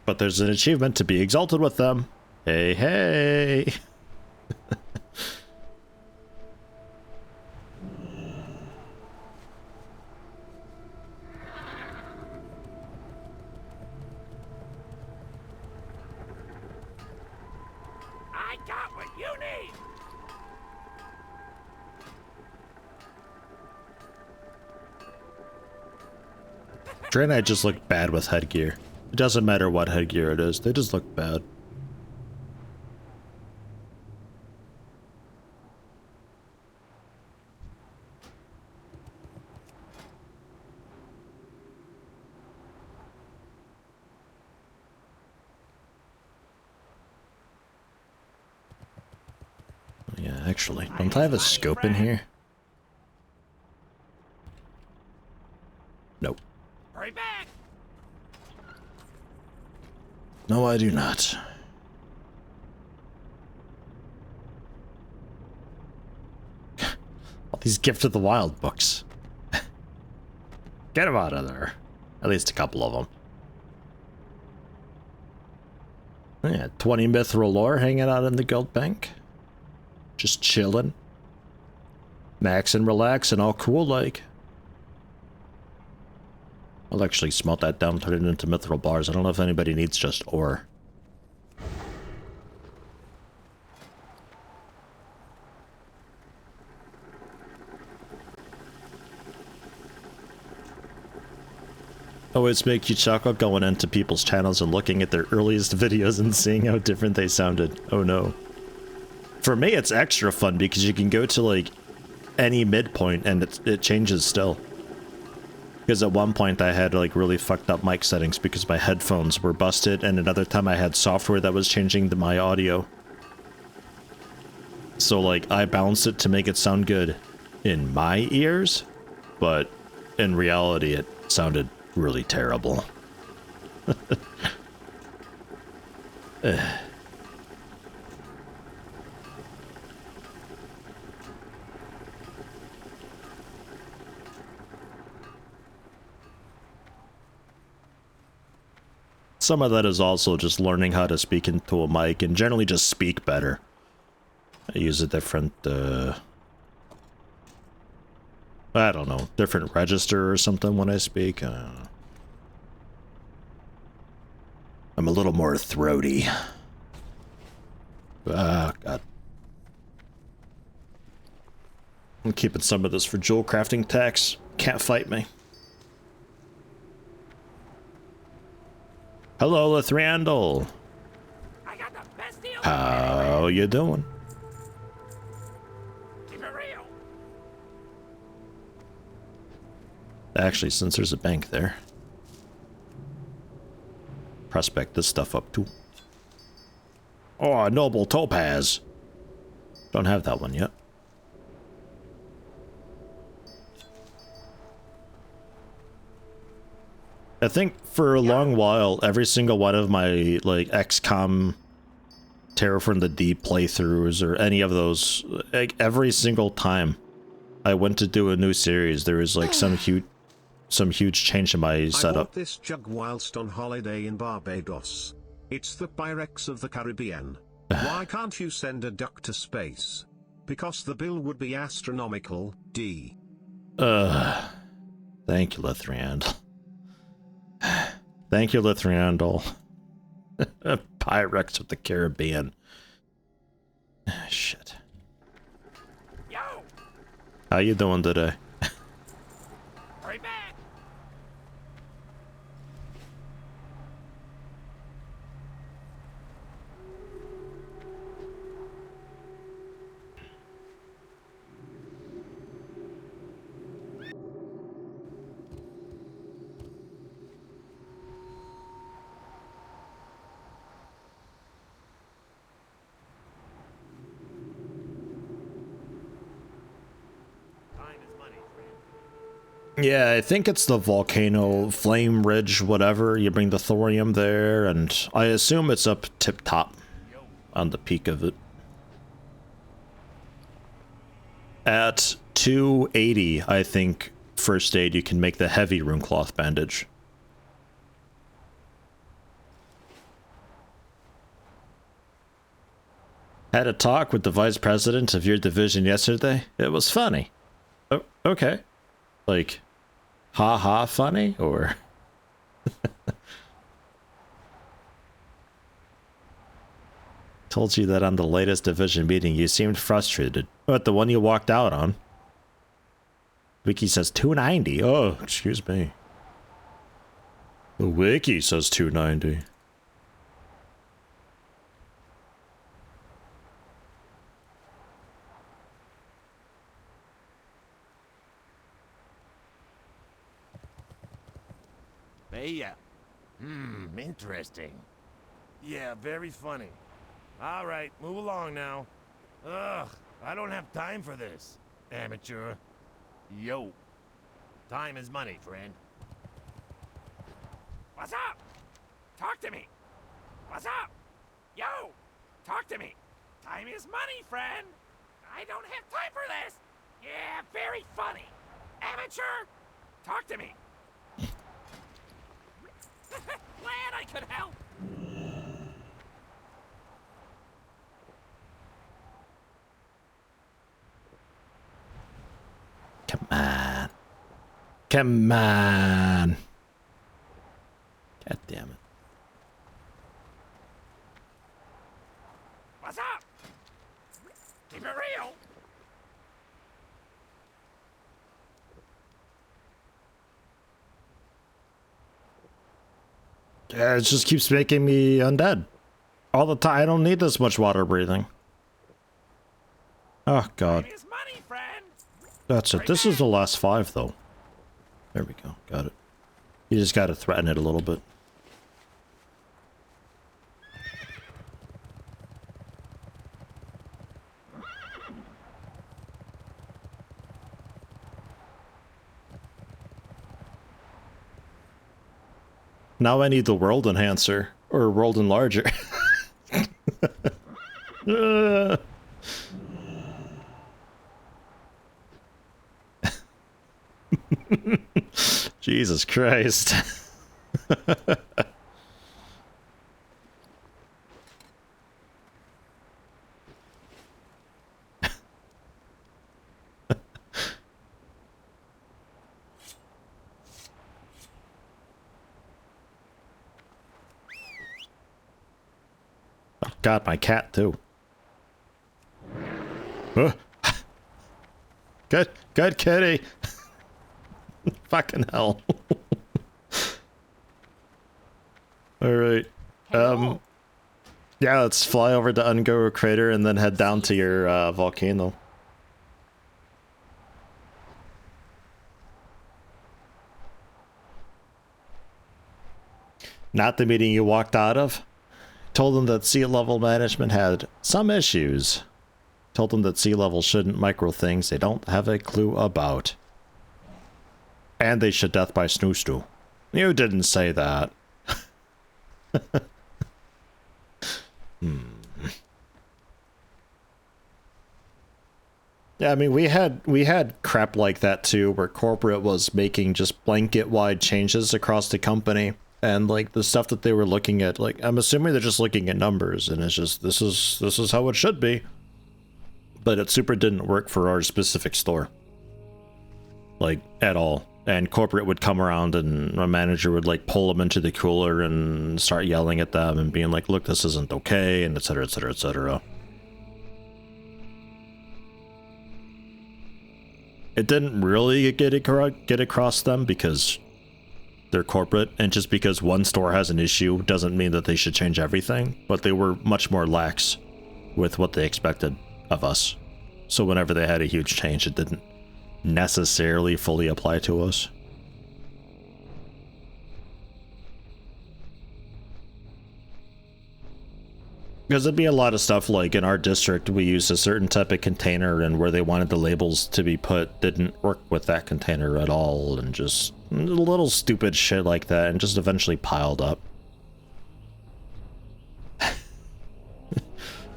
But there's an achievement to be exalted with them. Hey, hey! I got what you need! Draenei just look bad with headgear. It doesn't matter what headgear it is, they just look bad. Yeah, actually, don't I have a scope in here? Nope. Hurry back! No, I do not. All these Gift of the Wild books. Get them out of there. At least a couple of them. Yeah, 20 mithril lore hanging out in the gold bank. Just chilling. Max and relax and all cool like. I'll actually smelt that down, turn it into mithril bars. I don't know if anybody needs just ore. Always make you chuckle going into people's channels and looking at their earliest videos and seeing how different they sounded. Oh no. For me, it's extra fun because you can go to like any midpoint and it changes still. Because at one point I had like really fucked up mic settings because my headphones were busted, and another time I had software that was changing my audio. So like I balanced it to make it sound good in my ears, but in reality it sounded really terrible. some of that is also just learning how to speak into a mic and generally just speak better. I use a different, I don't know, different register or something when I speak. I don't know. I'm a little more throaty. Ah, God. I'm keeping some of this for jewel crafting tax. Can't fight me. Hello, Lithriandel. I got the best deal. How you doing? Keep it real. Actually, since there's a bank there, prospect this stuff up too. Oh, a noble topaz. Don't have that one yet. I think for a long while, every single one of my, like, XCOM Terror from the Deep playthroughs or any of those, like, every single time I went to do a new series, there was, like, some huge change in my I setup. bought this jug whilst on holiday in Barbados. It's the Pyrex of the Caribbean. Why can't you send a duck to space? Because the bill would be astronomical, D. Thank you, Lithriandel. Thank you, Lithriandel. Pyrex of the Caribbean. Shit. Yo, How you doing today? hurry back. Yeah, I think it's the volcano, flame ridge, whatever. You bring the thorium there, and I assume it's up tip top on the peak of it. At 280, I think, first aid, you can make the heavy runecloth bandage. Had a talk with the vice president of your division yesterday. It was funny. Oh, okay. Like, ha funny, or... Told you that on the latest division meeting you seemed frustrated. What, the one you walked out on? Wiki says 290. Oh, excuse me. The wiki says 290. Hey, interesting. Yeah, very funny. All right, move along now. Ugh, I don't have time for this, amateur. Yo, time is money, friend. What's up? Talk to me. What's up? Yo, talk to me. Time is money, friend. I don't have time for this. Yeah, very funny. Amateur, talk to me. Glad I could help. Come on. Come on. God damn it. What's up? Keep it real. Yeah, it just keeps making me undead. All the time. I don't need this much water breathing. Oh, God. Time is money, friend. That's it. This is the last 5, though. There we go. Got it. You just gotta threaten it a little bit. Now I need the world enhancer. Or world enlarger. Jesus Christ. God, my cat too. Good kitty. Fucking hell. All right. Yeah, let's fly over to Ungoro Crater and then head down to your volcano. Not the meeting you walked out of? Told them that sea level management had some issues. Told them that sea level shouldn't micro things they don't have a clue about. And they should death by snoo-snoo. You didn't say that. Yeah, I mean, we had crap like that too, where corporate was making just blanket-wide changes across the company. And like the stuff that they were looking at, like I'm assuming they're just looking at numbers, and it's just this is how it should be. But it super didn't work for our specific store, like at all. And corporate would come around, and a manager would like pull them into the cooler and start yelling at them and being like, "Look, this isn't okay," and etc. etc. etc. It didn't really get across them because they're corporate, and just because one store has an issue doesn't mean that they should change everything, but they were much more lax with what they expected of us. So whenever they had a huge change, it didn't necessarily fully apply to us. Because it'd be a lot of stuff like in our district, we used a certain type of container, and where they wanted the labels to be put didn't work with that container at all, and just little stupid shit like that, and just eventually piled up.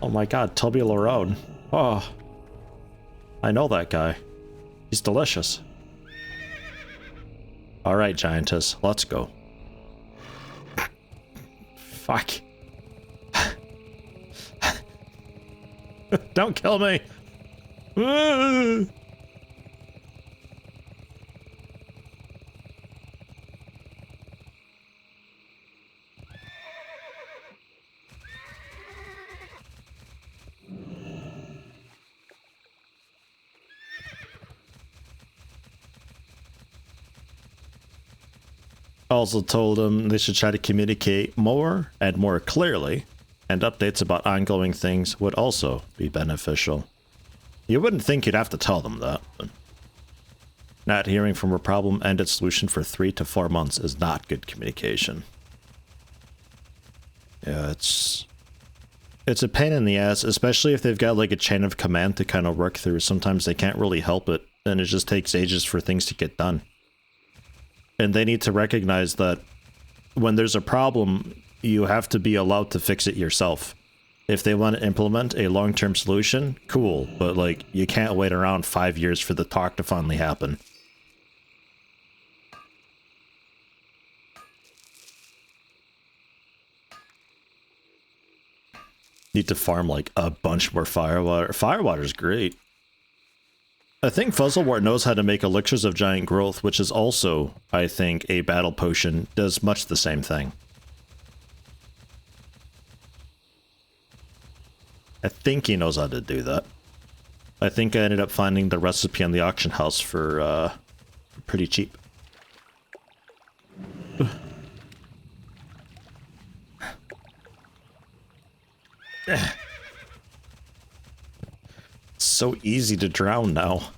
Oh my god, Toby Larone. Oh, I know that guy. He's delicious. Alright, Giantess, let's go. Fuck. Don't kill me! Also told them they should try to communicate more and more clearly, and updates about ongoing things would also be beneficial. You wouldn't think you'd have to tell them that, but not hearing from a problem and its solution for 3 to 4 months is not good communication. Yeah, it's a pain in the ass, especially if they've got like a chain of command to kind of work through. Sometimes they can't really help it, and it just takes ages for things to get done. And they need to recognize that when there's a problem, you have to be allowed to fix it yourself. If they want to implement a long-term solution, cool, but like you can't wait around 5 years for the talk to finally happen. Need to farm like a bunch more firewater. Firewater's great. I think Fuzzlewort knows how to make elixirs of giant growth, which is also, I think, a battle potion. Does much the same thing. I think he knows how to do that. I think I ended up finding the recipe on the auction house for pretty cheap. So easy to drown now.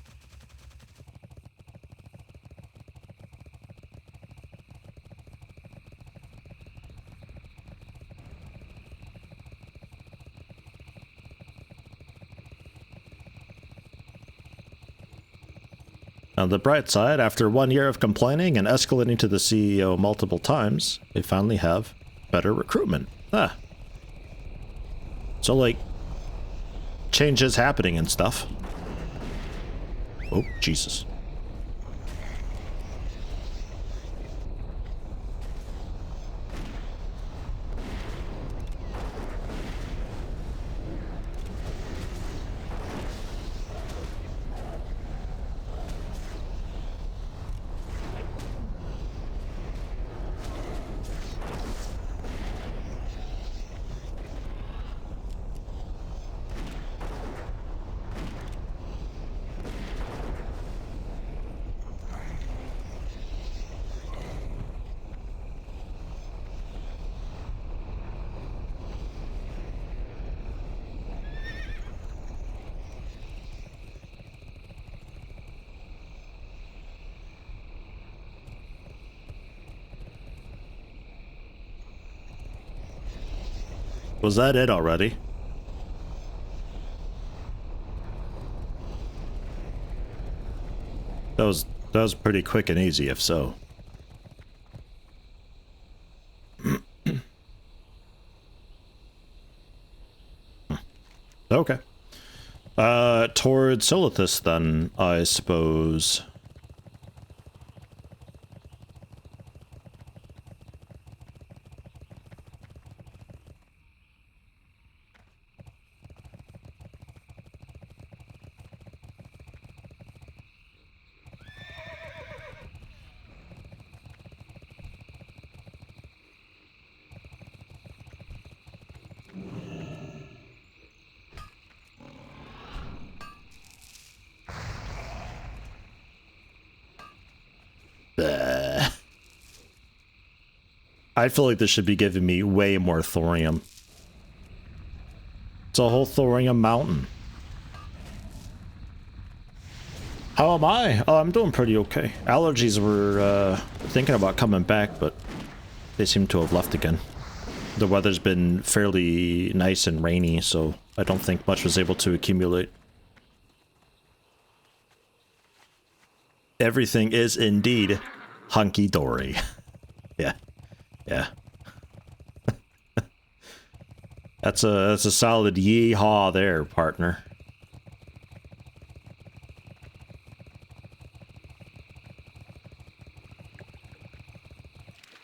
On the bright side, after 1 year of complaining and escalating to the CEO multiple times, they finally have better recruitment. Ah. So, like, change is happening and stuff. Oh, Jesus. Was that it already? That was pretty quick and easy, if so. Okay. Towards Silithus then, I suppose. I feel like this should be giving me way more thorium. It's a whole thorium mountain. How am I? Oh, I'm doing pretty okay. Allergies were thinking about coming back, but they seem to have left again. The weather's been fairly nice and rainy, so I don't think much was able to accumulate. Everything is indeed hunky-dory. Yeah. Yeah. That's a solid yee-haw there, partner.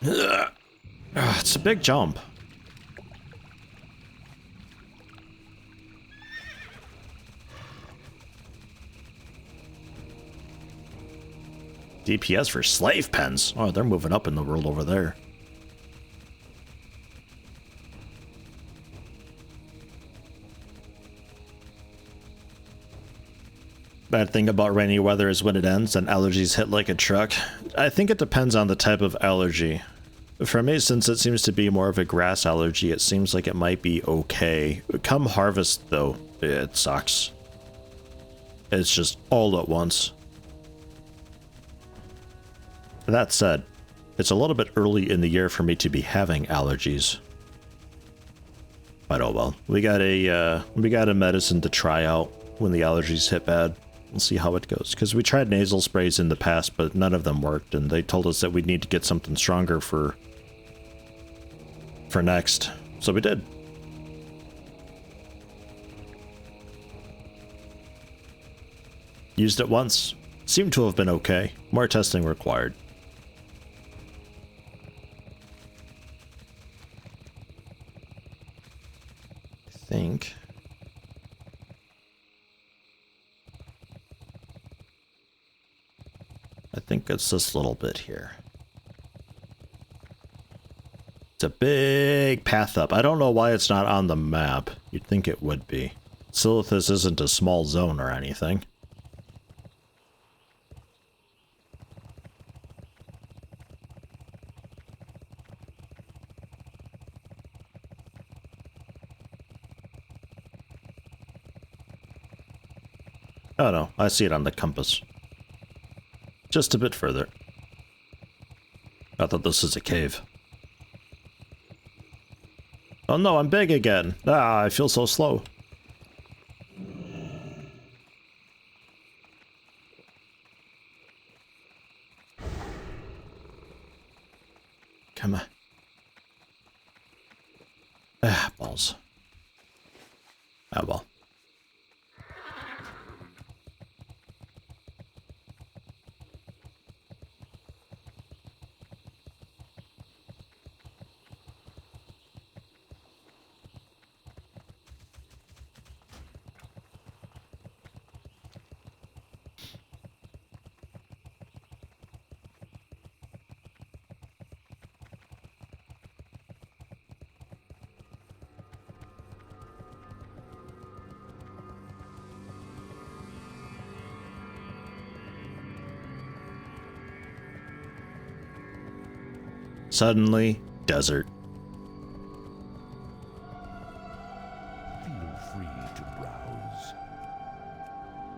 It's a big jump. DPS for slave pens. Oh, they're moving up in the world over there. Bad thing about rainy weather is when it ends and allergies hit like a truck. I think it depends on the type of allergy. For me, since it seems to be more of a grass allergy, it seems like it might be okay. Come harvest, though, it sucks. It's just all at once. That said, it's a little bit early in the year for me to be having allergies. But oh well. We got a medicine to try out when the allergies hit bad. We'll see how it goes. Because we tried nasal sprays in the past, but none of them worked, and they told us that we'd need to get something stronger for next. So we did. Used it once. Seemed to have been okay. More testing required. I think it's this little bit here. It's a big path up. I don't know why it's not on the map. You'd think it would be. Silithus isn't a small zone or anything. Oh no, I see it on the compass. Just a bit further. I thought this was a cave. Oh no, I'm big again. Ah, I feel so slow. Come on. Ah, balls. Ah, well. Suddenly, desert. Feel free to browse.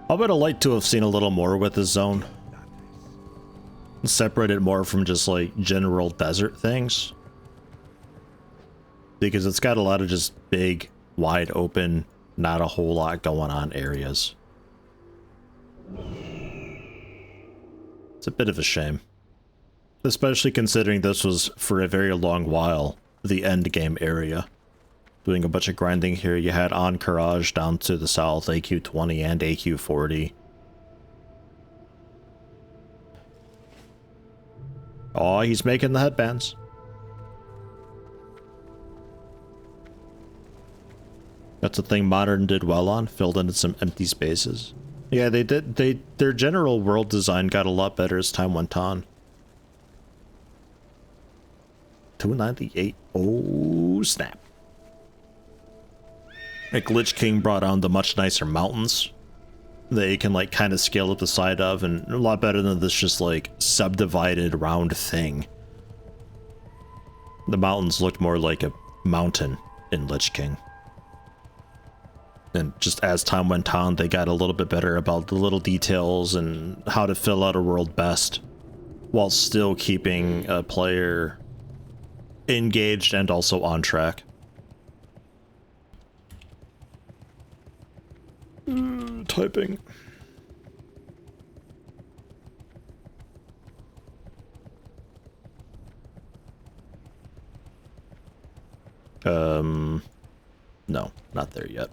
I would have liked to have seen a little more with this zone. Separate it more from just like general desert things. because it's got a lot of just big, wide open, not a whole lot going on areas. It's a bit of a shame. Especially considering this was, for a very long while, the end game area. Doing a bunch of grinding here, you had Encourage down to the south, AQ20 and AQ40. Oh, he's making the headbands. That's a thing Modern did well on, filled in some empty spaces. Yeah, they did. Their general world design got a lot better as time went on. 298. Oh, snap. Like, Lich King brought on the much nicer mountains that you can, like, kind of scale up the side of, and a lot better than this just, like, subdivided round thing. The mountains looked more like a mountain in Lich King. And just as time went on, they got a little bit better about the little details and how to fill out a world best, while still keeping a player engaged and also on track. Typing. No, not there yet.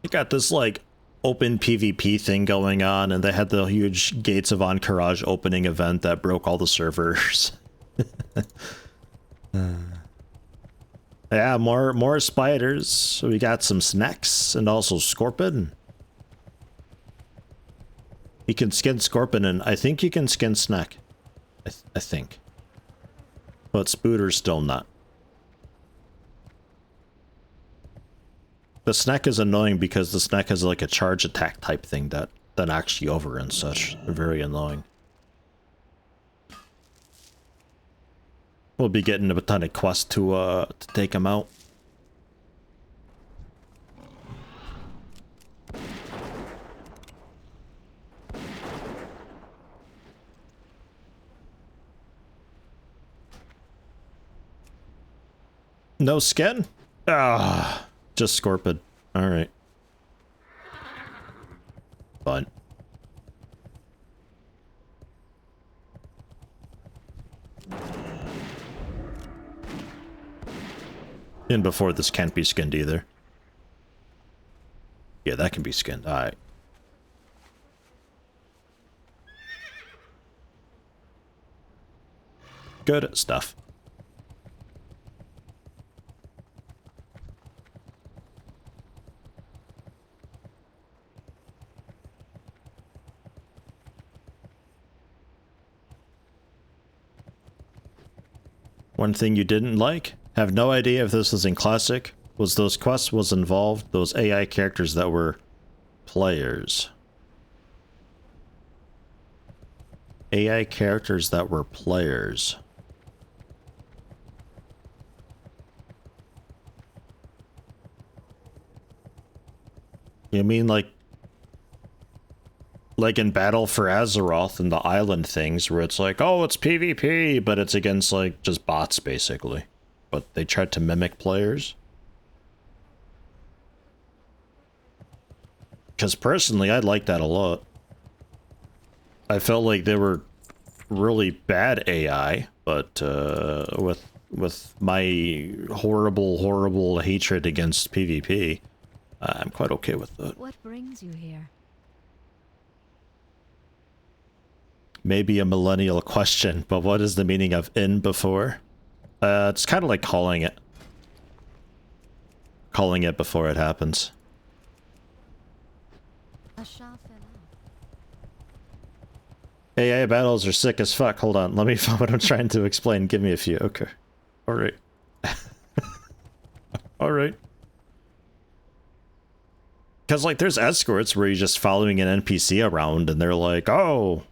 You got this, like, open PvP thing going on, and they had the huge Gates of Encourage opening event that broke all the servers. Yeah, more spiders. So we got some snacks and also Scorpion. You can skin Scorpion, and I think you can skin Snack. I think. But Spooter's still not. The Snack is annoying because the Snack has like a charge attack type thing that knocks you over and such. They're very annoying. We'll be getting a ton of quests to take him out. No skin? Ah, just Scorpion. All right. Fine. And before this can't be skinned either. Yeah, that can be skinned. Alright. Good stuff. One thing you didn't like? Have no idea if this was in Classic. Was those quests was involved those AI characters that were players. AI characters that were players. You mean like in Battle for Azeroth and the island things where it's like, oh, it's PvP, but it's against like just bots basically. But they tried to mimic players? Because personally, I like that a lot. I felt like they were really bad AI, but with my horrible hatred against PvP, I'm quite okay with that. What brings you here? Maybe a millennial question, but what is the meaning of in before? It's kind of like calling it. Calling it before it happens. AI battles are sick as fuck. Hold on, let me find what I'm trying to explain. Give me a few. Okay. Alright. Alright. Because, like, there's escorts where you're just following an NPC around and they're like, oh,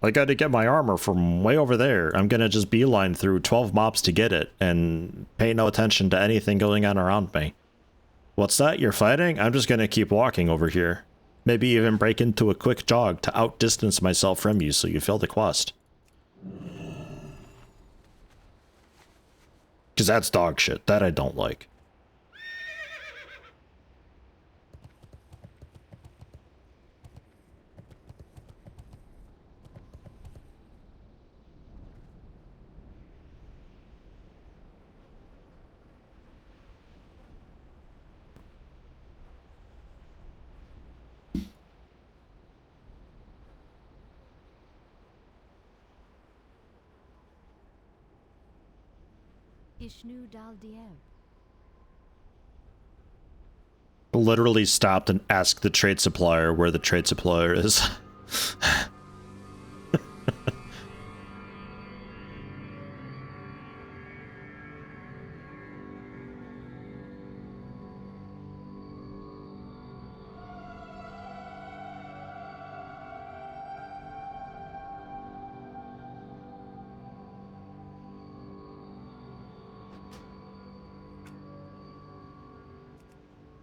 I gotta get my armor from way over there. I'm gonna just beeline through 12 mobs to get it and pay no attention to anything going on around me. What's that? You're fighting? I'm just gonna keep walking over here. Maybe even break into a quick jog to outdistance myself from you so you fail the quest. Because that's dog shit. That I don't like. Ishnu Dal Dieb. Literally stopped and asked the trade supplier where the trade supplier is.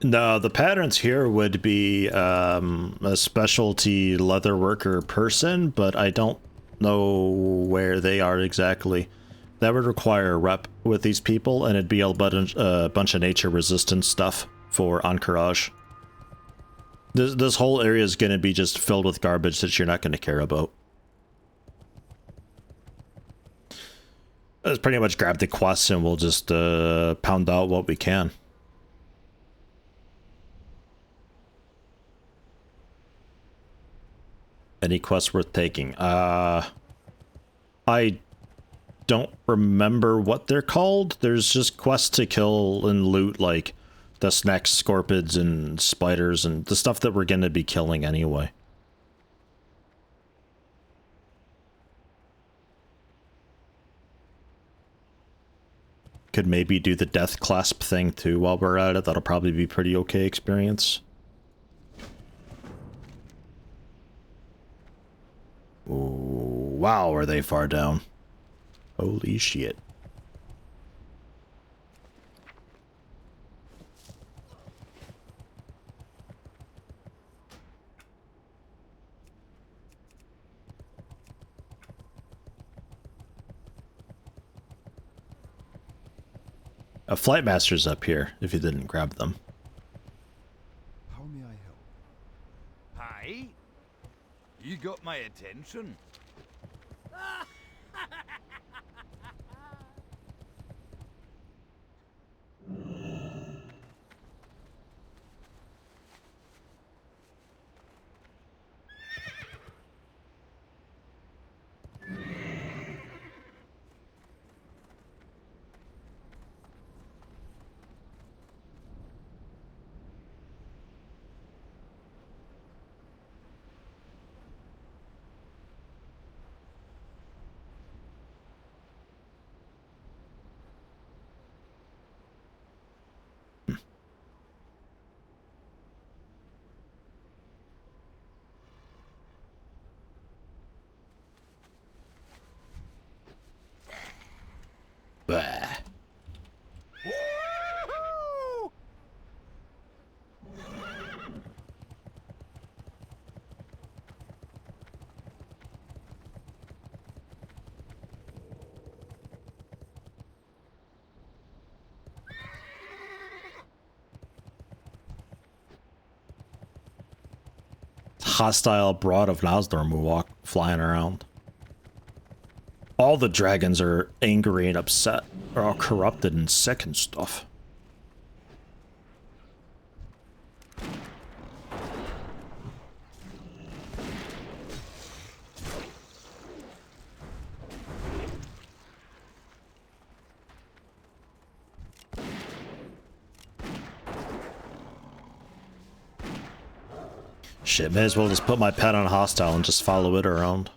No, the patterns here would be a specialty leather worker person, but I don't know where they are exactly. That would require a rep with these people, and it'd be a bunch of nature resistance stuff for Encourage. This whole area is going to be just filled with garbage that you're not going to care about. Let's pretty much grab the quests and we'll just pound out what we can. Any quests worth taking? I don't remember what they're called. There's just quests to kill and loot, like the snacks, scorpids, and spiders, and the stuff that we're going to be killing anyway. Could maybe do the death clasp thing too while we're at it. That'll probably be pretty okay experience. Ooh, wow, are they far down? Holy shit. A Flight Master's up here, if you didn't grab them. How may I help? Hi? You got my attention? Bah. Hostile broad of Nosdorm will walk flying around. All the dragons are angry and upset. They're all corrupted and sick and stuff. Shit, may as well just put my pet on hostile and just follow it around.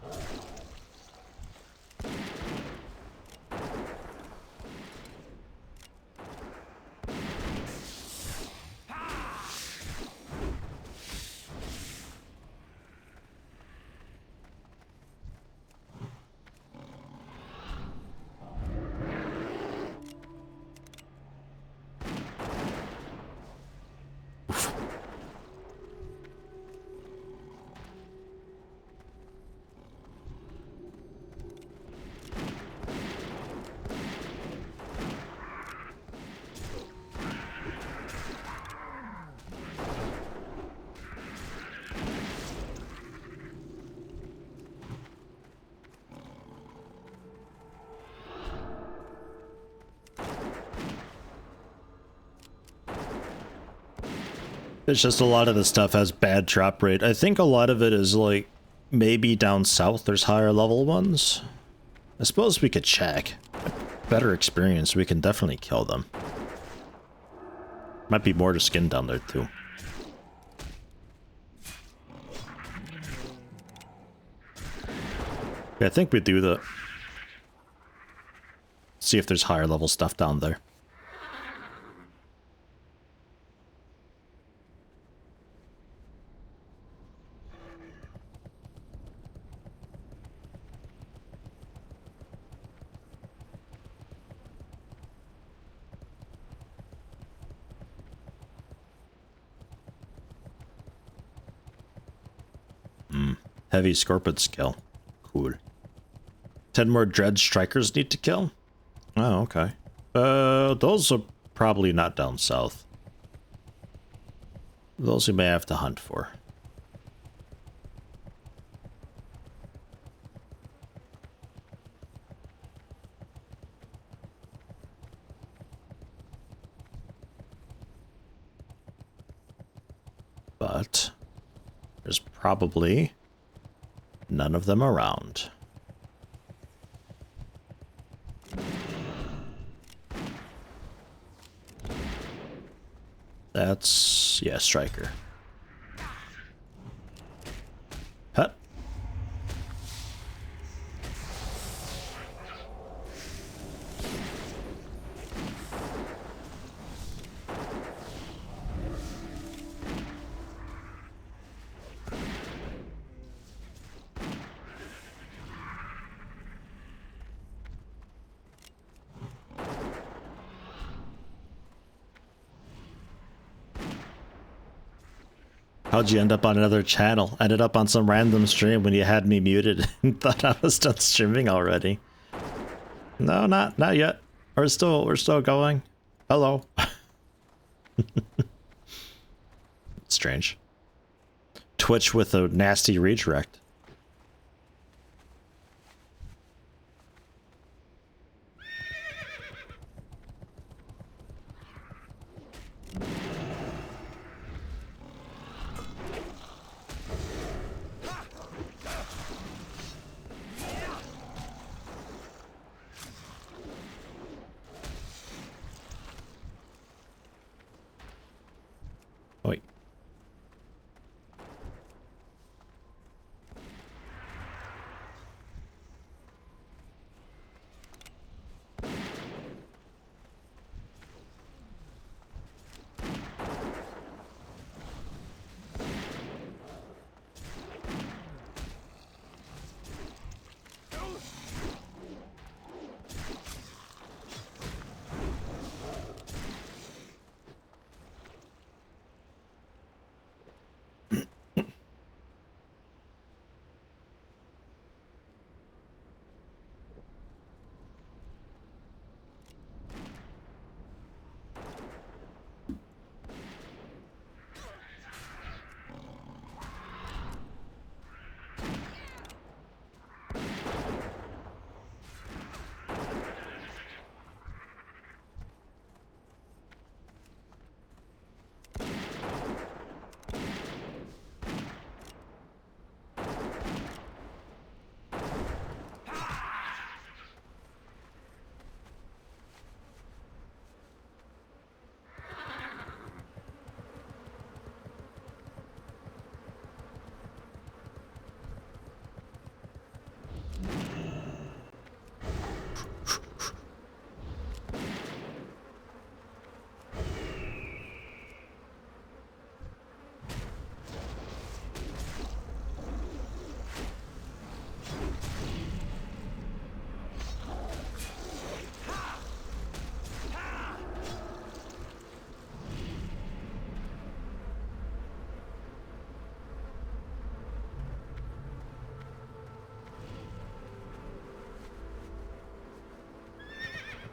It's just a lot of the stuff has bad drop rate. I think a lot of it is like maybe down south there's higher level ones. I suppose we could check. Better experience, we can definitely kill them. Might be more to skin down there too. Yeah, I think we do the... See if there's higher level stuff down there. Heavy Scorpions kill. Cool. 10 more Dread Strikers need to kill? Oh, okay. Those are probably not down south. Those we may have to hunt for. But there's probably none of them around. That's, yeah, Striker. Hut. How'd you end up on another channel? Ended up on some random stream when you had me muted and thought I was done streaming already. No, not yet. We're still going. Hello. Strange. Twitch with a nasty redirect. Wait.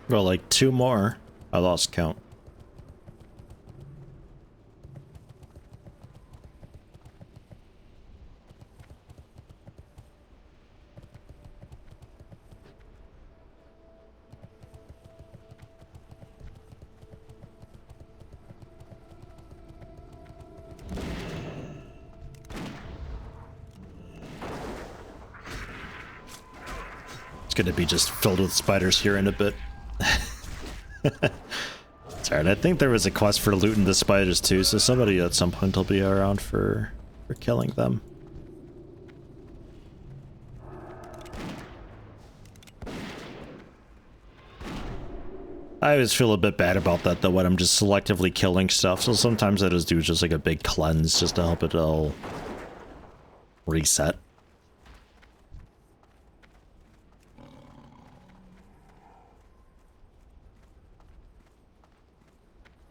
Well, like 2 more. I lost count. gonna be just filled with spiders here in a bit. It's alright, I think there was a quest for looting the spiders too, so somebody at some point will be around for killing them. I always feel a bit bad about that though when I'm just selectively killing stuff, so sometimes I just do just like a big cleanse just to help it all reset.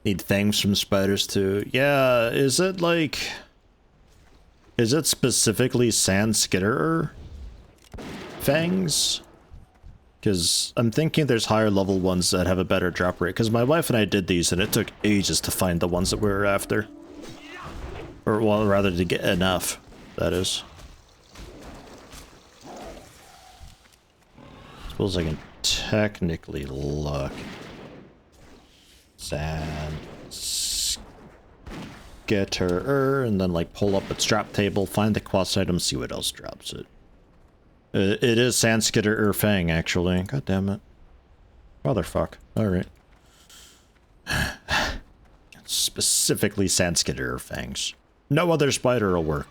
Need fangs from spiders too. Yeah, is it like... Is it specifically sand skitterer fangs? Because I'm thinking there's higher level ones that have a better drop rate. Because my wife and I did these and it took ages to find the ones that we were after. Or, well, rather to get enough, that is. Suppose I can technically look. Sand skitterer, and then like pull up its drop table, find the quest item, see what else drops it. It is sand skitterer fang, actually. God damn it. Motherfuck. Alright. Specifically sand skitterer fangs. No other spider will work.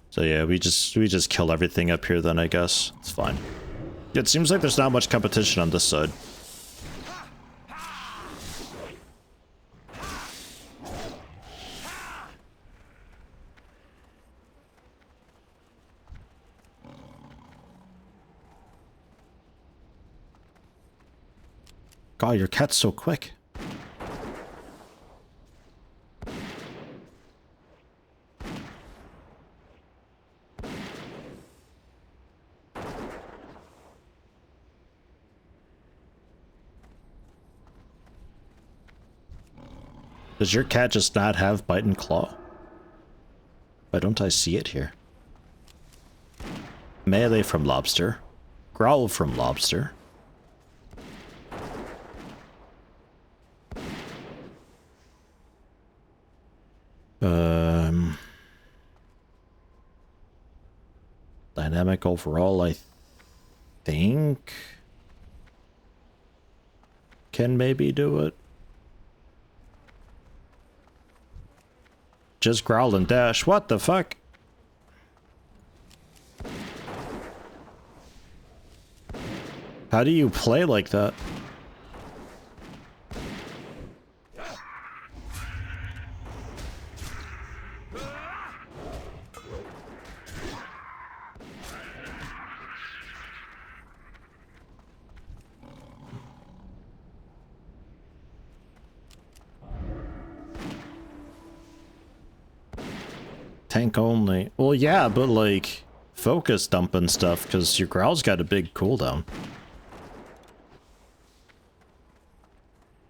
So yeah, we just kill everything up here then, I guess. It's fine. It seems like there's not much competition on this side. God, your cat's so quick. Does your cat just not have bite and claw? Why don't I see it here? Melee from lobster. Growl from lobster. Dynamic overall, I think can maybe do it. Just growl and dash. What the fuck? How do you play like that? Tank only. Well, yeah, but like focus dumping stuff because your growl's got a big cooldown.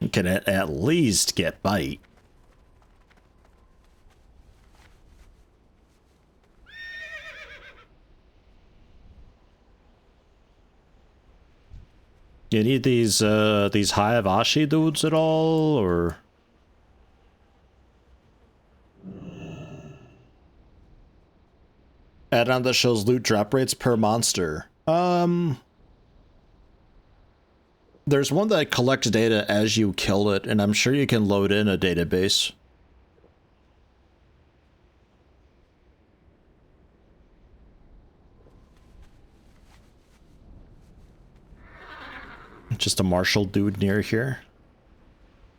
You can at least get bite. You need these Hive Ashi dudes at all, or? Add-on that shows loot drop rates per monster. There's one that collects data as you kill it, and I'm sure you can load in a database. Just a Marshall dude near here.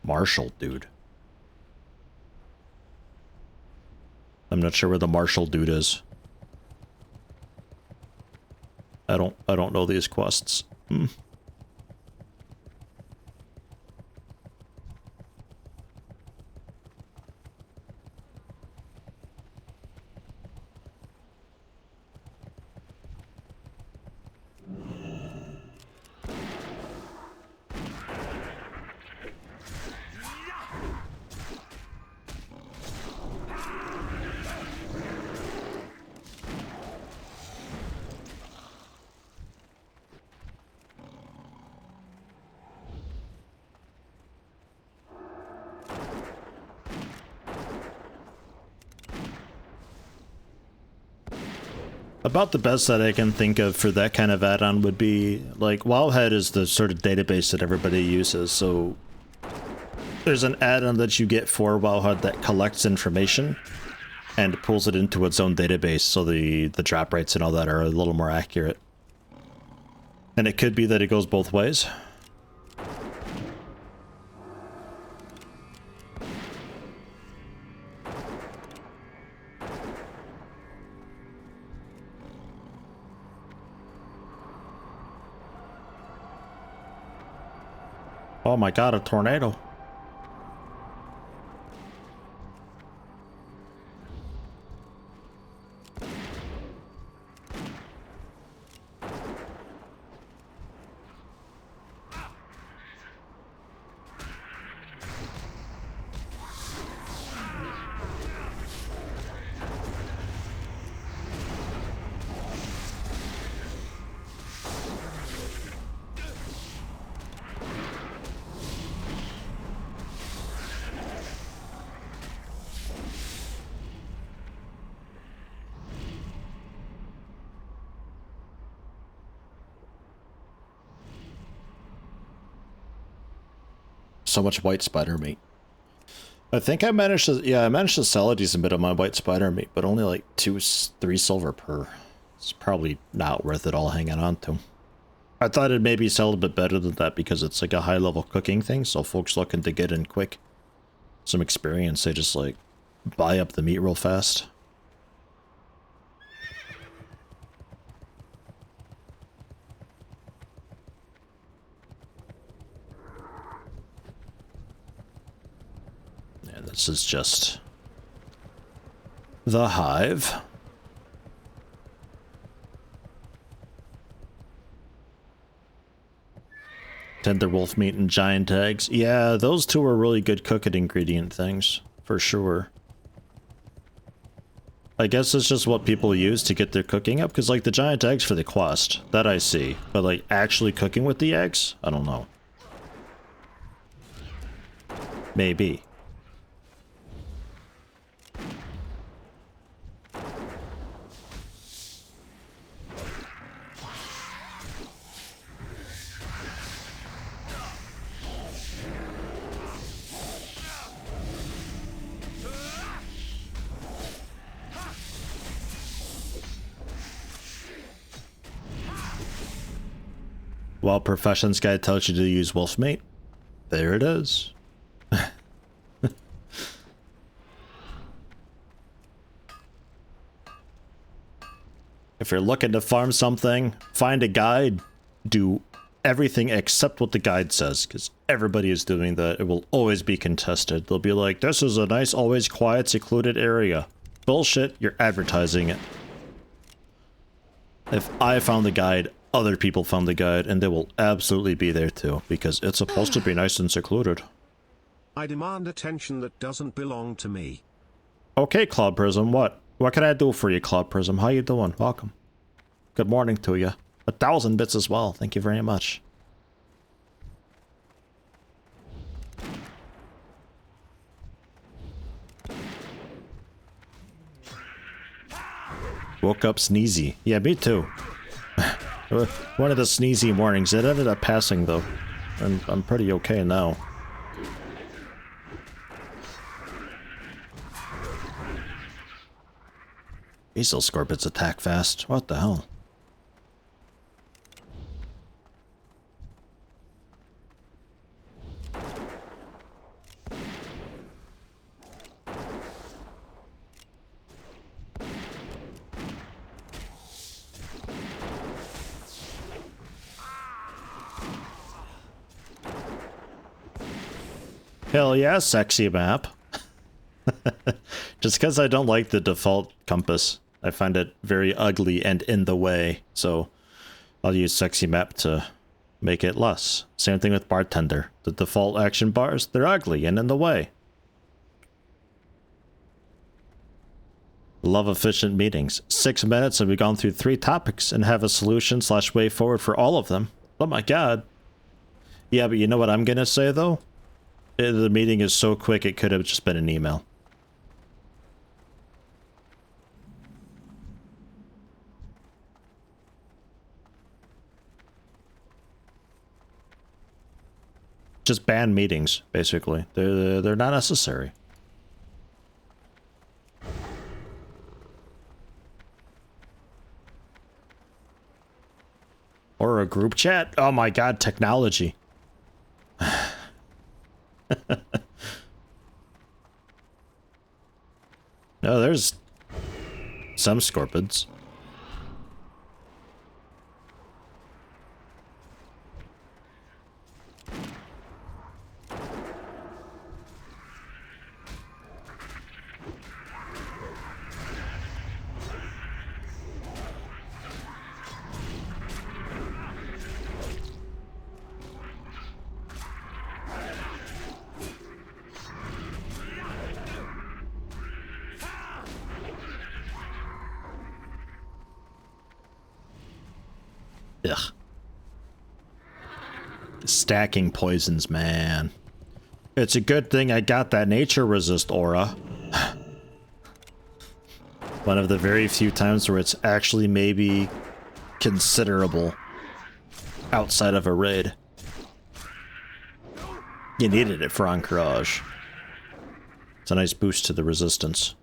Marshall dude. I'm not sure where the Marshall dude is. I don't know these quests. About the best that I can think of for that kind of add-on would be, like, Wowhead is the sort of database that everybody uses, so there's an add-on that you get for Wowhead that collects information and pulls it into its own database, so the drop rates and all that are a little more accurate. And it could be that it goes both ways. Oh my god, a tornado. So much white spider meat. I think I managed to, yeah, I managed to sell a decent bit of my white spider meat, but only like 3 silver per. It's probably not worth it all hanging on to. I thought it'd maybe sell a bit better than that because it's like a high level cooking thing, so folks looking to get in quick. Some experience, they just like buy up the meat real fast. This is just the hive. Tender wolf meat and giant eggs. Yeah, those two are really good cooking ingredient things, for sure. I guess it's just what people use to get their cooking up, because like the giant eggs for the quest, that I see. But like actually cooking with the eggs? I don't know. Maybe. While Professions Guide tells you to use wolf meat, there it is. If you're looking to farm something, find a guide, do everything except what the guide says, because everybody is doing that. It will always be contested. They'll be like, this is a nice, always quiet, secluded area. Bullshit, you're advertising it. If I found the guide, other people found the guide, and they will absolutely be there too, because it's supposed to be nice and secluded. I demand attention that doesn't belong to me. Okay, Cloud Prism, what? What can I do for you, Cloud Prism? How you doing? Welcome. Good morning to you. 1,000 bits as well. Thank you very much. Woke up sneezy. Yeah, me too. One of the sneezy mornings. It ended up passing though. And I'm pretty okay now. These scorpions attack fast. What the hell? Hell yeah, sexy map. Just because I don't like the default compass. I find it very ugly and in the way, so I'll use sexy map to make it less. Same thing with bartender. The default action bars, they're ugly and in the way. Love efficient meetings. 6 minutes and we've gone through 3 topics and have a solution / way forward for all of them. Oh my god. Yeah, but you know what I'm gonna say though? The meeting is so quick it could have just been an email. just ban meetings, basically. They're not necessary. Or a group chat? Oh my god, technology. No, there's some scorpions. Ugh. Stacking poisons, man. It's a good thing I got that nature resist aura. One of the very few times where it's actually maybe considerable outside of a raid. You needed it for Encourage. It's a nice boost to the resistance.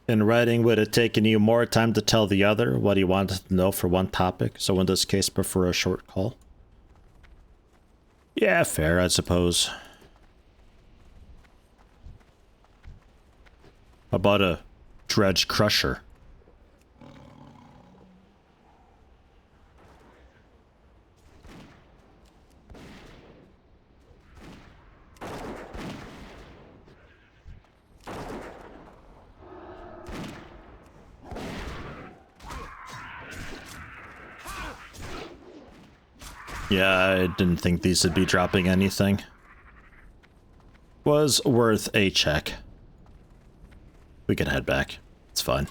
In writing, would it taken you more time to tell the other what he wanted to know for one topic? So in this case, prefer a short call? Yeah, fair, I suppose. How about a Dredge Crusher? Yeah, I didn't think these would be dropping anything. Was worth a check. We can head back. It's fine.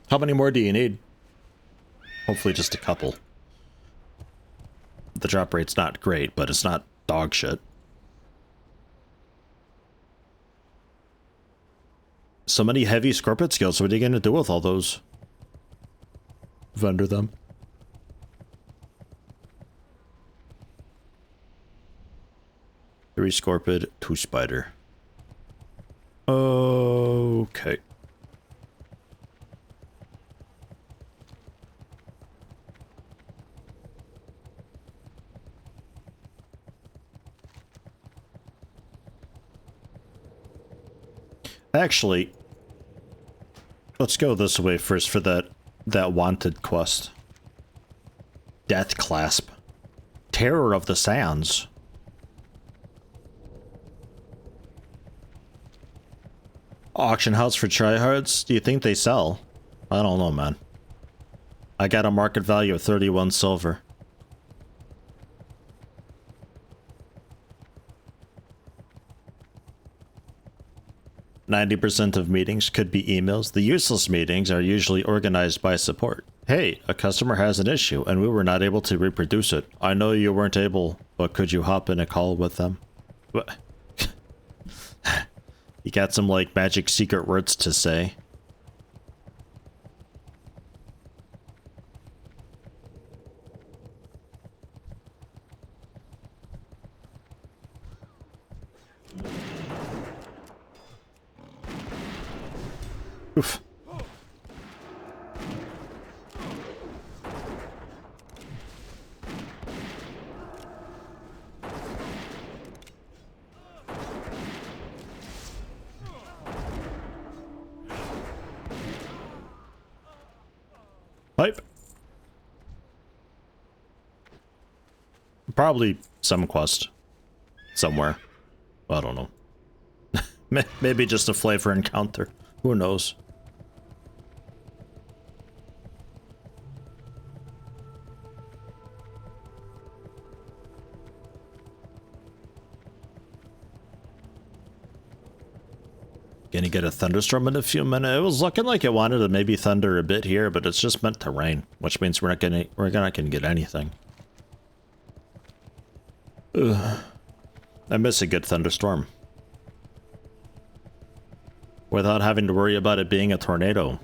How many more do you need? Hopefully just a couple. The drop rate's not great, but it's not dog shit. So many heavy scorpion skills, what are you going to do with all those? Vendor them. Three Scorpid, 2 Spider. Okay. Actually, let's go this way first for that wanted quest. Death Clasp. Terror of the Sands. Auction house for tryhards? Do you think they sell? I don't know, man. I got a market value of 31 silver. "90% of meetings could be emails. The useless meetings are usually organized by support. Hey, a customer has an issue and we were not able to reproduce it. I know you weren't able, but could you hop in a call with them?" What? You got some, like, magic secret words to say. Oof. Pipe. Probably some quest. Somewhere. I don't know. Maybe just a flavor encounter. Who knows? Gonna get a thunderstorm in a few minutes. It was looking like it wanted to maybe thunder a bit here, but it's just meant to rain, which means we're not gonna get anything. Ugh. I miss a good thunderstorm. Without having to worry about it being a tornado.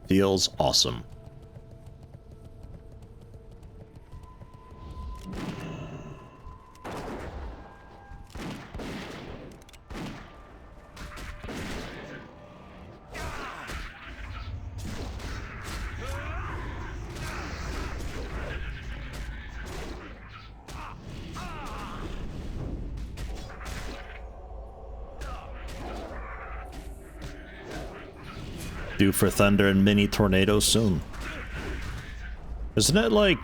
Feels awesome. Due for thunder and mini tornadoes soon. Isn't it like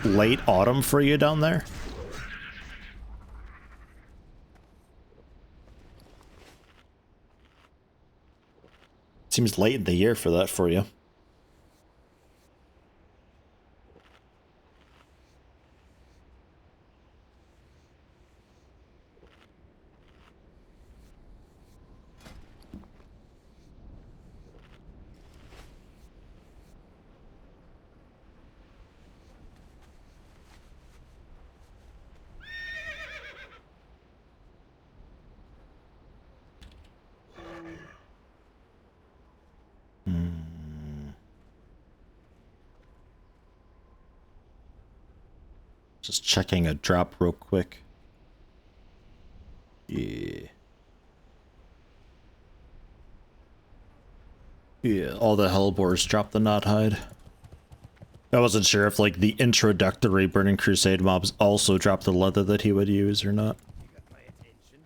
late autumn for you down there? Seems late in the year for that for you. Just checking a drop real quick. Yeah. Yeah, all the Hellbores dropped the Knothide. I wasn't sure if like the introductory Burning Crusade mobs also dropped the leather that he would use or not. You got my attention.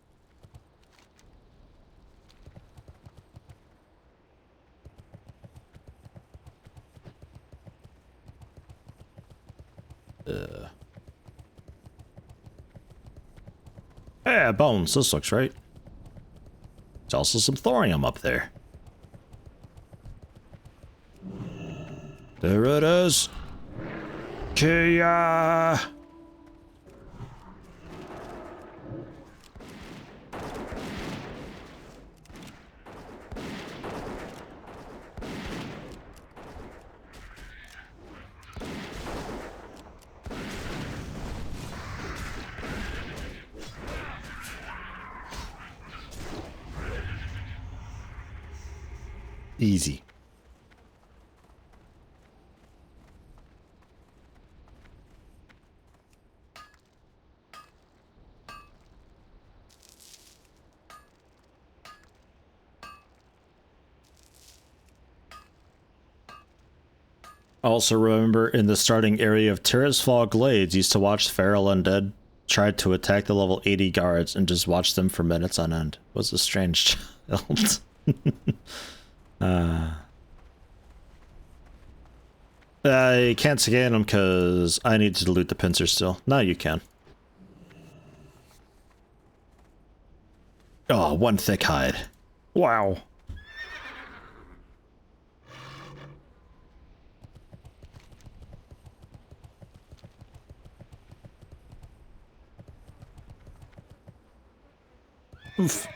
Yeah, bones. This looks right. There's also some thorium up there. There it is. Kia. Easy. Also remember in the starting area of Tirisfal Glades, used to watch feral undead tried to attack the level 80 guards and just watch them for minutes on end. Was a strange child. I can't scan them because I need to loot the pincer still. Now you can. Oh, one thick hide. Wow. Oof.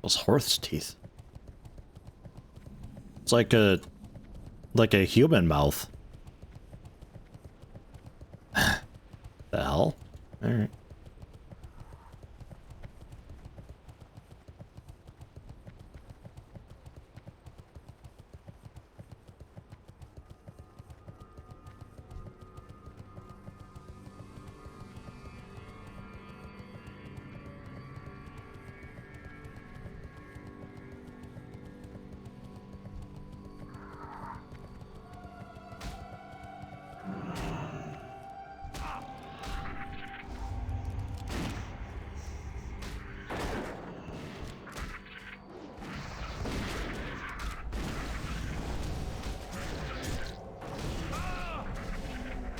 Those horse teeth. It's like a human mouth. The hell? Alright.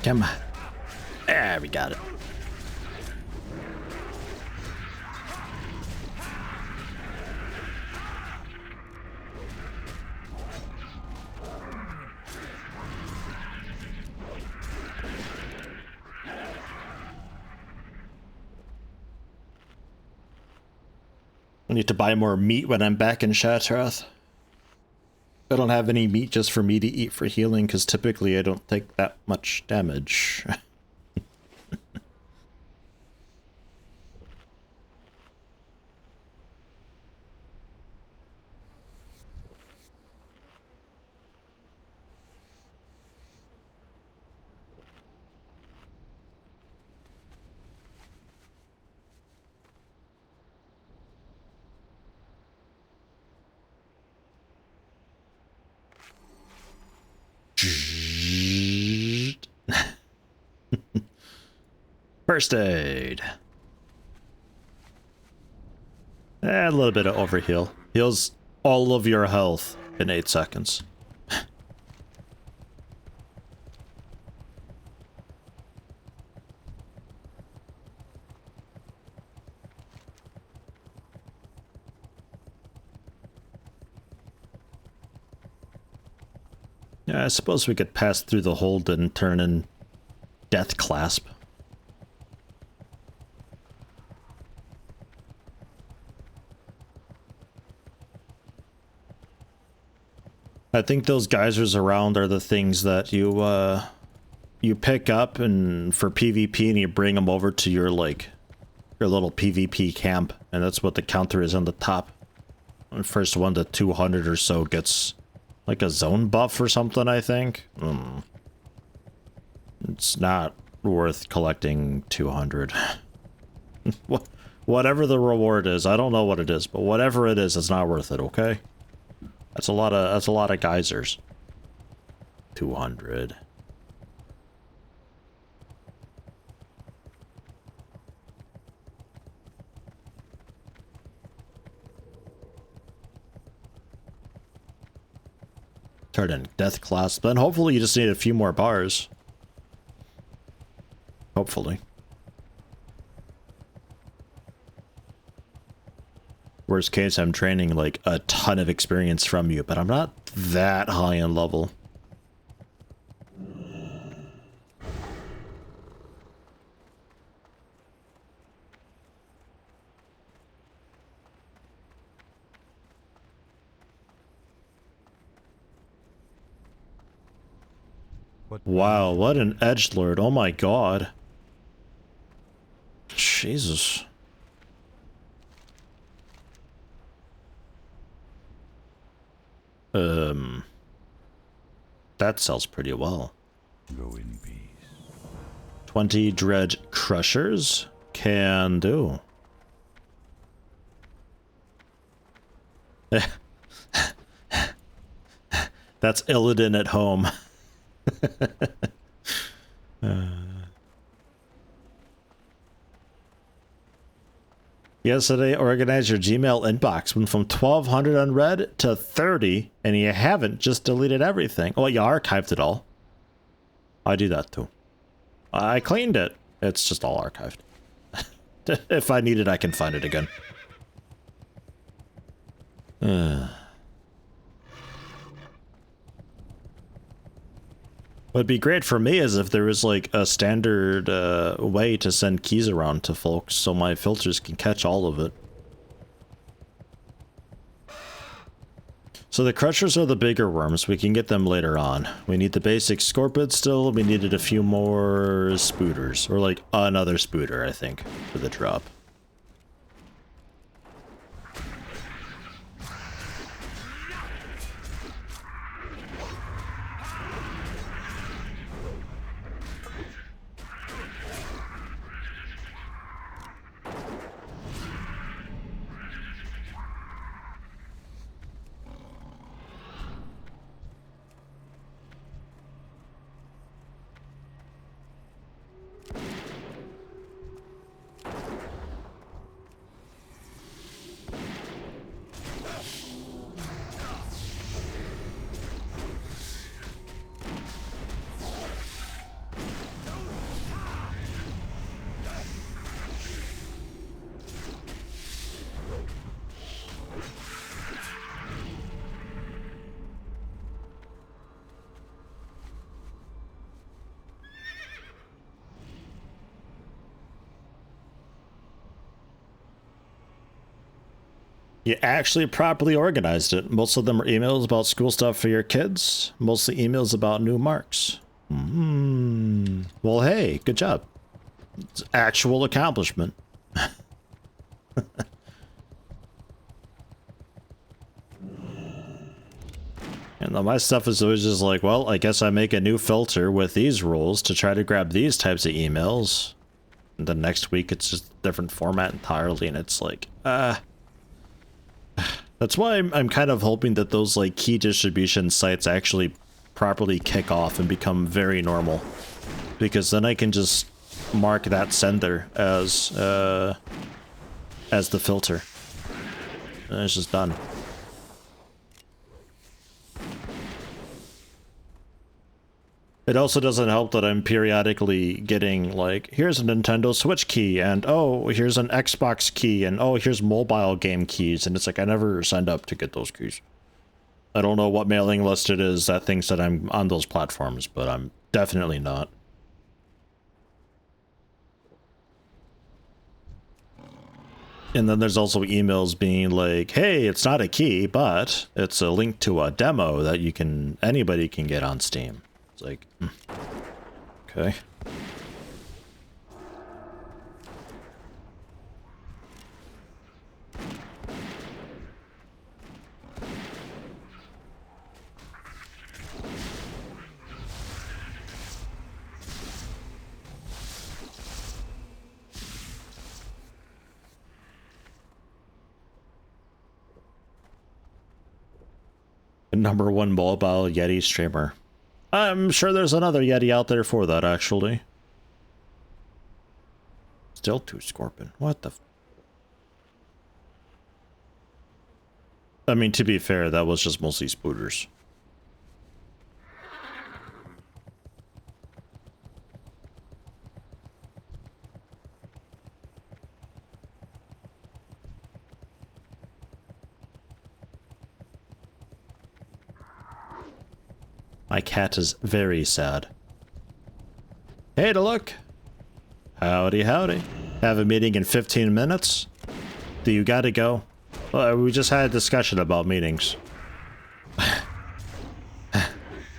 Come on. There, we got it. I need to buy more meat when I'm back in Shattrath. I don't have any meat just for me to eat for healing, because typically I don't take that much damage. First aid. A little bit of overheal. Heals all of your health in 8 seconds. Yeah, I suppose we could pass through the hold and turn in Death Clasp. I think those geysers around are the things that you pick up and for PvP, and you bring them over to your your little PvP camp, and that's what the counter is on the top. The first one to 200 or so gets like a zone buff or something, I think. It's not worth collecting 200. Whatever the reward is, I don't know what it is, but whatever it is, it's not worth it, okay? That's a lot of geysers. 200. Turn in Death Clasp. Then hopefully you just need a few more bars. Hopefully. Worst case, I'm training like a ton of experience from you, but I'm not that high in level. Wow, what an edgelord. Oh my god. Jesus. That sells pretty well. Go in peace. 20 Dread Crushers? Can do. That's Illidan at home. Yesterday, organized your Gmail inbox. Went from 1200 unread to 30, and you haven't just deleted everything. Oh, you archived it all. I do that too. I cleaned it. It's just all archived. If I need it, I can find it again. What'd be great for me is if there was like a standard way to send keys around to folks so my filters can catch all of it. So the Crushers are the bigger worms. We can get them later on. We need the basic Scorpids still. We needed a few more Spooters. Or like another Spooter, I think, for the drop. You actually properly organized it. Most of them are emails about school stuff for your kids. Mostly emails about new marks. Well, hey, good job. It's actual accomplishment. And my stuff is always just like, well, I guess I make a new filter with these rules to try to grab these types of emails. And the next week it's just a different format entirely, and it's like, That's why I'm kind of hoping that those like key distribution sites actually properly kick off and become very normal. Because then I can just mark that sender as the filter. And it's just done. It also doesn't help that I'm periodically getting, like, here's a Nintendo Switch key, and oh, here's an Xbox key, and oh, here's mobile game keys, and it's like, I never signed up to get those keys. I don't know what mailing list it is that thinks that I'm on those platforms, but I'm definitely not. And then there's also emails being like, hey, it's not a key, but it's a link to a demo that anybody can get on Steam. It's like, okay. The #1 mobile Yeti streamer. I'm sure there's another Yeti out there for that, actually. Still 2 Scorpion. What the I mean, to be fair, that was just mostly spooters. My cat is very sad. Hey, to look. Howdy, howdy. Have a meeting in 15 minutes? Do you gotta go? Well, we just had a discussion about meetings.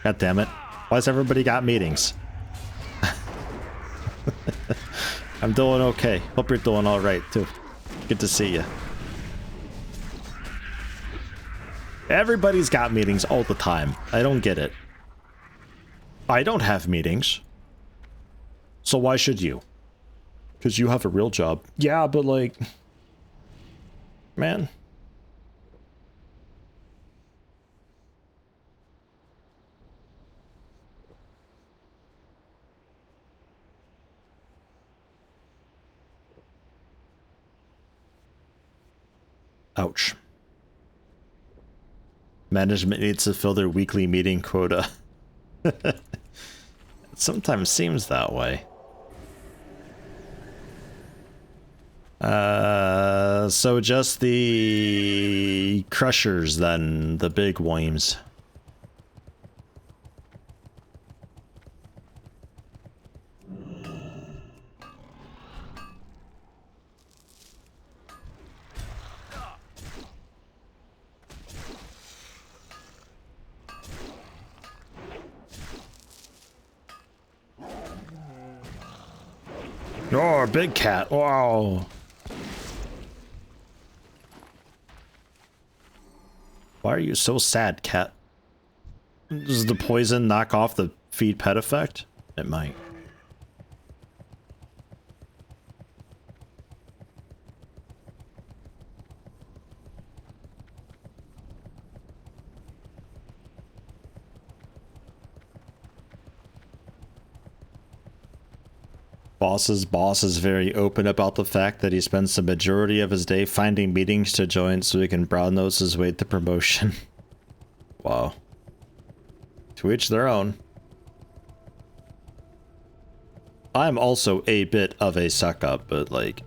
God damn it. Why's everybody got meetings? I'm doing okay. Hope you're doing alright, too. Good to see you. Everybody's got meetings all the time. I don't get it. I don't have meetings. So why should you? Because you have a real job. Yeah, but like... Man. Ouch. Management needs to fill their weekly meeting quota. It sometimes seems that way. So just the crushers then, the big worms. Oh, big cat. Wow. Why are you so sad, cat? Does the poison knock off the feed pet effect? It might. Boss's boss is very open about the fact that he spends the majority of his day finding meetings to join so he can brown nose his way to promotion. Wow. To each their own. I'm also a bit of a suck-up, but like,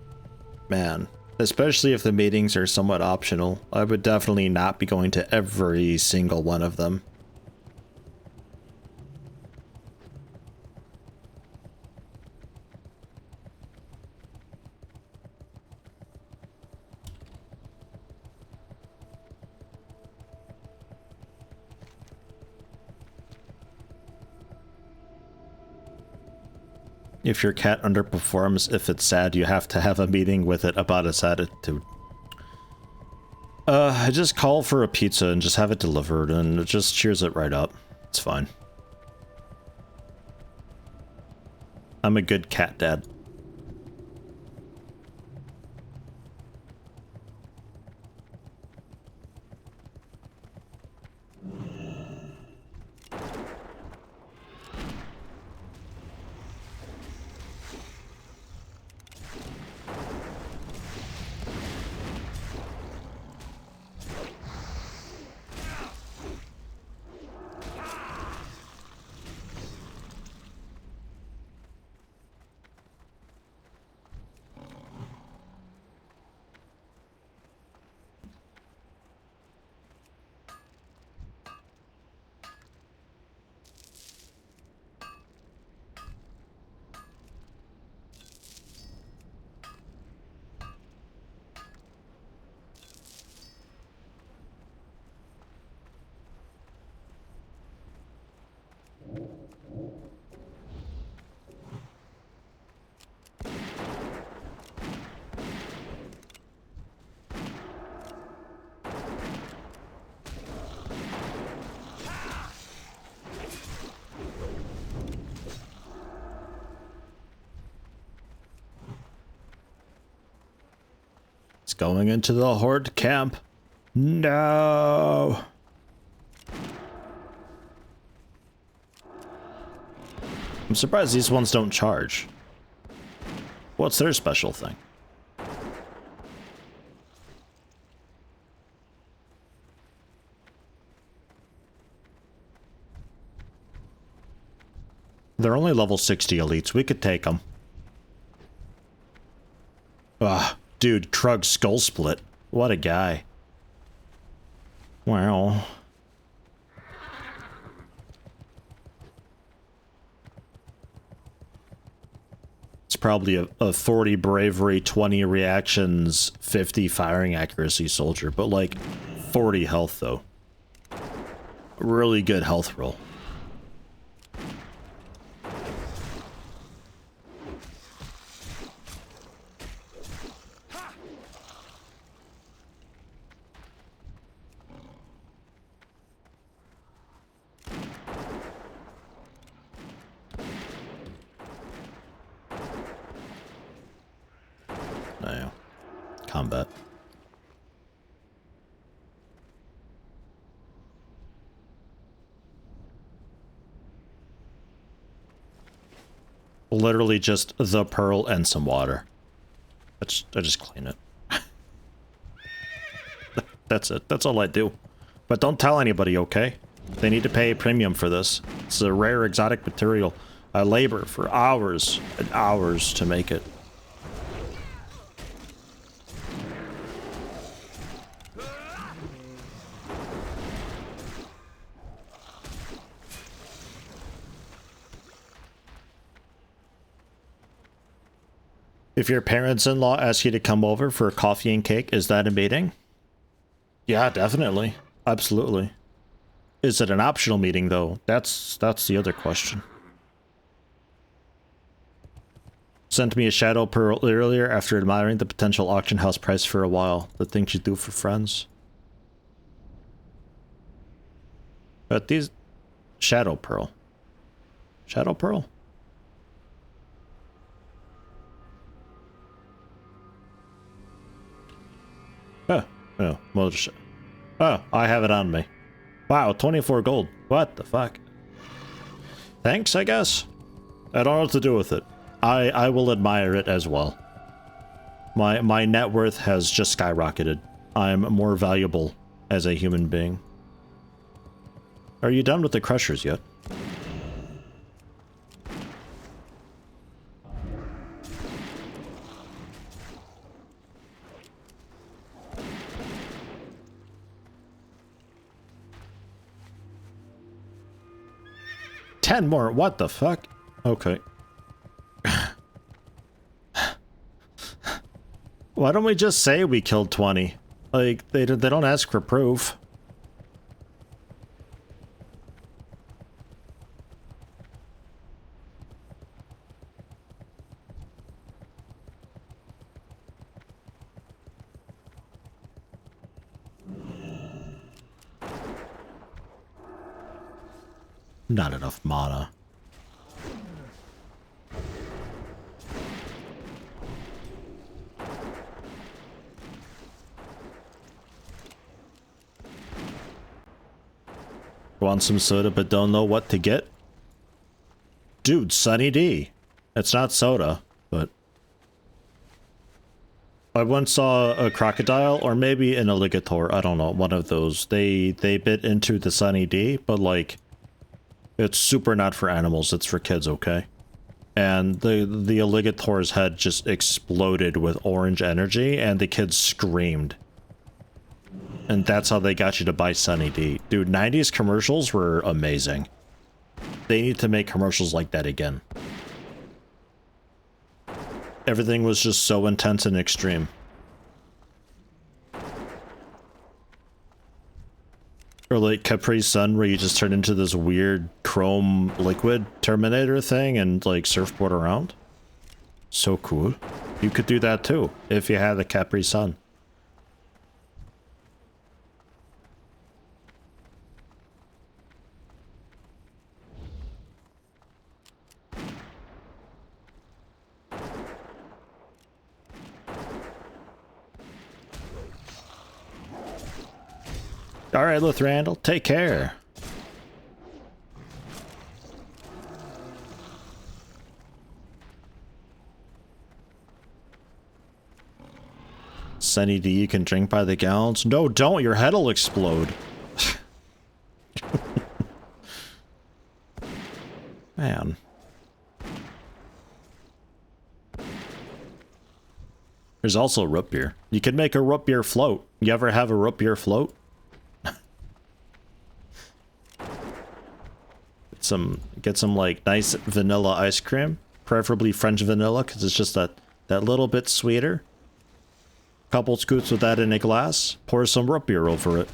man, especially if the meetings are somewhat optional, I would definitely not be going to every single one of them. If your cat underperforms, if it's sad, you have to have a meeting with it about its attitude. I just call for a pizza and just have it delivered, and it just cheers it right up. It's fine. I'm a good cat dad. Going into the Horde camp. No. I'm surprised these ones don't charge. What's their special thing? They're only level 60 elites. We could take them. Ah. Dude, Krug Skull Split. What a guy. Wow. It's probably a 40 bravery, 20 reactions, 50 firing accuracy soldier, but like 40 health though. Really good health roll. Combat. Literally just the pearl and some water. I just clean it. That's it. That's all I do. But don't tell anybody, okay? They need to pay a premium for this. It's a rare exotic material. I labor for hours and hours to make it. If your parents-in-law ask you to come over for coffee and cake, is that a meeting? Yeah, definitely. Absolutely. Is it an optional meeting, though? That's the other question. Sent me a shadow pearl earlier after admiring the potential auction house price for a while. The things you do for friends. But these... Shadow pearl. Shadow pearl? Oh, oh, oh, I have it on me. Wow, 24 gold. What the fuck? Thanks, I guess. I don't know what to do with it. I will admire it as well. My net worth has just skyrocketed. I'm more valuable as a human being. Are you done with the crushers yet? Ten more, what the fuck? Okay. Why don't we just say we killed 20? Like, they don't ask for proof. Not enough mana. Want some soda but don't know what to get? Dude, Sunny D. It's not soda, but... I once saw a crocodile, or maybe an alligator, I don't know, one of those. They bit into the Sunny D, but like... It's super not for animals, it's for kids, okay? And the alligator's head just exploded with orange energy, and the kids screamed. And that's how they got you to buy Sunny D. Dude, 90s commercials were amazing. They need to make commercials like that again. Everything was just so intense and extreme. Or like Capri Sun, where you just turn into this weird chrome liquid Terminator thing and like surfboard around. So cool. You could do that too, if you had a Capri Sun. Alright, Randall, take care. Sunny D, you can drink by the gallons. No, don't, your head'll explode. Man. There's also root beer. You can make a root beer float. You ever have a root beer float? Get some like nice vanilla ice cream, preferably French vanilla, because it's just that little bit sweeter. Couple scoops with that in a glass. Pour some root beer over it.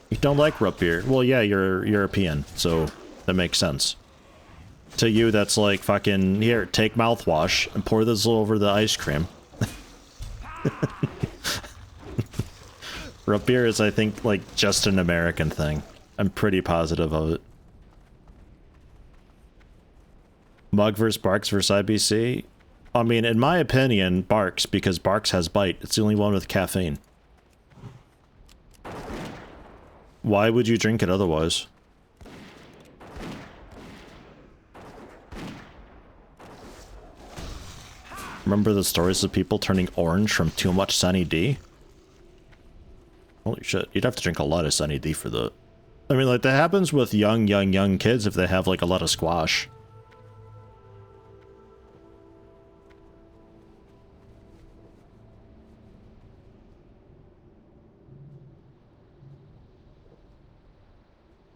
You don't like root beer? Well, yeah, you're European, so that makes sense. To you, that's like fucking here. Take mouthwash and pour this over the ice cream. Root beer is, I think, like just an American thing. I'm pretty positive of it. Mug vs. Barks vs. IBC? I mean, in my opinion, Barks, because Barks has bite. It's the only one with caffeine. Why would you drink it otherwise? Remember the stories of people turning orange from too much Sunny D? Holy shit, you'd have to drink a lot of Sunny D for that. I mean, like, that happens with young kids if they have, like, a lot of squash.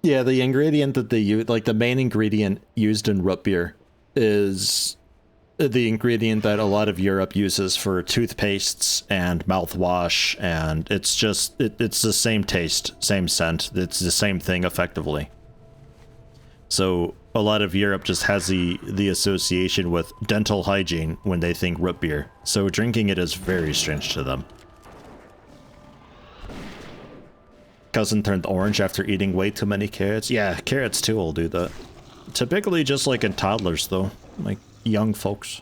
Yeah, the ingredient that they use, like the main ingredient used in root beer is the ingredient that a lot of Europe uses for toothpastes and mouthwash, and it's just, it's the same taste, same scent, it's the same thing effectively. So a lot of Europe just has the association with dental hygiene when they think root beer, so drinking it is very strange to them. Cousin turned orange after eating way too many carrots. Yeah, carrots too will do that. Typically just like in toddlers though, like young folks.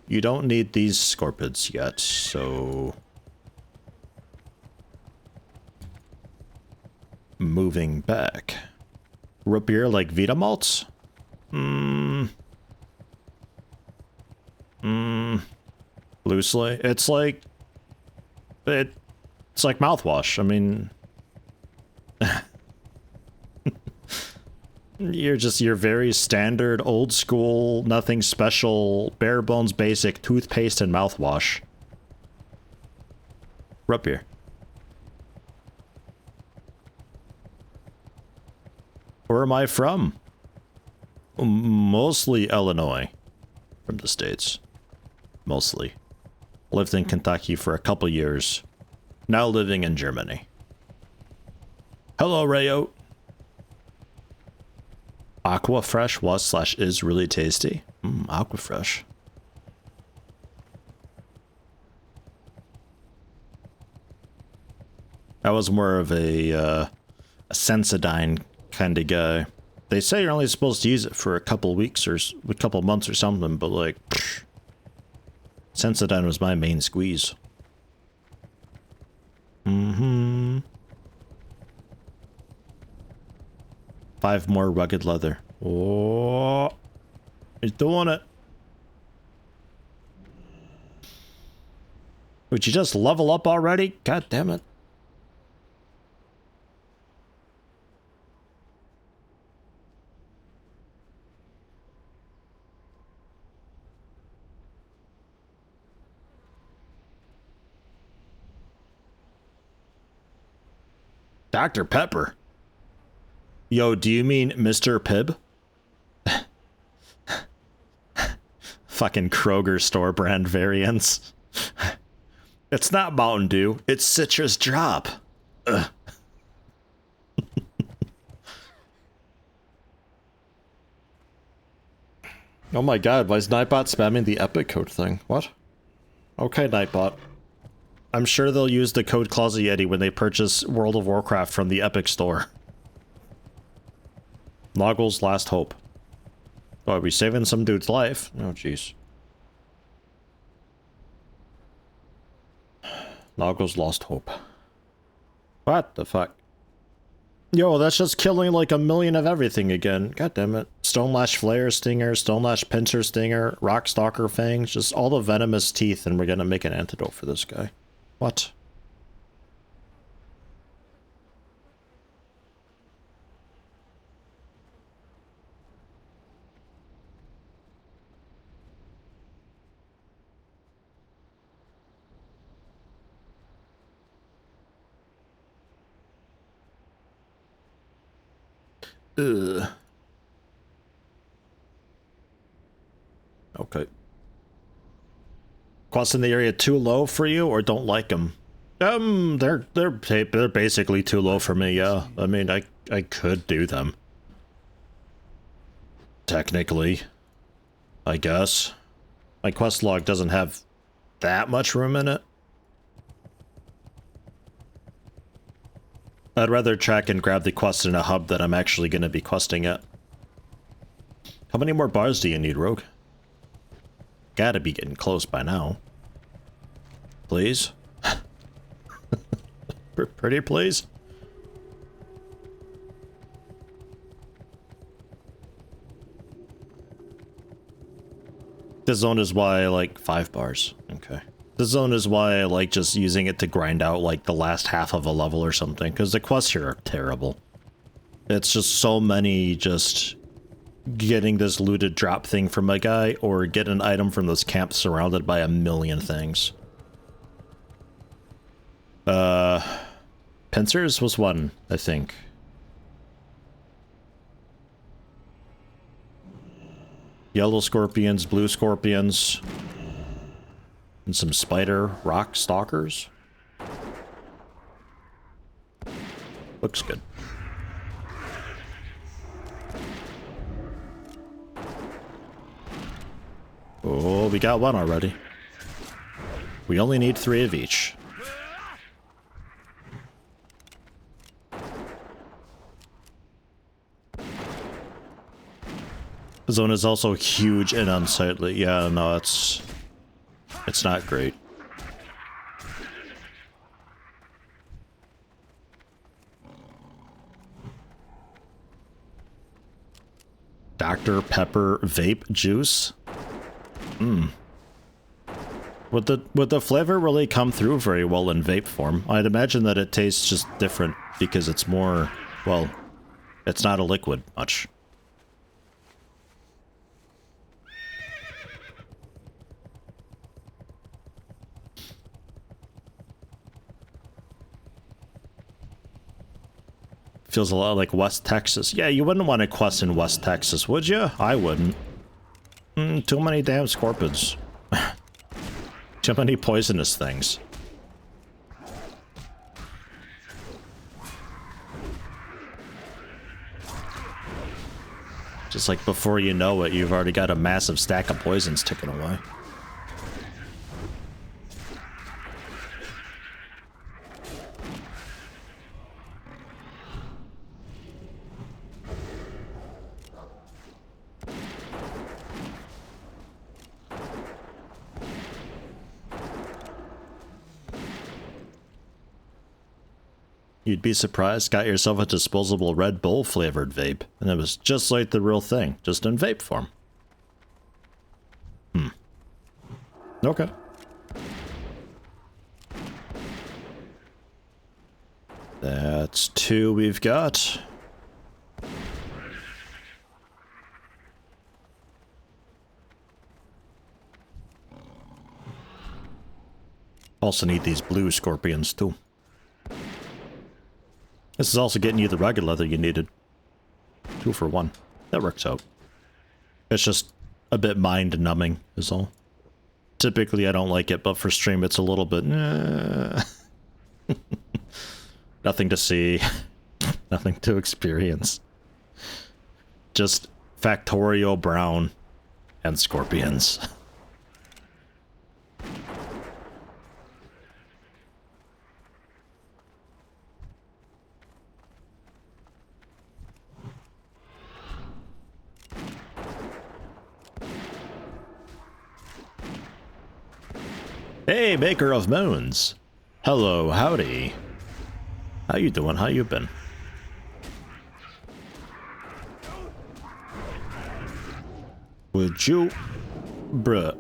You don't need these scorpids yet, so... Moving back. Root beer like Vita malts? Loosely. It's like mouthwash. I mean... You're very standard, old school, nothing special, bare bones basic toothpaste and mouthwash. Root beer. Where am I from? Mostly Illinois. From the States. Mostly. Lived in Kentucky for a couple years. Now living in Germany. Hello, Rayo. Aquafresh was/is really tasty. Aquafresh. I was more of a Sensodyne kind of guy. They say you're only supposed to use it for a couple weeks or a couple months or something, but like, Sensodyne was my main squeeze. Mm-hmm. 5 more rugged leather. Oh, he's doing it. Would you just level up already? God damn it. Dr. Pepper. Yo, do you mean Mr. Pibb? Fucking Kroger store brand variants. It's not Mountain Dew, it's Citrus Drop. Ugh. Oh my god, why is Nightbot spamming the Epic code thing? What? Okay, Nightbot. I'm sure they'll use the code Closet Yeti when they purchase World of Warcraft from the Epic store. Noggle's last hope. Oh, are we saving some dude's life? Oh, jeez. Noggle's lost hope. What the fuck? Yo, that's just killing like 1,000,000 of everything again. God damn it. Stonelash Flare Stinger, Stonelash Pincer Stinger, Rockstalker Fangs, just all the venomous teeth, and we're gonna make an antidote for this guy. What? Ugh. Okay. Quests in the area too low for you, or don't like them? They're basically too low for me. Yeah, I mean, I could do them. Technically, I guess. My quest log doesn't have that much room in it. I'd rather track and grab the quest in a hub that I'm actually going to be questing at. How many more bars do you need, Rogue? Gotta be getting close by now. Please? Pretty please? This zone is why I like 5 bars. Okay. This zone is why I like just using it to grind out like the last half of a level or something, because the quests here are terrible. It's just so many just getting this looted drop thing from a guy, or get an item from this camp surrounded by 1,000,000 things. Pincers was one, I think. Yellow scorpions, blue scorpions, and some spider rock stalkers. Looks good. Oh, we got one already. We only need 3 of each. The zone is also huge and unsightly. Yeah, no, it's not great. Dr. Pepper vape juice? Would the flavor really come through very well in vape form? I'd imagine that it tastes just different because it's more, well, it's not a liquid much. Feels a lot like West Texas. Yeah, you wouldn't want to quest in West Texas, would you? I wouldn't. Too many damn scorpions. Too many poisonous things. Just like before you know it, you've already got a massive stack of poisons ticking away. You'd be surprised. Got yourself a disposable Red Bull flavored vape, and it was just like the real thing, just in vape form. Okay. That's 2 we've got. Also need these blue scorpions too. This is also getting you the rugged leather you needed. 2 for 1. That works out. It's just a bit mind-numbing is all. Typically I don't like it, but for stream it's a little bit... Nothing to see. Nothing to experience. Just Factorio Brown and scorpions. Hey, Maker of Moons. Hello, howdy. How you doing? How you been? Would you... Bruh.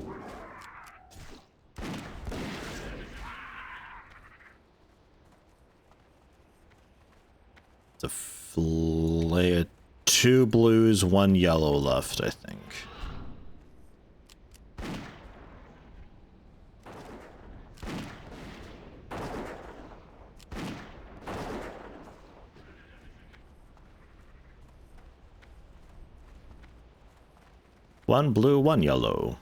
The flay 2 blues, 1 yellow left, I think. One blue, 1 yellow.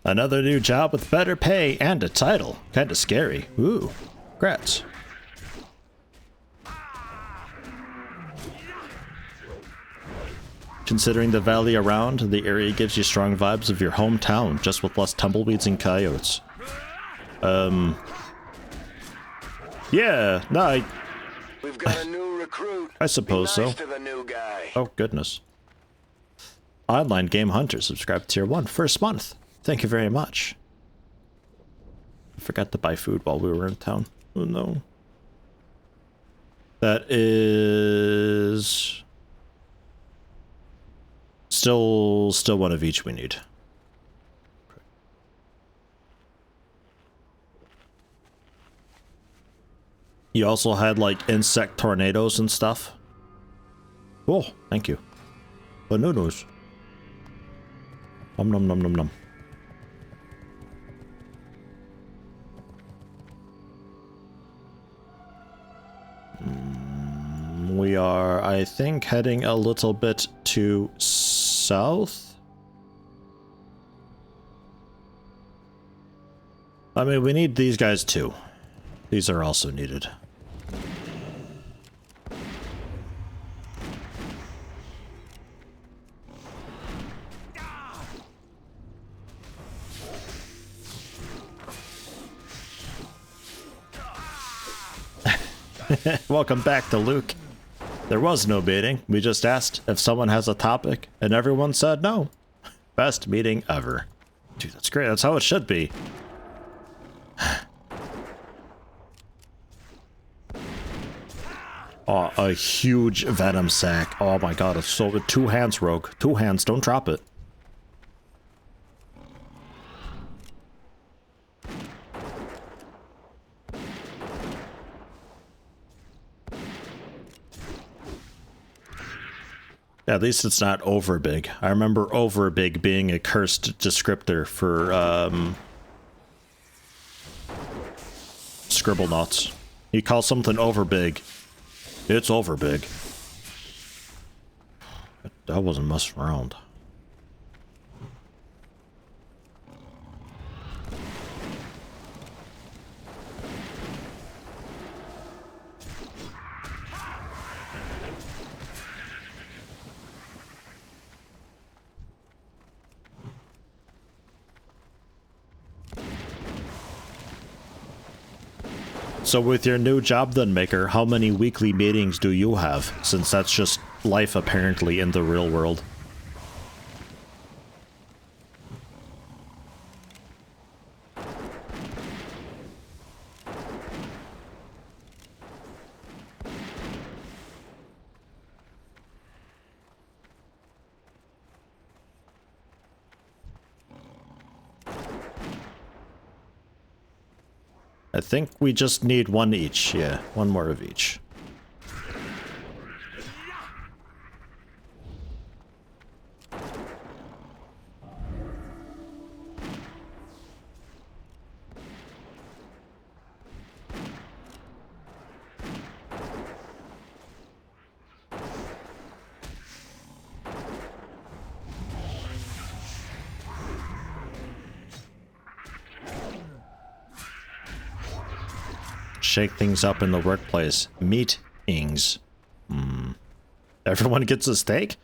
Another new job with better pay and a title. Kinda scary. Ooh, congrats. Considering the valley around, the area gives you strong vibes of your hometown, just with less tumbleweeds and coyotes. Yeah, no, We've got a new recruit. I suppose Be nice so. to the new guy. Oh, goodness. Online Game Hunter, subscribed to tier 1, first month. Thank you very much. I forgot to buy food while we were in town. Oh, no. That is... Still 1 of each we need. You also had, like, insect tornadoes and stuff. Cool, thank you. But no news. Nom nom nom nom nom. We are, I think, heading a little bit to south. I mean, we need these guys too. These are also needed. Welcome back to Luke. There was no meeting. We just asked if someone has a topic, and everyone said no. Best meeting ever. Dude, that's great. That's how it should be. Oh, a huge venom sack. Oh my god, it's so with 2 hands, Rogue. 2 hands, don't drop it. Yeah, at least it's not over big. I remember over big being a cursed descriptor for scribble knots. You call something over big, it's over big. I wasn't messing around. So with your new job then, Maker, how many weekly meetings do you have? Since that's just life apparently in the real world. I think we just need one each. Yeah, one more of each. Shake things up in the workplace. Meetings. Everyone gets a steak?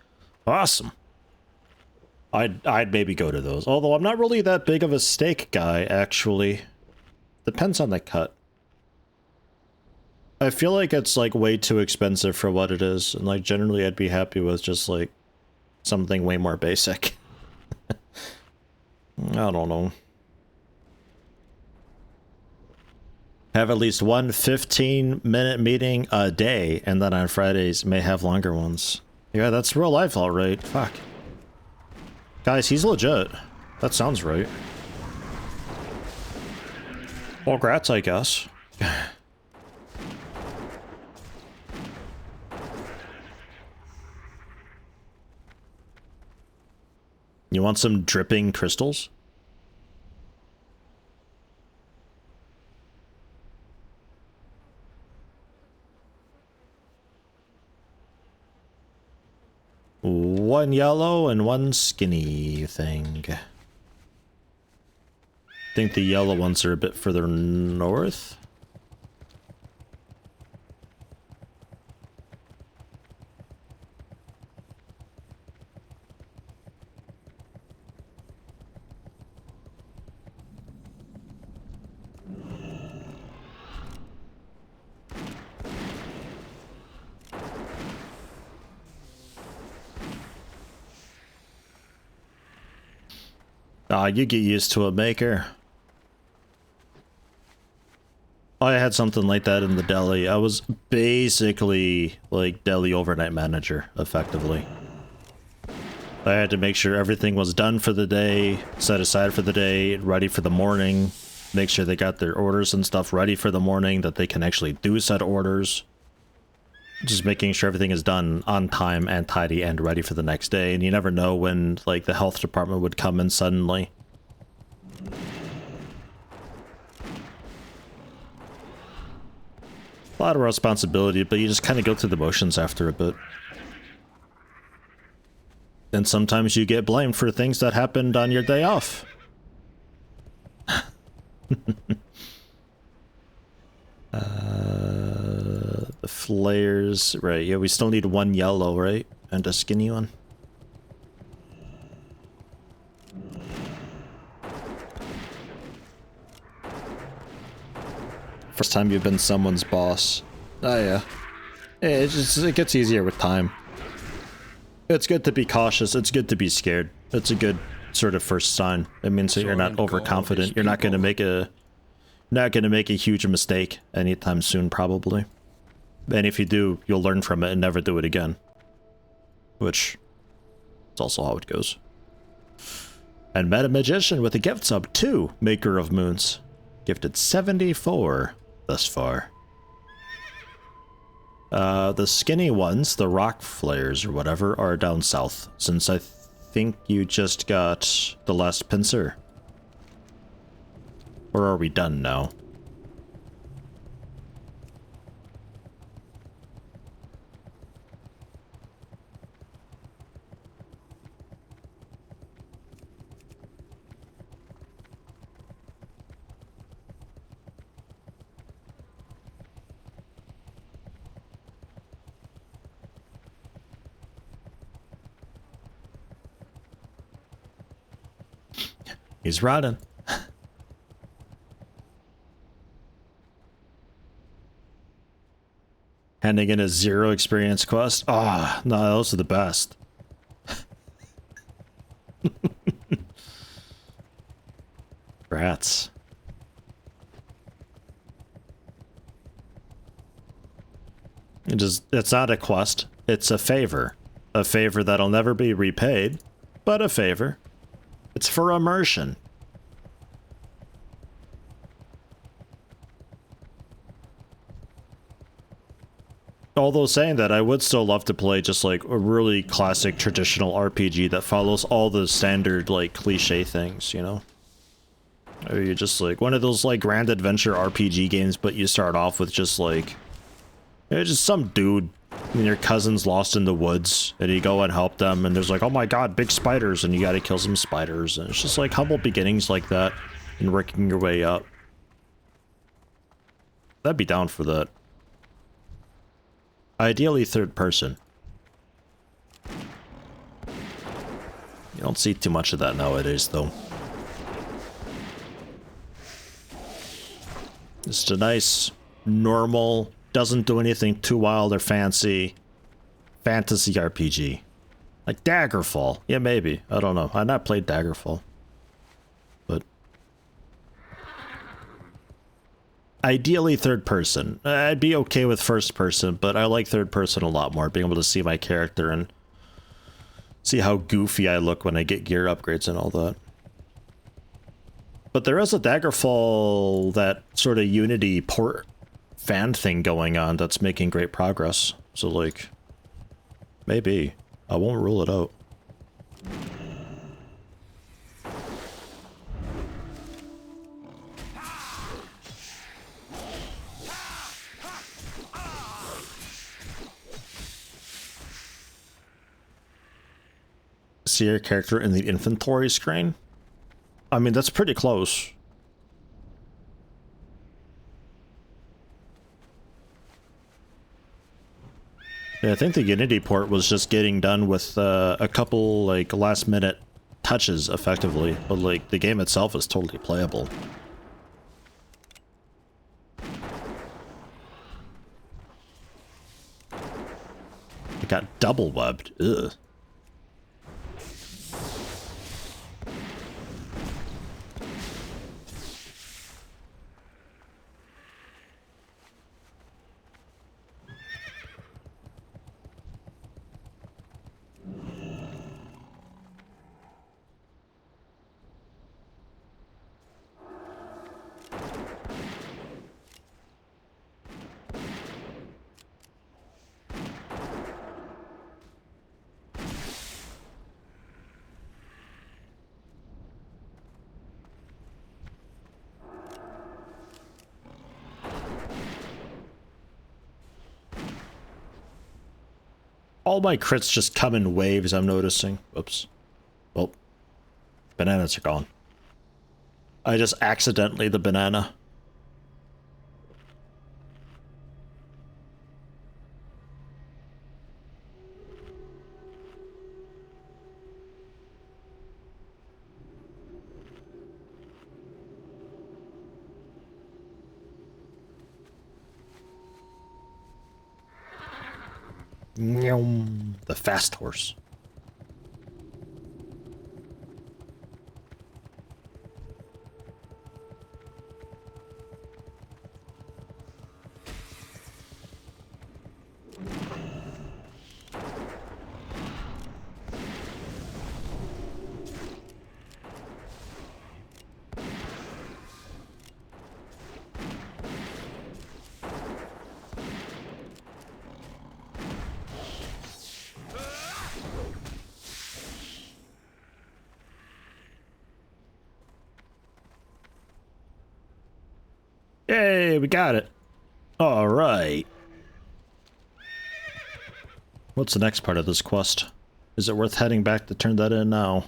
Awesome. I'd maybe go to those. Although I'm not really that big of a steak guy, actually. Depends on the cut. I feel like it's like way too expensive for what it is, and like generally I'd be happy with just like something way more basic. I don't know. Have at least one 15-minute meeting a day, and then on Fridays may have longer ones. Yeah, that's real life, alright. Fuck. Guys, he's legit. That sounds right. Well, grats, I guess. You want some dripping crystals? One yellow and one skinny thing. I think the yellow ones are a bit further north. Ah, you get used to it, Maker. I had something like that in the deli. I was basically like deli overnight manager, effectively. I had to make sure everything was done for the day, set aside for the day, ready for the morning, make sure they got their orders and stuff ready for the morning, that they can actually do said orders. Just making sure everything is done on time and tidy and ready for the next day, and you never know when, like, the health department would come in suddenly. A lot of responsibility, but you just kind of go through the motions after a bit. And sometimes you get blamed for things that happened on your day off. The flares, right, yeah, we still need one yellow, right? And a skinny one. First time you've been someone's boss. Oh yeah. It gets easier with time. It's good to be cautious, it's good to be scared. It's a good sort of first sign. It means that you're not overconfident. You're not gonna make a huge mistake anytime soon, probably. And if you do, you'll learn from it and never do it again. Which is also how it goes. And Meta Magician with a gift sub 2, Maker of Moons. Gifted 74 thus far. The skinny ones, the rock flares or whatever, are down south, since I think you just got the last pincer. Or are we done now? He's running. Handing in a 0 experience quest. Ah, no, those are the best. Rats. It's not a quest, it's a favor. A favor that'll never be repaid, but a favor. It's for immersion. Although saying that, I would still love to play just like a really classic traditional RPG that follows all the standard like cliche things, you know? Or you're just like one of those like grand adventure RPG games, but you start off with just like, just some dude and your cousin's lost in the woods and you go and help them and there's like, oh my god, big spiders, and you gotta kill some spiders, and it's just like humble beginnings like that and working your way up. I'd be down for that. Ideally third person. You don't see too much of that nowadays though. Just a nice, normal, doesn't do anything too wild or fancy fantasy RPG. Like Daggerfall. Yeah, maybe. I don't know. I've not played Daggerfall. But ideally third person. I'd be okay with first person, but I like third person a lot more. Being able to see my character and see how goofy I look when I get gear upgrades and all that. But there is a Daggerfall, that sort of Unity port fan thing going on that's making great progress. So like, maybe. I won't rule it out. See your character in the inventory screen? I mean, that's pretty close. Yeah, I think the Unity port was just getting done with a couple, like, last-minute touches, effectively. But, like, the game itself is totally playable. It got double-webbed. Ugh. All my crits just come in waves, I'm noticing. Oops. Oh. Bananas are gone. I just accidentally the banana. The fast horse. Yay, we got it. All right. What's the next part of this quest? Is it worth heading back to turn that in now?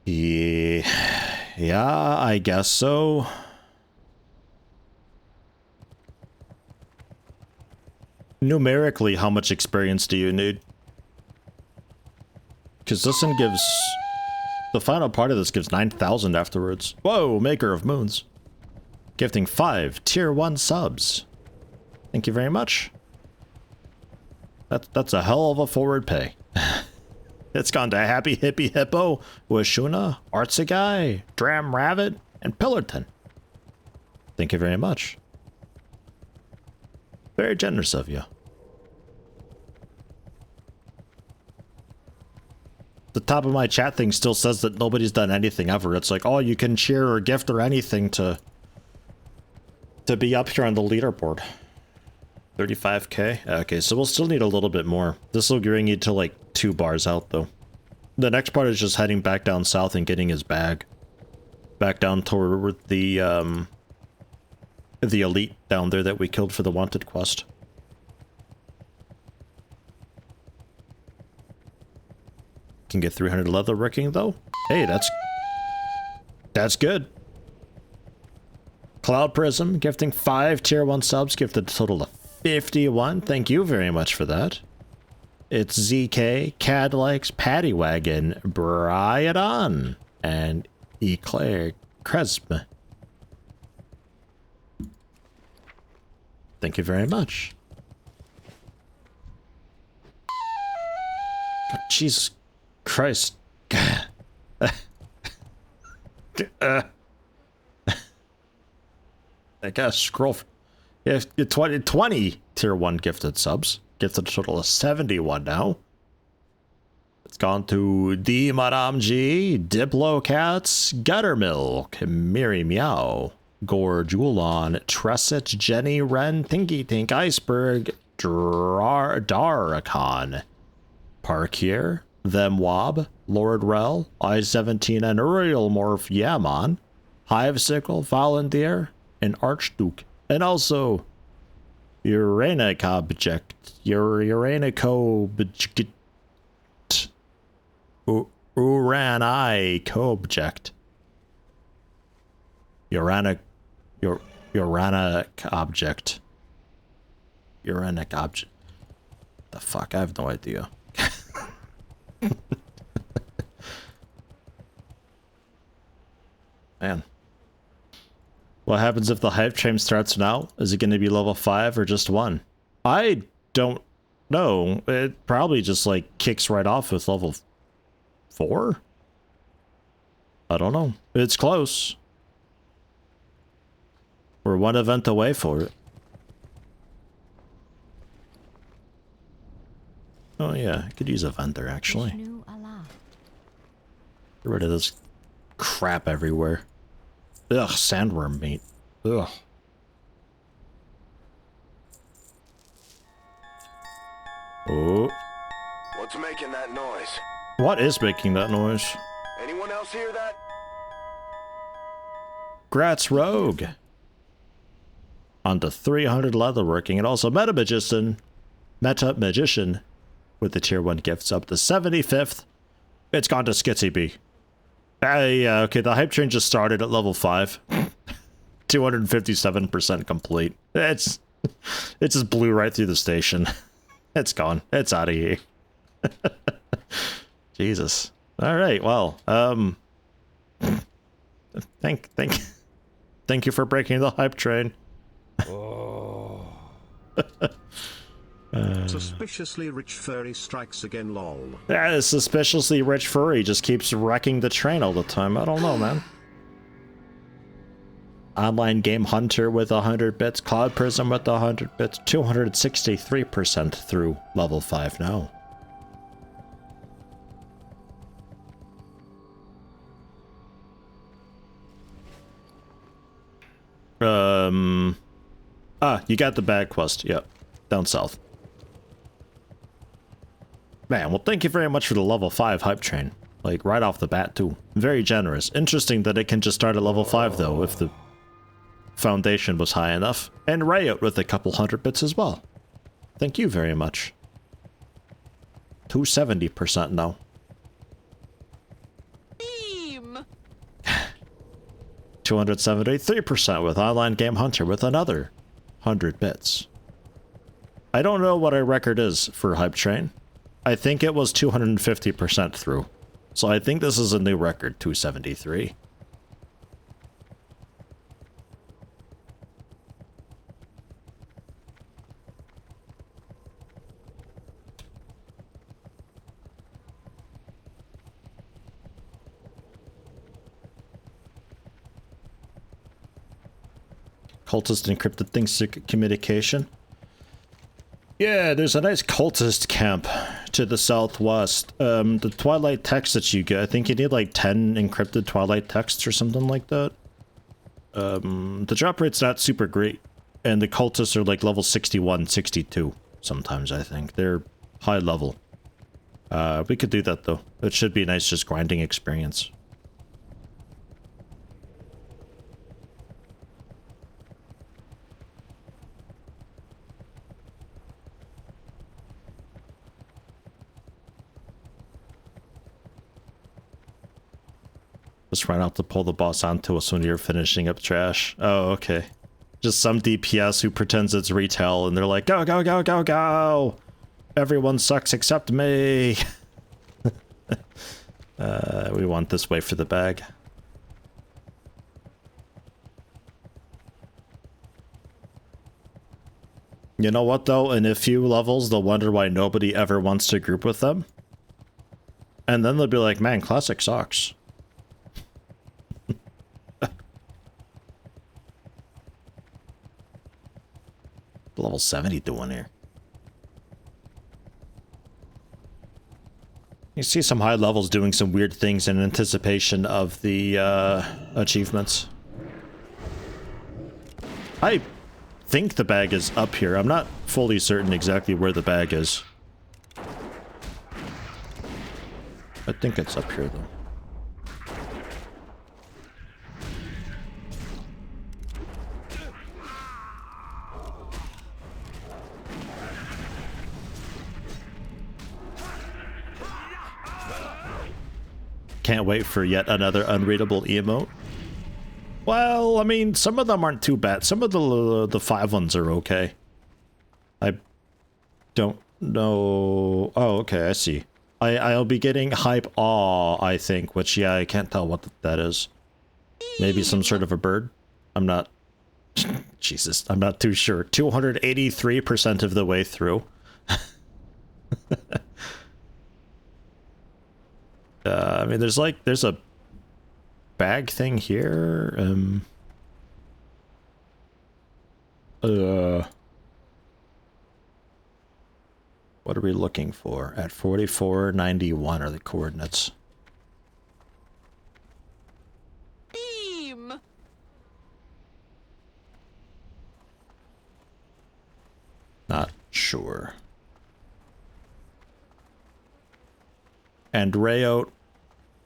Yeah, I guess so. Numerically, how much experience do you need? Because this one gives The final part of this gives 9,000 afterwards. Whoa, Maker of Moons. Gifting 5 tier 1 subs. Thank you very much. That's a hell of a forward pay. It's gone to Happy Hippie Hippo, Wishuna, Artsagai, Dram Rabbit, and Pillarton. Thank you very much. Very generous of you. The top of my chat thing still says that nobody's done anything ever. It's like, oh, you can cheer or gift or anything to be up here on the leaderboard. 35k? Okay, so we'll still need a little bit more. This will bring you to like 2 bars out though. The next part is just heading back down south and getting his bag. Back down toward the elite down there that we killed for the wanted quest. Can get 300 leather working though. Hey, that's good. Cloud Prism gifting 5 tier 1 subs, gifted a total of 51. Thank you very much for that. It's ZK, Cadlikes, Paddy Wagon, Brian, and Eclair Cresme. Thank you very much. Oh, Jesus Christ. I gotta scroll. Yeah, 20 tier 1 gifted subs. Gifted a total of 71 now. It's gone to D Madame G, Diplo Cats, Guttermilk, Miri Meow, Gore Julon, Tresset, Jenny Wren, Tinky Tink, Iceberg, Darakon, Parkier, Them Wob, Lord Rel, I-17 and Uriel Morph Yaman, Hivesicle, Volunteer, and Archduke. And also Uranic Object. Uranic Object. Uranic Object. Uranic Object. Uranic Object. The fuck? I have no idea. Man. What happens if the hype train starts now? Is it going to be level 5 or just 1? I don't know. It probably just like kicks right off with level 4? I don't know. It's close. We're one event away for it. Oh yeah, I could use a vendor actually. Get rid of this crap everywhere. Ugh, sandworm meat. Ugh. Oh. What's making that noise? What is making that noise? Anyone else hear that? Grats Rogue. On to 300 leatherworking, and also Meta Magician with the tier 1 gifts up to 75th. It's gone to Skitsy B. Yeah, okay, the hype train just started at level 5. 257% complete. It just blew right through the station. It's gone. It's out of here. Jesus. Alright, well, thank you for breaking the hype train. Suspiciously rich furry strikes again, lol. Yeah, this suspiciously rich furry just keeps wrecking the train all the time. I don't know, man. Online Game Hunter with 100 bits, Cloud Prism with 100 bits, 263% through level 5 now. You got the bag quest. Yep. Down south. Man, well, thank you very much for the level 5 hype train. Like, right off the bat, too. Very generous. Interesting that it can just start at level 5, though, if the foundation was high enough. And Riot with a couple 100 bits as well. Thank you very much. 270% now. 273% with Online Game Hunter with another 100 bits. I don't know what our record is for hype train. I think it was 250% through. So I think this is a new record, 273. Cultist encrypted thing secret communication. Yeah, there's a nice cultist camp to the southwest. The Twilight text that you get, I think you need like 10 encrypted Twilight texts or something like that. The drop rate's not super great, and the cultists are like level 61, 62 sometimes, I think. They're high level. We could do that though. It should be a nice just grinding experience. Just try not to pull the boss onto us when you're finishing up trash. Oh, okay. Just some DPS who pretends it's retail and they're like, go, go, go, go, go! Everyone sucks except me! We want this way for the bag. You know what though? In a few levels, they'll wonder why nobody ever wants to group with them. And then they'll be like, man, Classic sucks. Level 70 doing here. You see some high levels doing some weird things in anticipation of the achievements. I think the bag is up here. I'm not fully certain exactly where the bag is. I think it's up here though. Can't wait for yet another unreadable emote. Well, I mean, some of them aren't too bad. Some of the 5 ones are okay. I don't know. Oh, okay, I see. I'll be getting Hype Awe, I think, which, yeah, I can't tell what that is. Maybe some sort of a bird? I'm not... Jesus, I'm not too sure. 283% of the way through. I mean, there's a bag thing here. What are we looking for? At 4491 are the coordinates. Beam. Not sure. And Rayout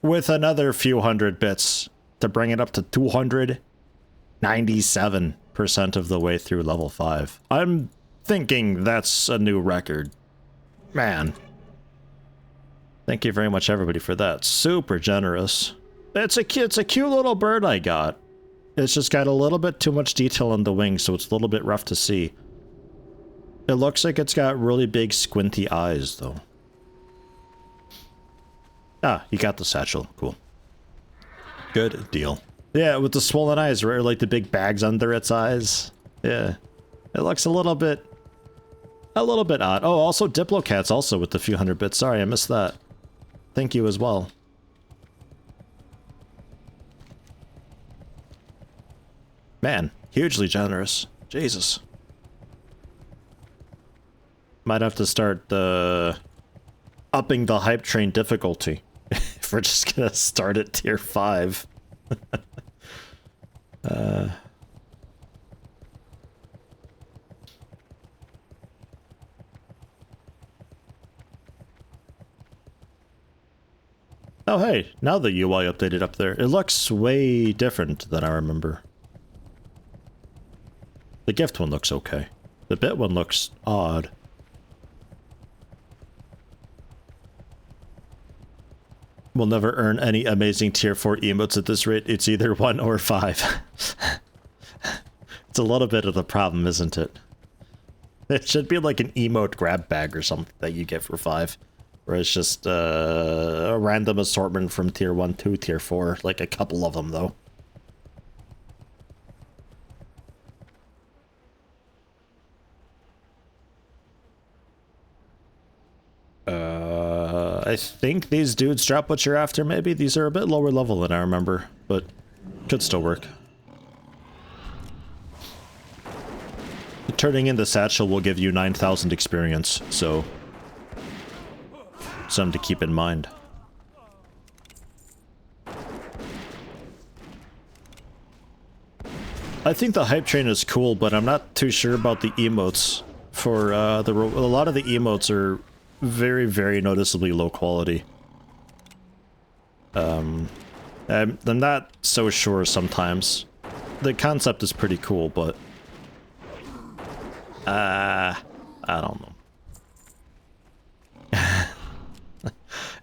with another few hundred bits to bring it up to 297% of the way through level 5. I'm thinking that's a new record. Man. Thank you very much, everybody, for that. Super generous. It's a cute little bird I got. It's just got a little bit too much detail on the wings, so it's a little bit rough to see. It looks like it's got really big squinty eyes, though. Ah, you got the satchel. Cool. Good deal. Yeah, with the swollen eyes, right? Or like the big bags under its eyes. Yeah. It looks a little bit odd. Oh, also Diplocat's also with the few hundred bits. Sorry, I missed that. Thank you as well. Man, hugely generous. Jesus. Might have to start upping the hype train difficulty. If we're just gonna start at tier 5. Oh hey, now the UI updated up there. It looks way different than I remember. The gift one looks okay. The bit one looks odd. We'll never earn any amazing tier 4 emotes at this rate. It's either 1 or 5. It's a little bit of the problem, isn't it? It should be like an emote grab bag or something that you get for 5. where it's just a random assortment from tier 1 to tier 4, like a couple of them though. I think these dudes drop what you're after, maybe? These are a bit lower level than I remember, but could still work. Turning in the satchel will give you 9,000 experience, so something to keep in mind. I think the hype train is cool, but I'm not too sure about the emotes. For a lot of the emotes are very, very noticeably low quality. I'm not so sure sometimes. The concept is pretty cool, but I don't know.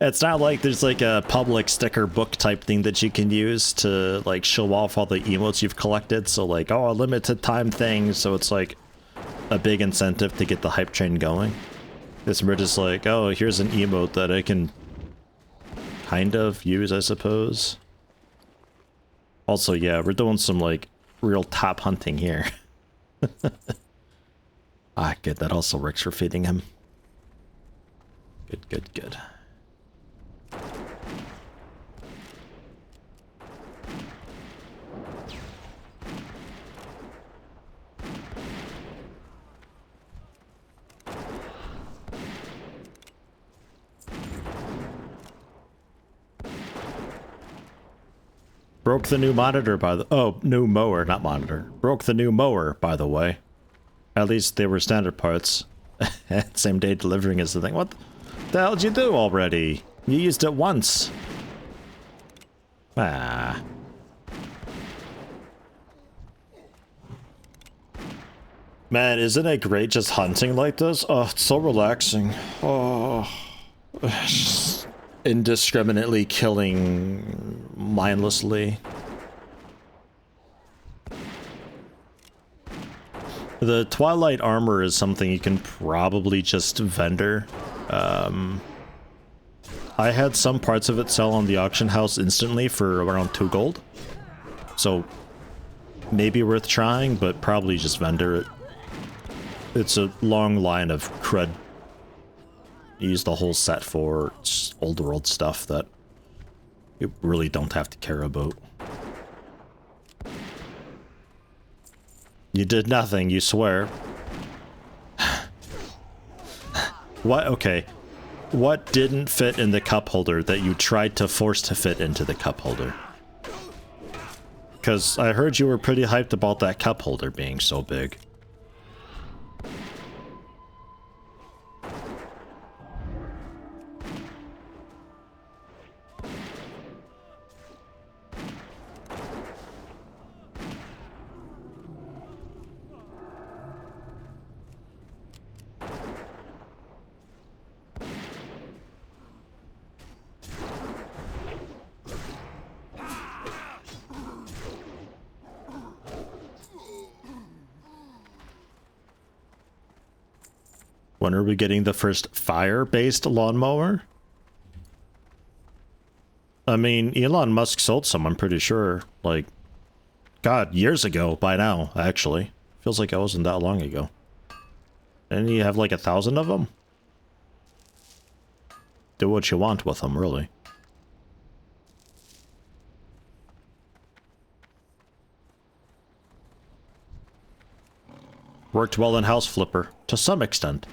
It's not like there's like a public sticker book type thing that you can use to like show off all the emotes you've collected. So like, oh, a limited time thing. So it's like a big incentive to get the hype train going. This we're just like, oh, here's an emote that I can kind of use, I suppose. Also, yeah, we're doing some like real top hunting here. Ah, good. That also works for feeding him. Good, good, good. Broke the new monitor by the... Oh, new mower, not monitor. Broke the new mower, by the way. At least they were standard parts. Same day delivering is the thing. What the hell did you do already? You used it once. Ah. Man, isn't it great just hunting like this? Oh, it's so relaxing. Oh. Just indiscriminately killing mindlessly. The Twilight armor is something you can probably just vendor. I had some parts of it sell on the auction house instantly for around 2 gold. So, maybe worth trying, but probably just vendor it. It's a long line of crud. You use the whole set for old world stuff that you really don't have to care about. You did nothing, you swear. What? Okay. What didn't fit in the cup holder that you tried to force to fit into the cup holder? Because I heard you were pretty hyped about that cup holder being so big. When are we getting the first fire-based lawnmower? I mean, Elon Musk sold some, I'm pretty sure. Like, God, years ago by now, actually. Feels like it wasn't that long ago. Didn't you have like 1,000 of them? Do what you want with them, really. Worked well in House Flipper, to some extent.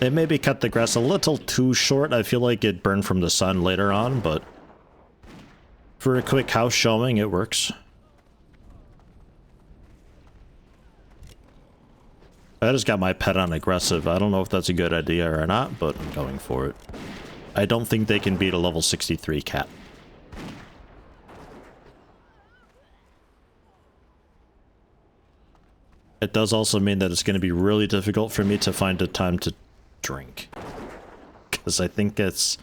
It maybe cut the grass a little too short. I feel like it burned from the sun later on, but for a quick house showing, it works. I just got my pet on aggressive. I don't know if that's a good idea or not, but I'm going for it. I don't think they can beat a level 63 cat. It does also mean that it's going to be really difficult for me to find a time to drink. Because I think it's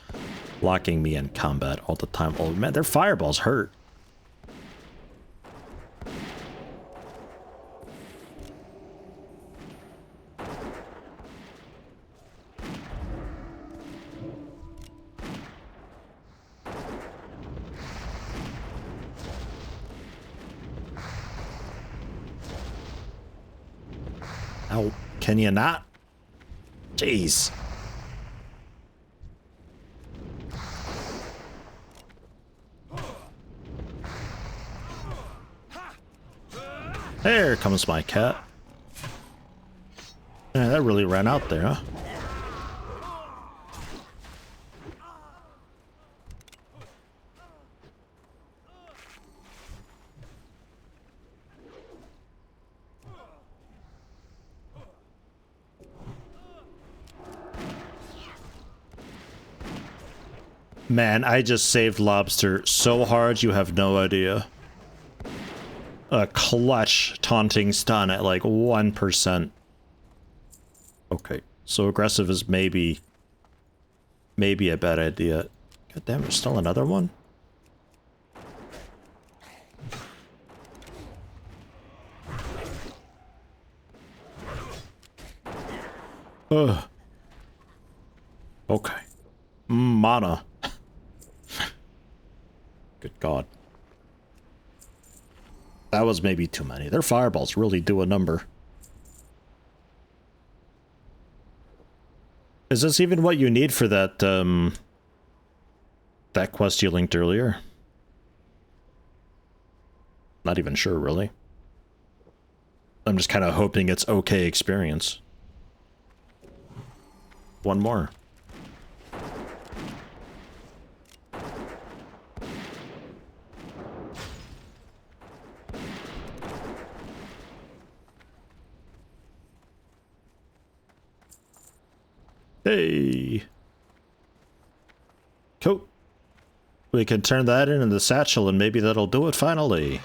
locking me in combat all the time. Oh man, their fireballs hurt. Ow. Can you not? Jeez. There comes my cat. Yeah, that really ran out there, huh? Man, I just saved Lobster so hard you have no idea. A clutch taunting stun at like 1%. Okay, so aggressive is maybe a bad idea. God damn, there's still another one? Ugh. Okay. Mana. Good God. That was maybe too many. Their fireballs really do a number. Is this even what you need for that, that quest you linked earlier? Not even sure, really. I'm just kind of hoping it's okay experience. One more. Hey. Cool. We can turn that into the satchel and maybe that'll do it finally.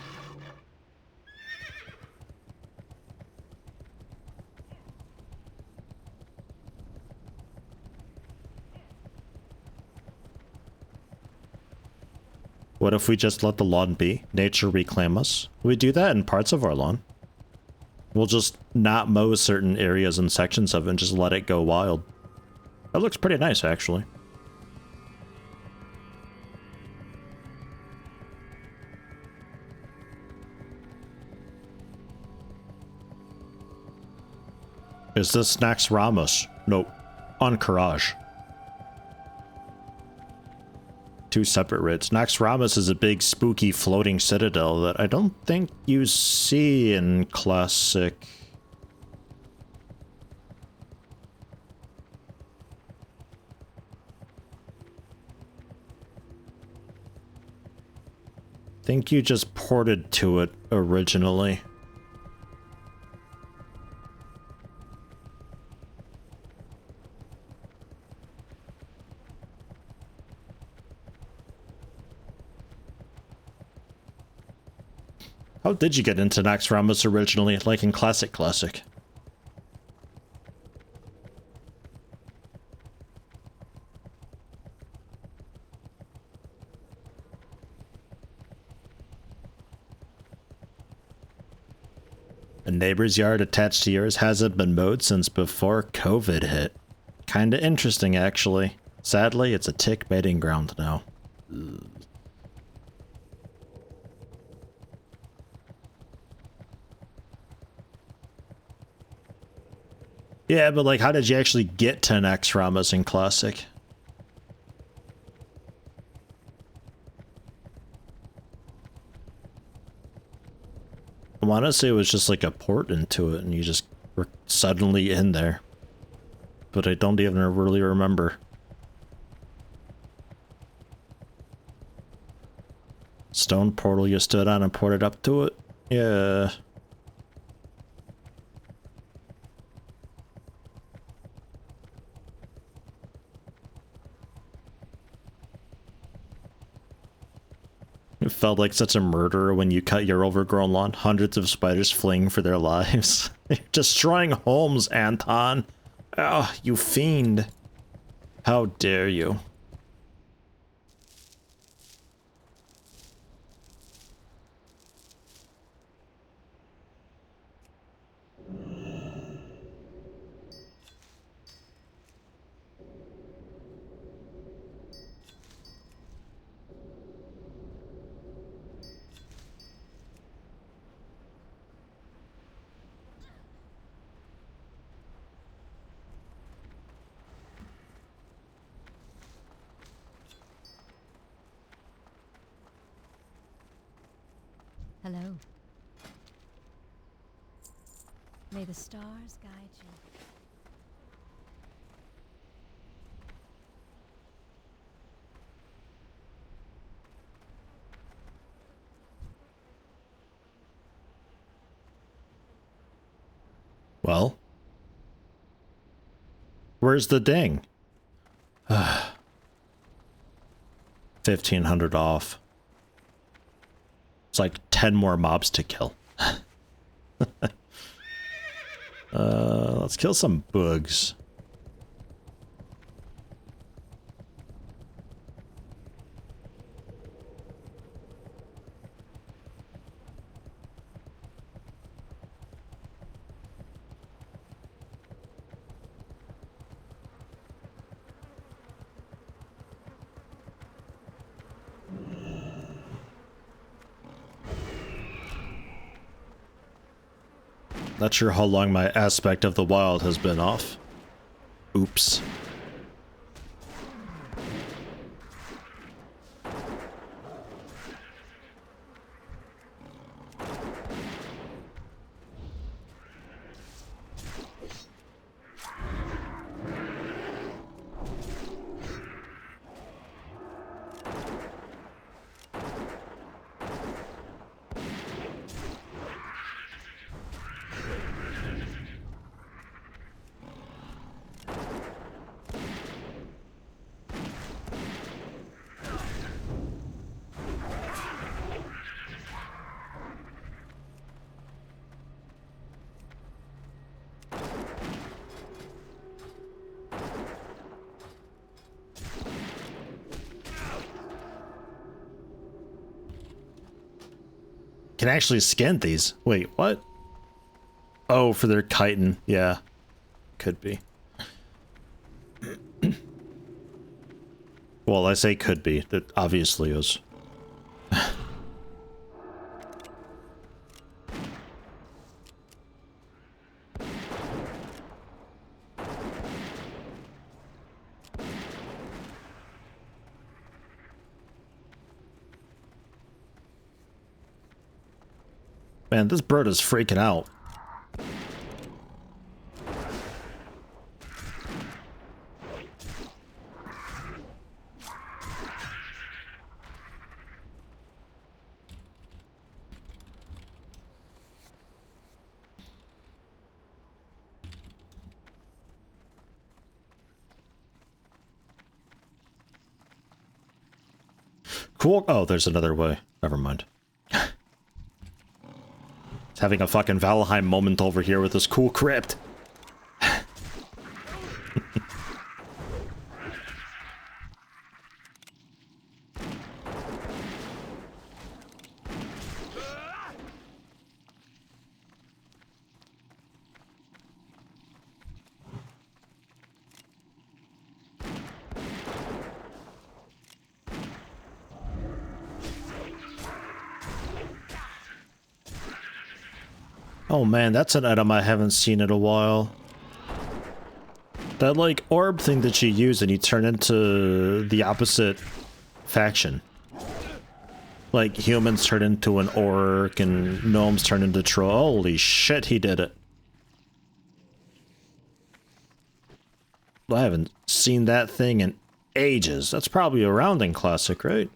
What if we just let the lawn be? Nature reclaim us? We do that in parts of our lawn. We'll just not mow certain areas and sections of it and just let it go wild. That looks pretty nice, actually. Is this Nax Ramos? Nope. Encourage. Two separate raids. Nax Ramos is a big, spooky, floating citadel that I don't think you see in Classic. I think you just ported to it originally. How did you get into Nax Ramos originally, like in Classic? A neighbor's yard attached to yours hasn't been mowed since before COVID hit. Kinda interesting, actually. Sadly, it's a tick mating ground now. Ugh. Yeah, but like, how did you actually get to Nax Ramos in Classic? I want to say it was just like a port into it and you just were suddenly in there. But I don't even really remember. Stone portal you stood on and ported up to it? Yeah. It felt like such a murderer when you cut your overgrown lawn. Hundreds of spiders fleeing for their lives. You're destroying homes, Anton. Oh, you fiend. How dare you. Hello. May the stars guide you. Well, where's the ding? 1,500 off. It's like 10 more mobs to kill. Let's kill some bugs. Not sure how long my aspect of the wild has been off. Oops. Can actually scan these. Wait, what? Oh, for their chitin. Yeah. Could be. Well, I say could be. That obviously is. Man, this bird is freaking out. Cool. Oh, there's another way. Never mind. It's having a fucking Valheim moment over here with this cool crypt. Oh man, that's an item I haven't seen in a while. That like orb thing that you use and you turn into the opposite faction. Like humans turn into an orc and gnomes turn into troll. Holy shit, he did it. I haven't seen that thing in ages. That's probably around in Classic, right?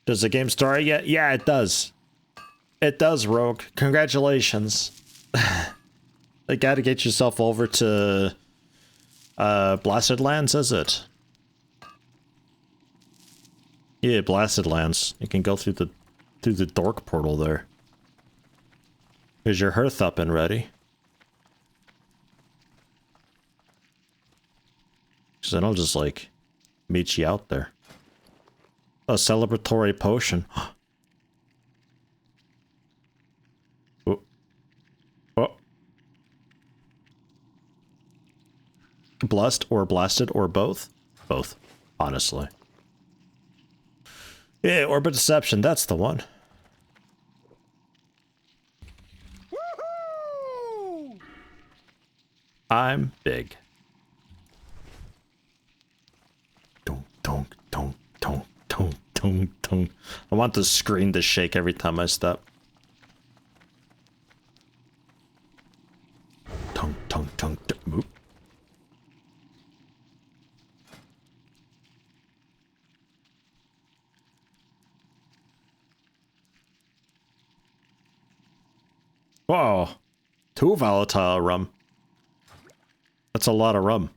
Does the game start yet? Yeah, it does. It does, Rogue. Congratulations. You gotta get yourself over to Blasted Lands, is it? Yeah, Blasted Lands. You can go through the dork portal there. Here's your hearth up and ready. So then I'll just like meet you out there. A celebratory potion. Blessed or blasted or both? Both, honestly. Yeah, Orbit Deception, that's the one. Woohoo! I'm big. Donk, donk, donk, donk, donk, Tung, tung. I want the screen to shake every time I step. Tung, tung, tung, tung. Whoa. 2 volatile rum. That's a lot of rum.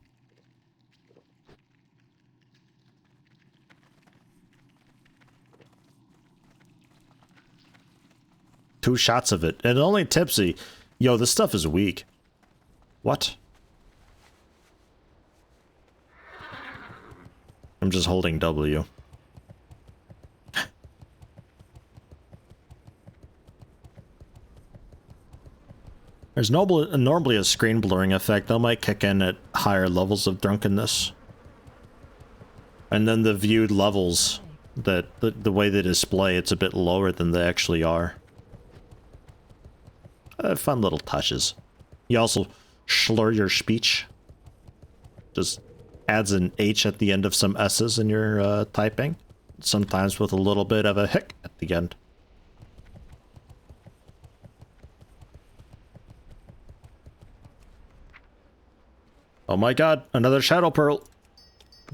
Two shots of it. And only tipsy. Yo, this stuff is weak. What? I'm just holding W. There's normally a screen blurring effect that might kick in at higher levels of drunkenness. And then the viewed levels, that the way they display, it's a bit lower than they actually are. Fun little touches. You also slur your speech. Just adds an H at the end of some S's in your typing. Sometimes with a little bit of a hic at the end. Oh my god, another Shadow Pearl.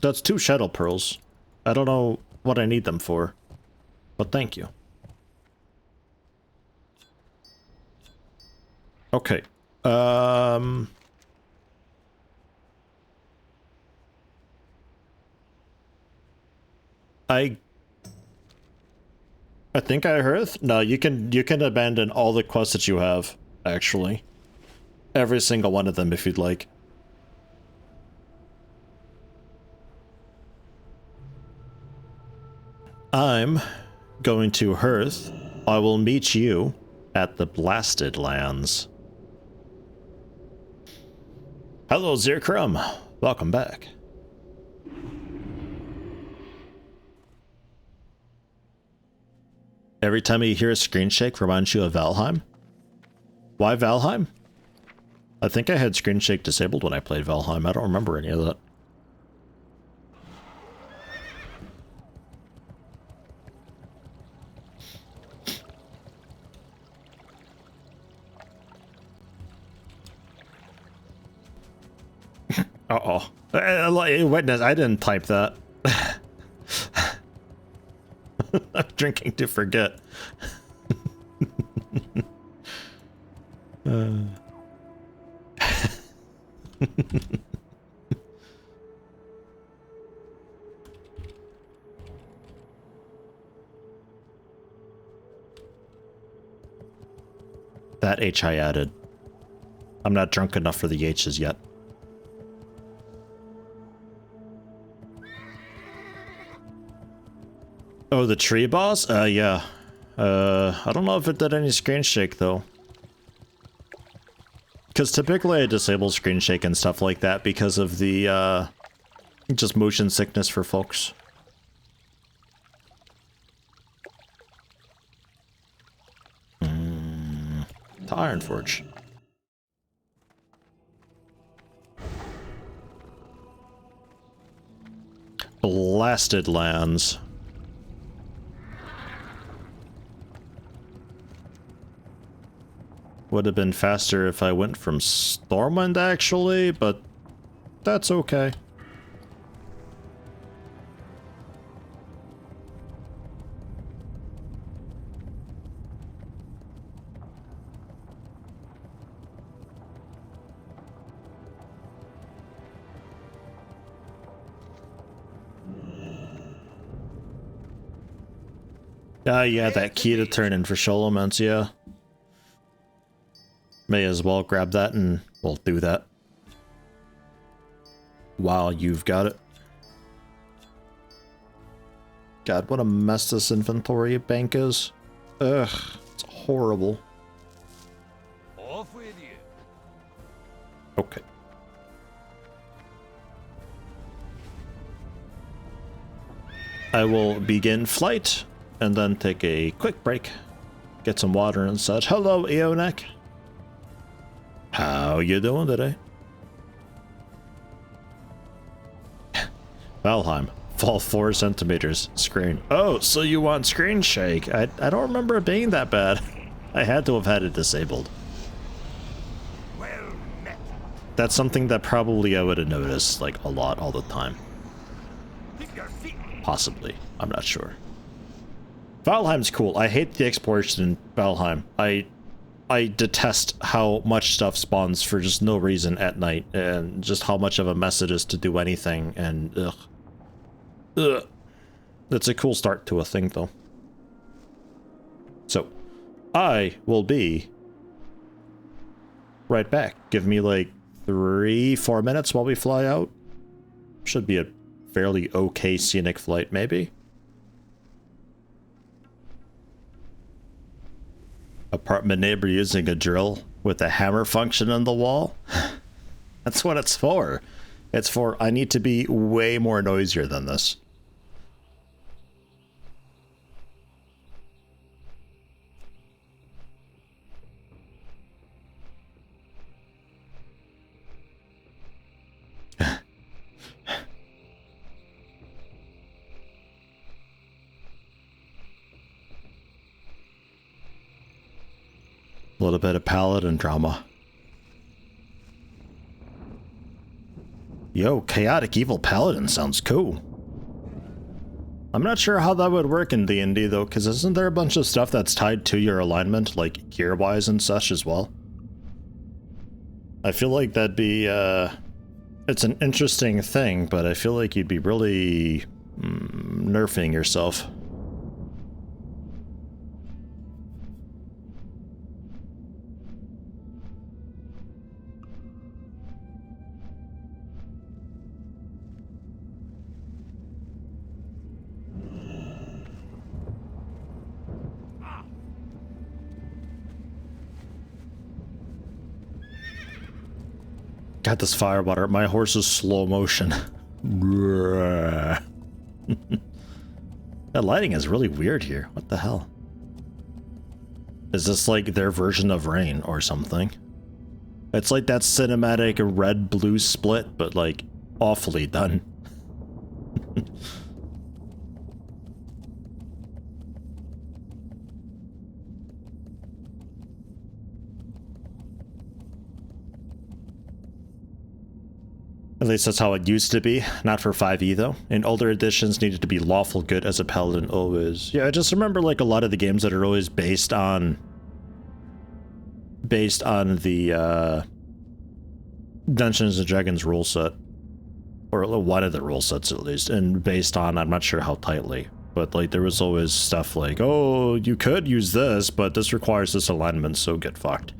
That's 2 Shadow Pearls. I don't know what I need them for, but thank you. Okay. I think I heard. No, you can abandon all the quests that you have, actually. Every single one of them if you'd like. I'm going to Hearth. I will meet you at the Blasted Lands. Hello, Zirkrum. Welcome back. Every time you hear a screen shake reminds you of Valheim? Why Valheim? I think I had screen shake disabled when I played Valheim. I don't remember any of that. Uh-oh. Witness, I didn't type that. I'm drinking to forget. That H I added. I'm not drunk enough for the H's yet. Oh, the tree boss? Yeah. I don't know if it did any screen shake, though. Because typically I disable screen shake and stuff like that because of the, just motion sickness for folks. To Ironforge. Blasted Lands. Would have been faster if I went from Stormwind, actually, but that's okay. Yeah, that key to turn in for Sholomance, yeah. May as well grab that and we'll do that. While you've got it. God, what a mess this inventory bank is. Ugh, it's horrible. Off with you. Okay. I will begin flight and then take a quick break. Get some water and such. Hello, Eonek. How you doing today? Valheim. Fall 4 centimeters. Screen. Oh, so you want screen shake? I don't remember it being that bad. I had to have had it disabled. Well met. That's something that probably I would have noticed, like, a lot all the time. Possibly. I'm not sure. Valheim's cool. I hate the exploration in Valheim. I detest how much stuff spawns for just no reason at night, and just how much of a mess it is to do anything, and ugh. Ugh. It's a cool start to a thing, though. So, I will be right back. Give me like 3-4 minutes while we fly out. Should be a fairly okay scenic flight, maybe. Apartment neighbor using a drill with a hammer function on the wall. That's what it's for. It's for, I need to be way more noisier than this. A little bit of paladin drama. Yo, chaotic evil paladin sounds cool. I'm not sure how that would work in D&D though, because isn't there a bunch of stuff that's tied to your alignment, like gear-wise and such as well? I feel like that'd be, it's an interesting thing, but I feel like you'd be really nerfing yourself. Got this firewater. My horse is slow motion. That lighting is really weird here. What the hell? Is this like their version of rain or something? It's like that cinematic red-blue split, but like awfully done. At least that's how it used to be, not for 5e though. In older editions needed to be lawful good as a paladin always. Yeah, I just remember like a lot of the games that are always based on the Dungeons and Dragons rule set. Or one of the rule sets at least, and based on, I'm not sure how tightly, but like there was always stuff like, oh, you could use this, but this requires this alignment, so get fucked.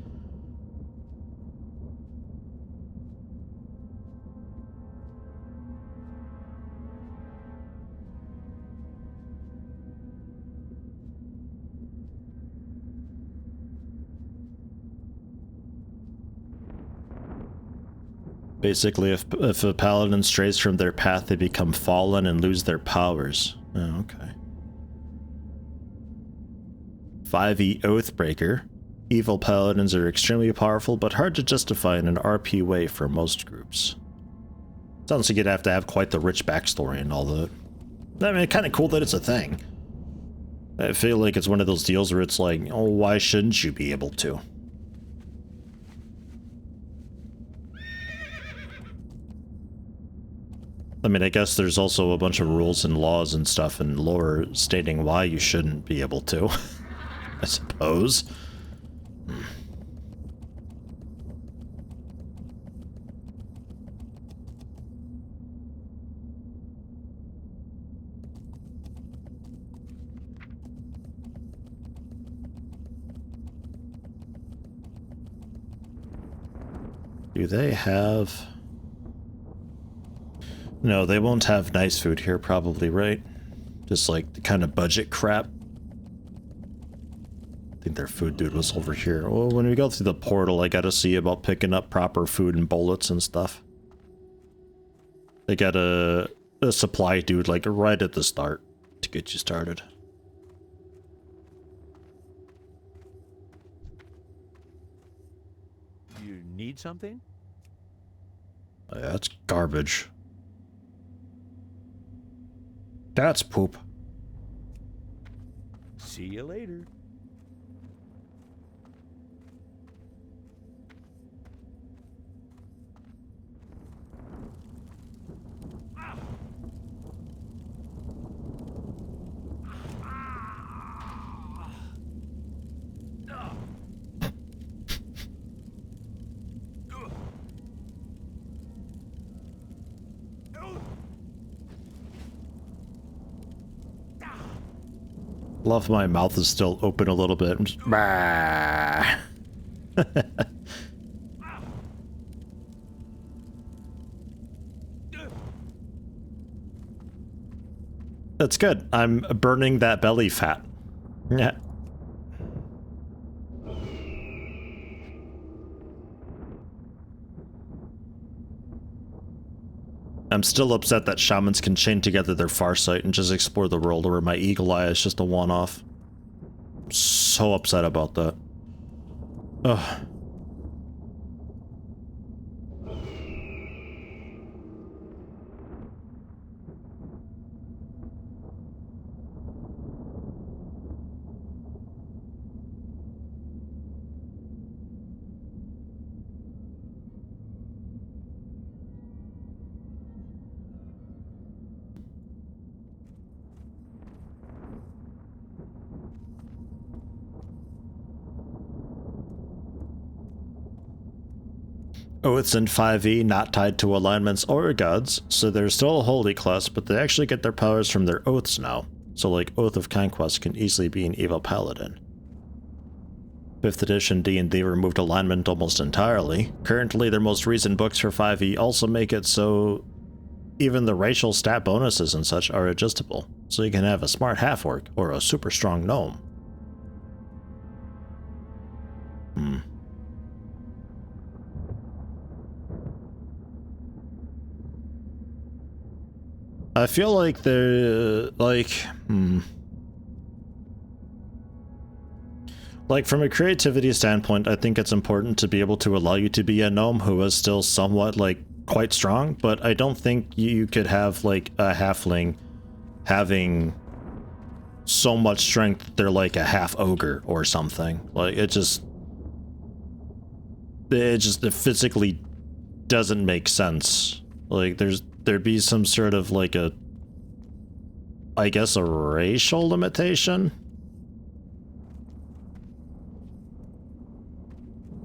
Basically, if a paladin strays from their path, they become fallen and lose their powers. Oh, okay. 5e Oathbreaker. Evil paladins are extremely powerful, but hard to justify in an RP way for most groups. Sounds like you'd have to have quite the rich backstory and all that. I mean, kind of cool that it's a thing. I feel like it's one of those deals where it's like, oh, why shouldn't you be able to? I mean, I guess there's also a bunch of rules and laws and stuff and lore stating why you shouldn't be able to, I suppose. Do they have... No, they won't have nice food here, probably, right? Just like the kind of budget crap. I think their food dude was over here. Well, when we go through the portal, I gotta see about picking up proper food and bullets and stuff. They got a supply dude, like, right at the start to get you started. You need something? Yeah, that's garbage. That's poop. See you later. Love my mouth is still open a little bit. I'm just, bah. That's good. I'm burning that belly fat. Yeah. I'm still upset that shamans can chain together their farsight and just explore the world, where my eagle eye is just a one-off. So upset about that. Ugh. Oaths in 5e not tied to alignments or gods, so they're still a holy class, but they actually get their powers from their oaths now. So like Oath of Conquest can easily be an evil paladin. 5th edition D&D removed alignment almost entirely. Currently their most recent books for 5e also make it so even the racial stat bonuses and such are adjustable, so you can have a smart half-orc or a super strong gnome. I feel like they're, like from a creativity standpoint, I think it's important to be able to allow you to be a gnome who is still somewhat, like, quite strong, but I don't think you could have, like, a halfling having so much strength that they're like a half ogre or something. Like, it physically doesn't make sense. Like, there'd be some sort of like I guess a racial limitation?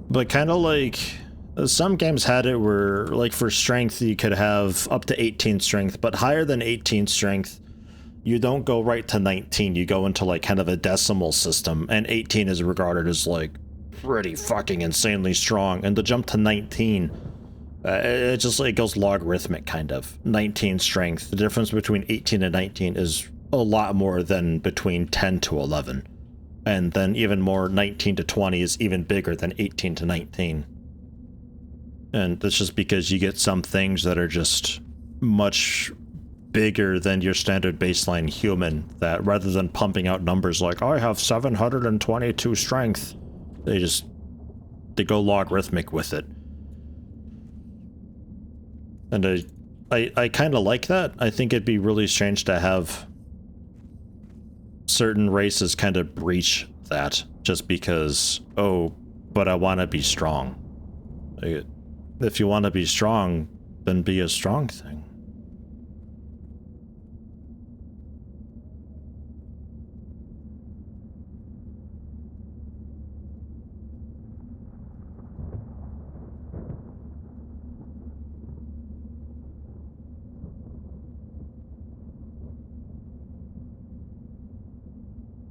But kind of like, some games had it where, like, for strength you could have up to 18 strength, but higher than 18 strength, you don't go right to 19, you go into like kind of a decimal system, and 18 is regarded as like pretty fucking insanely strong, and to jump to 19, it just like goes logarithmic, kind of. 19 strength. The difference between 18 and 19 is a lot more than between 10 to 11. And then even more, 19 to 20 is even bigger than 18 to 19. And that's just because you get some things that are just much bigger than your standard baseline human, that rather than pumping out numbers like, I have 722 strength, they go logarithmic with it. And I kind of like that. I think it'd be really strange to have certain races kind of breach that just because, oh, but I want to be strong. If you want to be strong, then be a strong thing.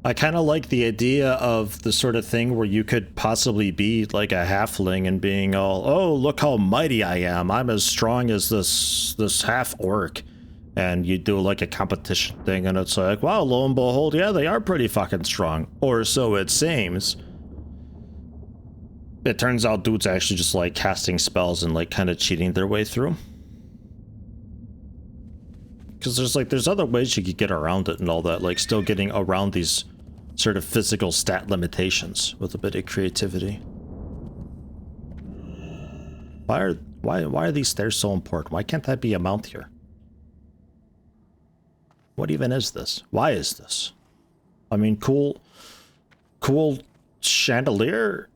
I kind of like the idea of the sort of thing where you could possibly be like a halfling and being all, oh, look how mighty I am. I'm as strong as this half orc. And you do like a competition thing and it's like, wow, lo and behold, yeah, they are pretty fucking strong. Or so it seems. It turns out dudes actually just like casting spells and like kind of cheating their way through. Because there's other ways you could get around it and all that, like still getting around these sort of physical stat limitations with a bit of creativity. Why are these stairs so important? Why can't that be a mount here? What even is this? Why is this? I mean, cool chandelier,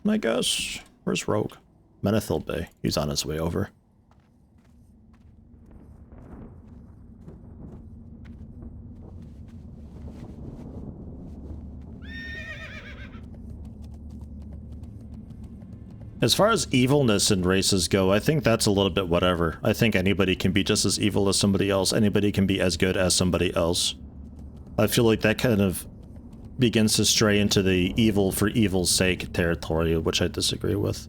I guess. Where's Rogue? Menethil Bay. He's on his way over. As far as evilness in races go, I think that's a little bit whatever. I think anybody can be just as evil as somebody else. Anybody can be as good as somebody else. I feel like that kind of begins to stray into the evil for evil's sake territory, which I disagree with.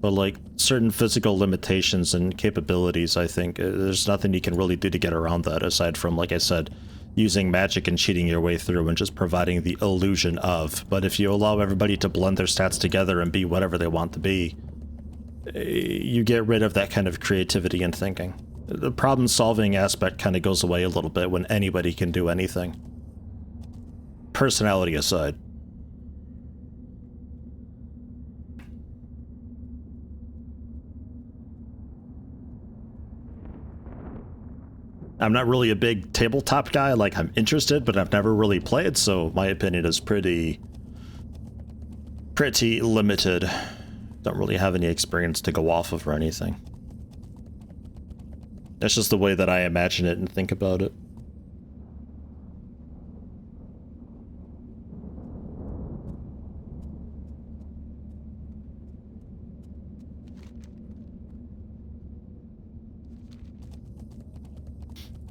But like certain physical limitations and capabilities, I think there's nothing you can really do to get around that aside from, like I said, using magic and cheating your way through and just providing the illusion of. But if you allow everybody to blend their stats together and be whatever they want to be, you get rid of that kind of creativity and thinking. The problem-solving aspect kind of goes away a little bit when anybody can do anything. Personality aside. I'm not really a big tabletop guy. Like, I'm interested, but I've never really played, so my opinion is pretty limited. Don't really have any experience to go off of or anything. That's just the way that I imagine it and think about it.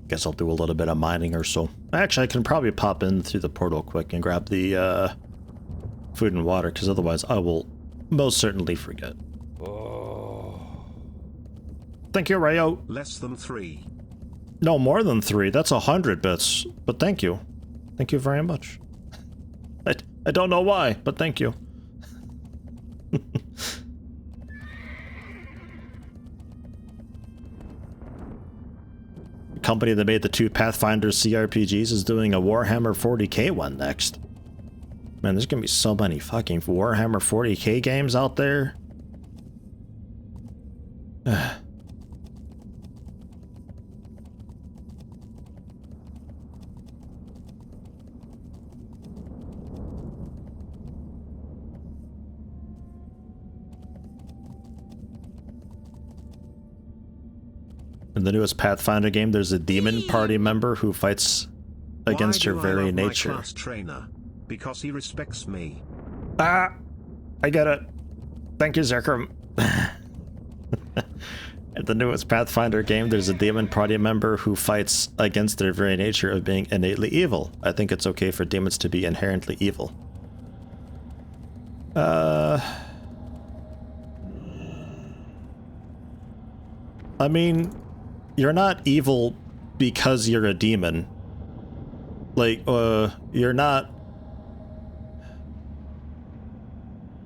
Guess I'll do a little bit of mining or so. Actually, I can probably pop in through the portal quick and grab the food and water, because otherwise I will most certainly forget. Oh. Thank you, Rayo. Less than 3. No, more than 3. That's 100 bits. But thank you. Thank you very much. I don't know why, but thank you. Company that made the 2 Pathfinder CRPGs is doing a Warhammer 40k one next. Man, there's gonna be so many fucking Warhammer 40k games out there. In the newest Pathfinder game, there's a demon party member who fights against her very nature. My class trainer? Because he respects me. Ah! I get it. Thank you, Zekrom. In the newest Pathfinder game, there's a demon party member who fights against their very nature of being innately evil. I think it's okay for demons to be inherently evil. I mean, you're not evil because you're a demon. Like, you're not...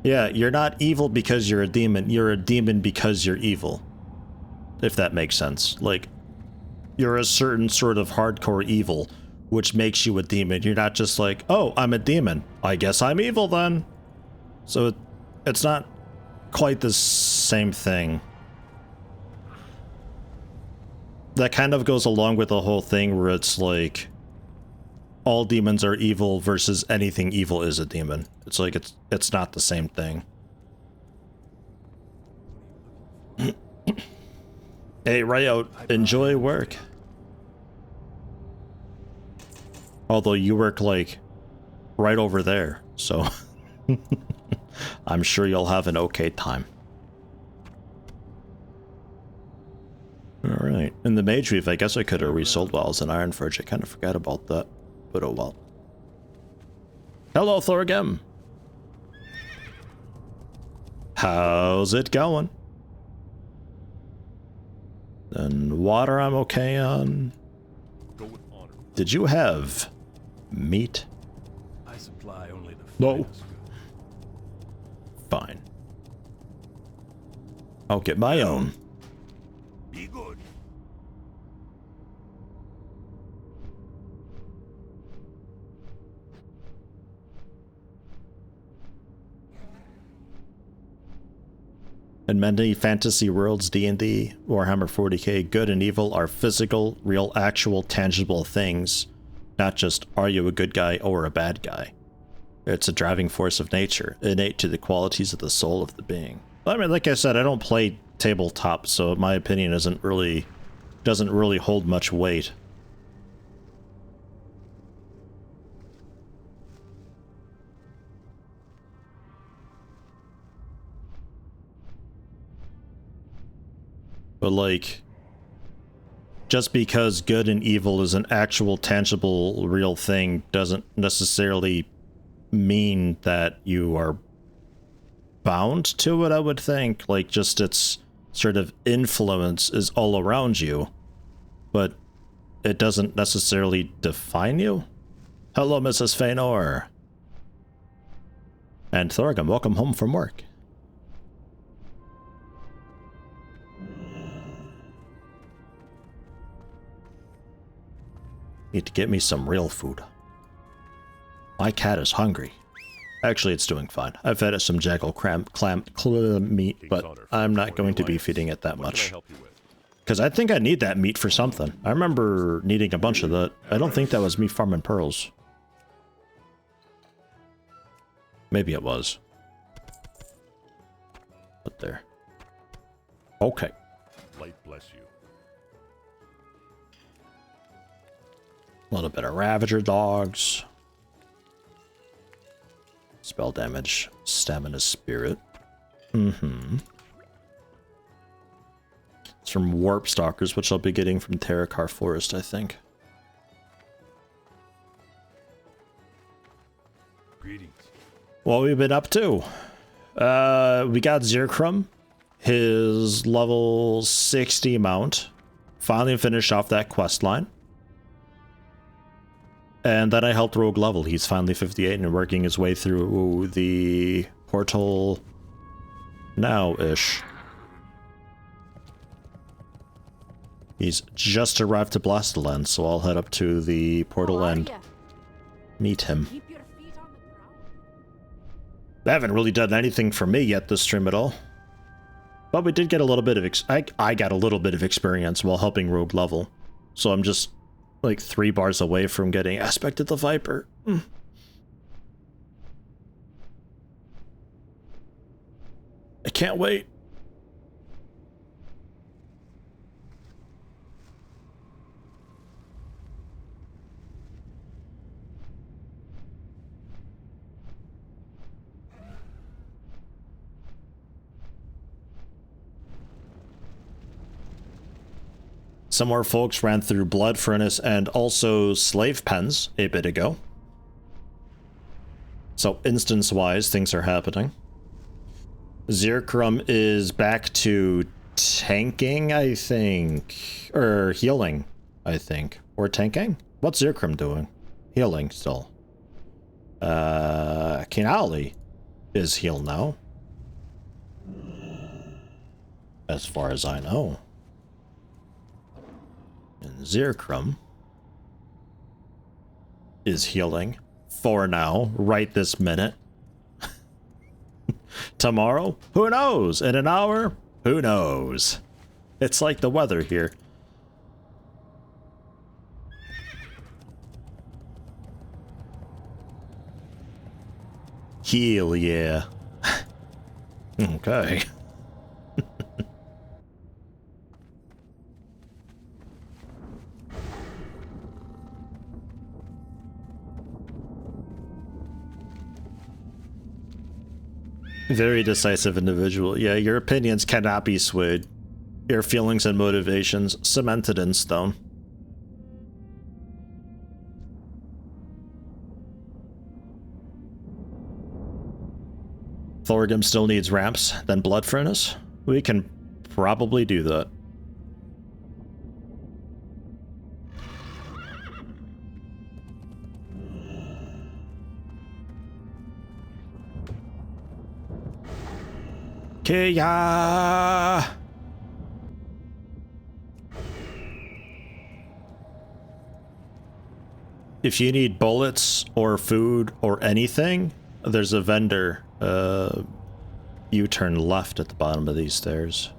Yeah, you're not evil because you're a demon. You're a demon because you're evil. If that makes sense. Like, you're a certain sort of hardcore evil, which makes you a demon. You're not just like, oh, I'm a demon. I guess I'm evil then. So, it's not quite the same thing. That kind of goes along with the whole thing where it's like all demons are evil versus anything evil is a demon. It's like it's not the same thing. Hey, Rayo, enjoy work. Although you work like right over there, so I'm sure you'll have an okay time. Alright, in the Mage Weave, I guess I could have resold while I was in Ironforge. I kind of forgot about that, but oh well. Hello, Thorgem! How's it going? And water I'm okay on. Did you have meat? I supply only the No. Fine. I'll get my own. Be good. In many fantasy worlds, D&D, Warhammer 40k, good and evil are physical, real, actual, tangible things. Not just, are you a good guy or a bad guy? It's a driving force of nature, innate to the qualities of the soul of the being. I mean, like I said, I don't play tabletop, so my opinion doesn't really hold much weight. But like, just because good and evil is an actual, tangible, real thing doesn't necessarily mean that you are bound to it, I would think. Like, just its sort of influence is all around you, but it doesn't necessarily define you. Hello, Mrs. Feanor. And Thorgrim, welcome home from work. Need to get me some real food. My cat is hungry. Actually, it's doing fine. I've fed it some jackal clam meat, but I'm not going to be feeding it that much. Because I think I need that meat for something. I remember needing a bunch of that. I don't think that was me farming pearls. Maybe it was. But there. Okay. Light bless you. A little bit of Ravager dogs. Spell damage. Stamina spirit. Mm-hmm. It's from Warp Stalkers, which I'll be getting from Terrakar Forest, I think. Greetings. What we've been up to? We got Zirkrum, his level 60 mount. Finally finished off that quest line. And then I helped Rogue level. He's finally 58 and working his way through the portal now-ish. He's just arrived to Blastaland, so I'll head up to the portal and meet him. They haven't really done anything for me yet this stream at all. But we did get a little bit of I got a little bit of experience while helping Rogue level. So I'm just like 3 bars away from getting Aspect of the Viper. I can't wait. Some more folks ran through Blood Furnace and also Slave Pens a bit ago. So instance-wise, things are happening. Zirkrum is back to tanking, I think. Or healing, I think. Or tanking? What's Zirkrum doing? Healing still. Kinali is healed now. As far as I know. And Zirkrum is healing for now, right this minute. Tomorrow? Who knows? In an hour? Who knows? It's like the weather here. Heal, yeah. Okay. Very decisive individual. Yeah, your opinions cannot be swayed. Your feelings and motivations cemented in stone. Thorgrim still needs ramps, then Blood Furnace. We can probably do that. Kia! If you need bullets or food or anything, there's a vendor You turn left at the bottom of these stairs.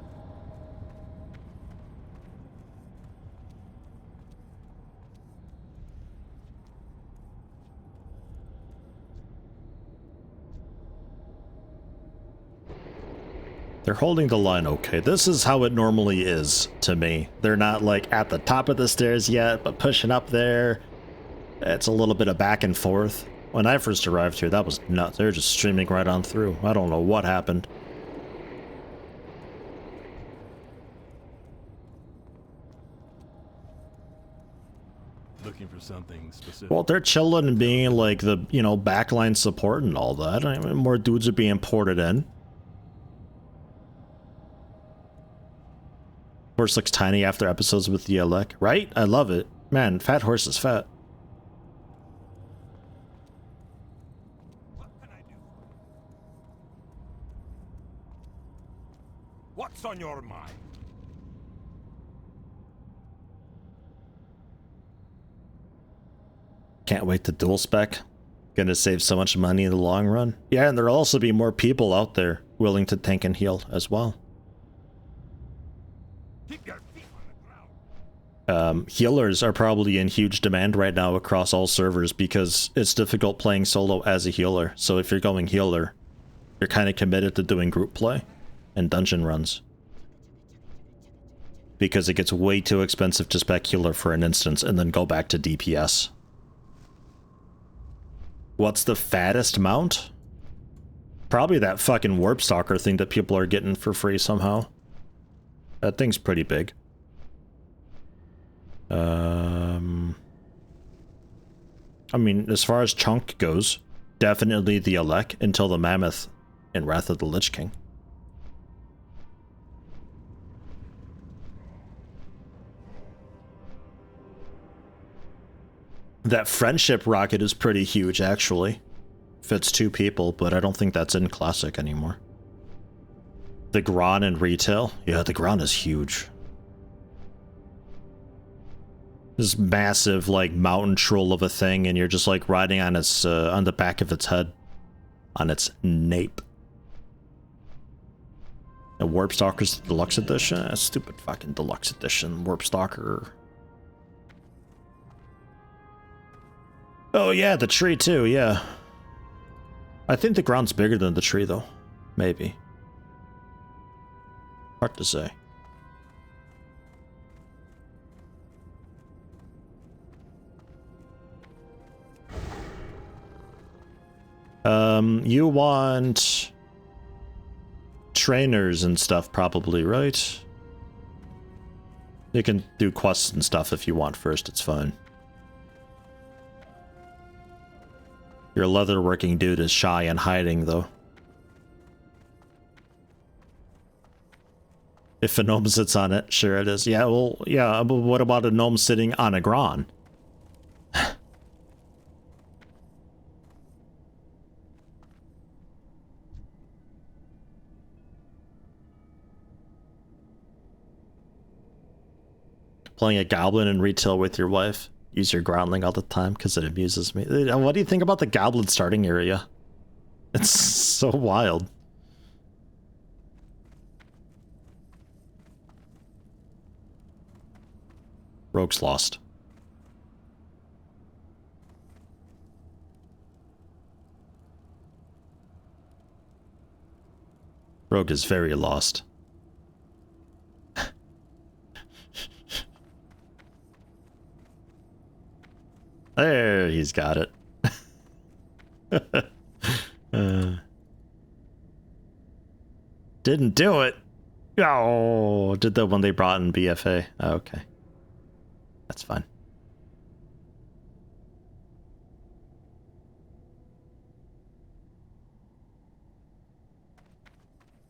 They're holding the line okay. This is how it normally is to me. They're not like at the top of the stairs yet, but pushing up there. It's a little bit of back and forth. When I first arrived here, that was nuts. They're just streaming right on through. I don't know what happened. Looking for something specific. Well, they're chilling and being like the, you know, backline support and all that. I mean, more dudes are being ported in. Horse looks tiny after episodes with the WotLK, right? I love it. Man, fat horse is fat. What can I do? What's on your mind? Can't wait to dual spec. Gonna save so much money in the long run. Yeah, and there'll also be more people out there willing to tank and heal as well. Keep your feet on the ground. Healers are probably in huge demand right now across all servers because it's difficult playing solo as a healer. So if you're going healer, you're kind of committed to doing group play and dungeon runs. Because it gets way too expensive to spec healer for an instance and then go back to DPS. What's the fattest mount? Probably that fucking Warp Stalker thing that people are getting for free somehow. That thing's pretty big. I mean, as far as chunk goes, definitely the WotLK until the Mammoth in Wrath of the Lich King. That friendship rocket is pretty huge, actually. Fits 2 people, but I don't think that's in Classic anymore. The Gron in retail? Yeah, the Gron is huge. This massive, like, mountain troll of a thing, and you're just, like, riding on its, on the back of its head. On its nape. The Warp Stalker's Deluxe Edition? Stupid fucking Deluxe Edition. Warp Stalker. Oh yeah, the tree too, yeah. I think the ground's bigger than the tree though. Maybe. Hard to say. You want trainers and stuff probably, right? You can do quests and stuff if you want first, it's fine. Your leatherworking dude is shy and hiding, though. If a gnome sits on it, sure it is. Yeah, well, yeah, but what about a gnome sitting on a Gron? Playing a goblin in retail with your wife. Use your groundling all the time because it amuses me. What do you think about the goblin starting area? It's so wild. Rogue's lost. Rogue is very lost. There, he's got it. Didn't do it. Oh, did that when they brought in BFA. Oh, okay. That's fine.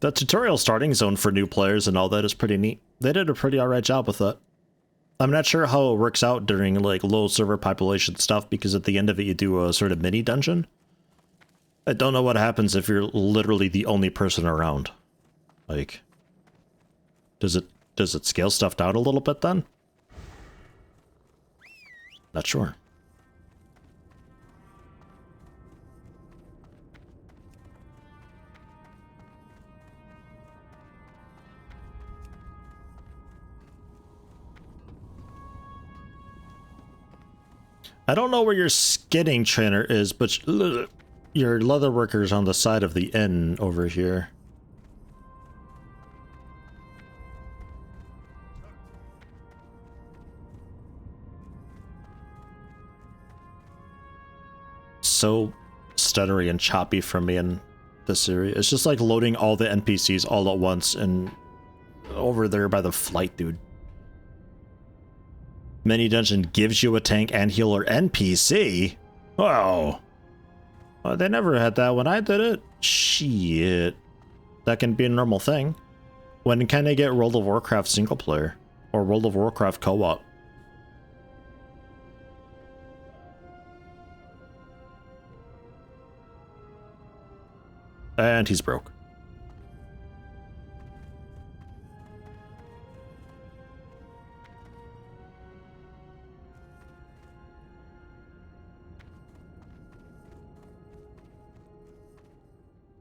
The tutorial starting zone for new players and all that is pretty neat. They did a pretty alright job with that. I'm not sure how it works out during like low server population stuff because at the end of it you do a sort of mini dungeon. I don't know what happens if you're literally the only person around. Like, does it scale stuff down a little bit then? Not sure. I don't know where your skinning trainer is, but your leatherworker's on the side of the inn over here. So stuttery and choppy for me in this area. It's just like loading all the NPCs all at once and over there by the flight, dude. Mini dungeon gives you a tank and healer NPC? Wow. Oh, they never had that when I did it. Shit. That can be a normal thing. When can I get World of Warcraft single player? Or World of Warcraft co-op? And he's broke.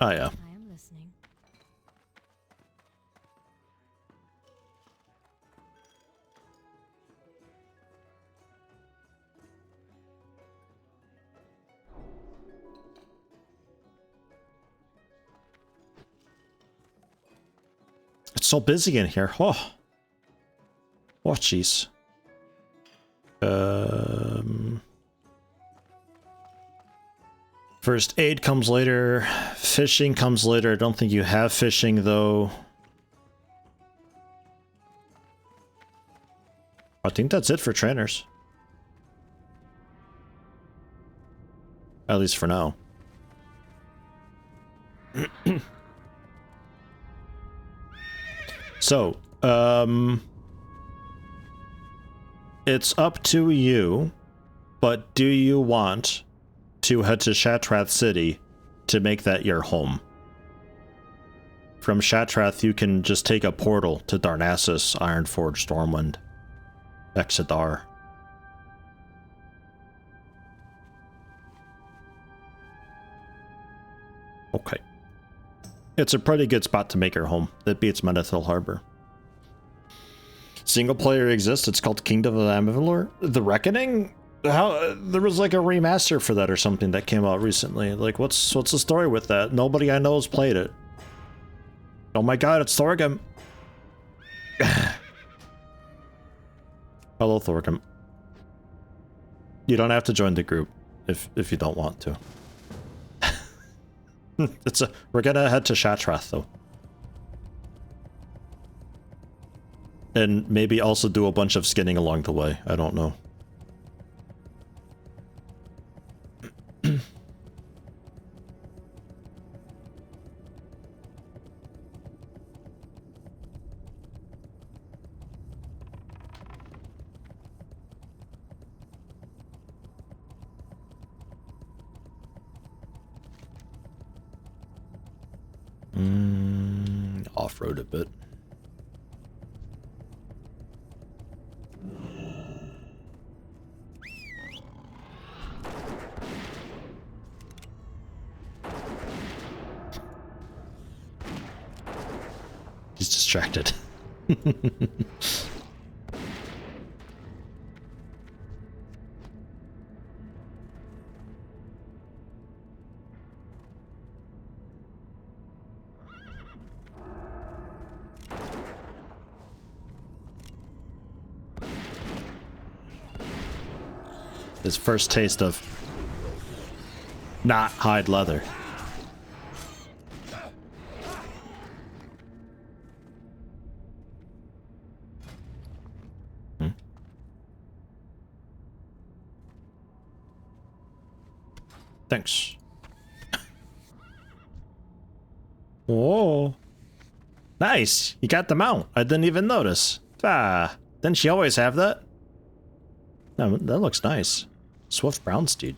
Oh yeah. I am listening. It's so busy in here. Oh. Oh, jeez. First aid comes later. Fishing comes later. I don't think you have fishing, though. I think that's it for trainers. At least for now. So, it's up to you, but do you want to head to Shattrath City to make that your home? From Shattrath, you can just take a portal to Darnassus, Ironforge, Stormwind, Exodar. Okay. It's a pretty good spot to make your home. It beats Menethil Harbor. Single player exists. It's called Kingdom of Amalur. The Reckoning? How there was like a remaster for that or something that came out recently. Like what's the story with that? Nobody I know has played it. Oh my god, it's Thorgrim. Hello Thorgrim. You don't have to join the group if you don't want to. We're gonna head to Shattrath though. And maybe also do a bunch of skinning along the way. I don't know. Off-road a bit. He's distracted. His first taste of not hide leather. Thanks. Whoa. Nice. You got the mount. I didn't even notice. Ah, didn't she always have that? No, that looks nice. Swift brown steed.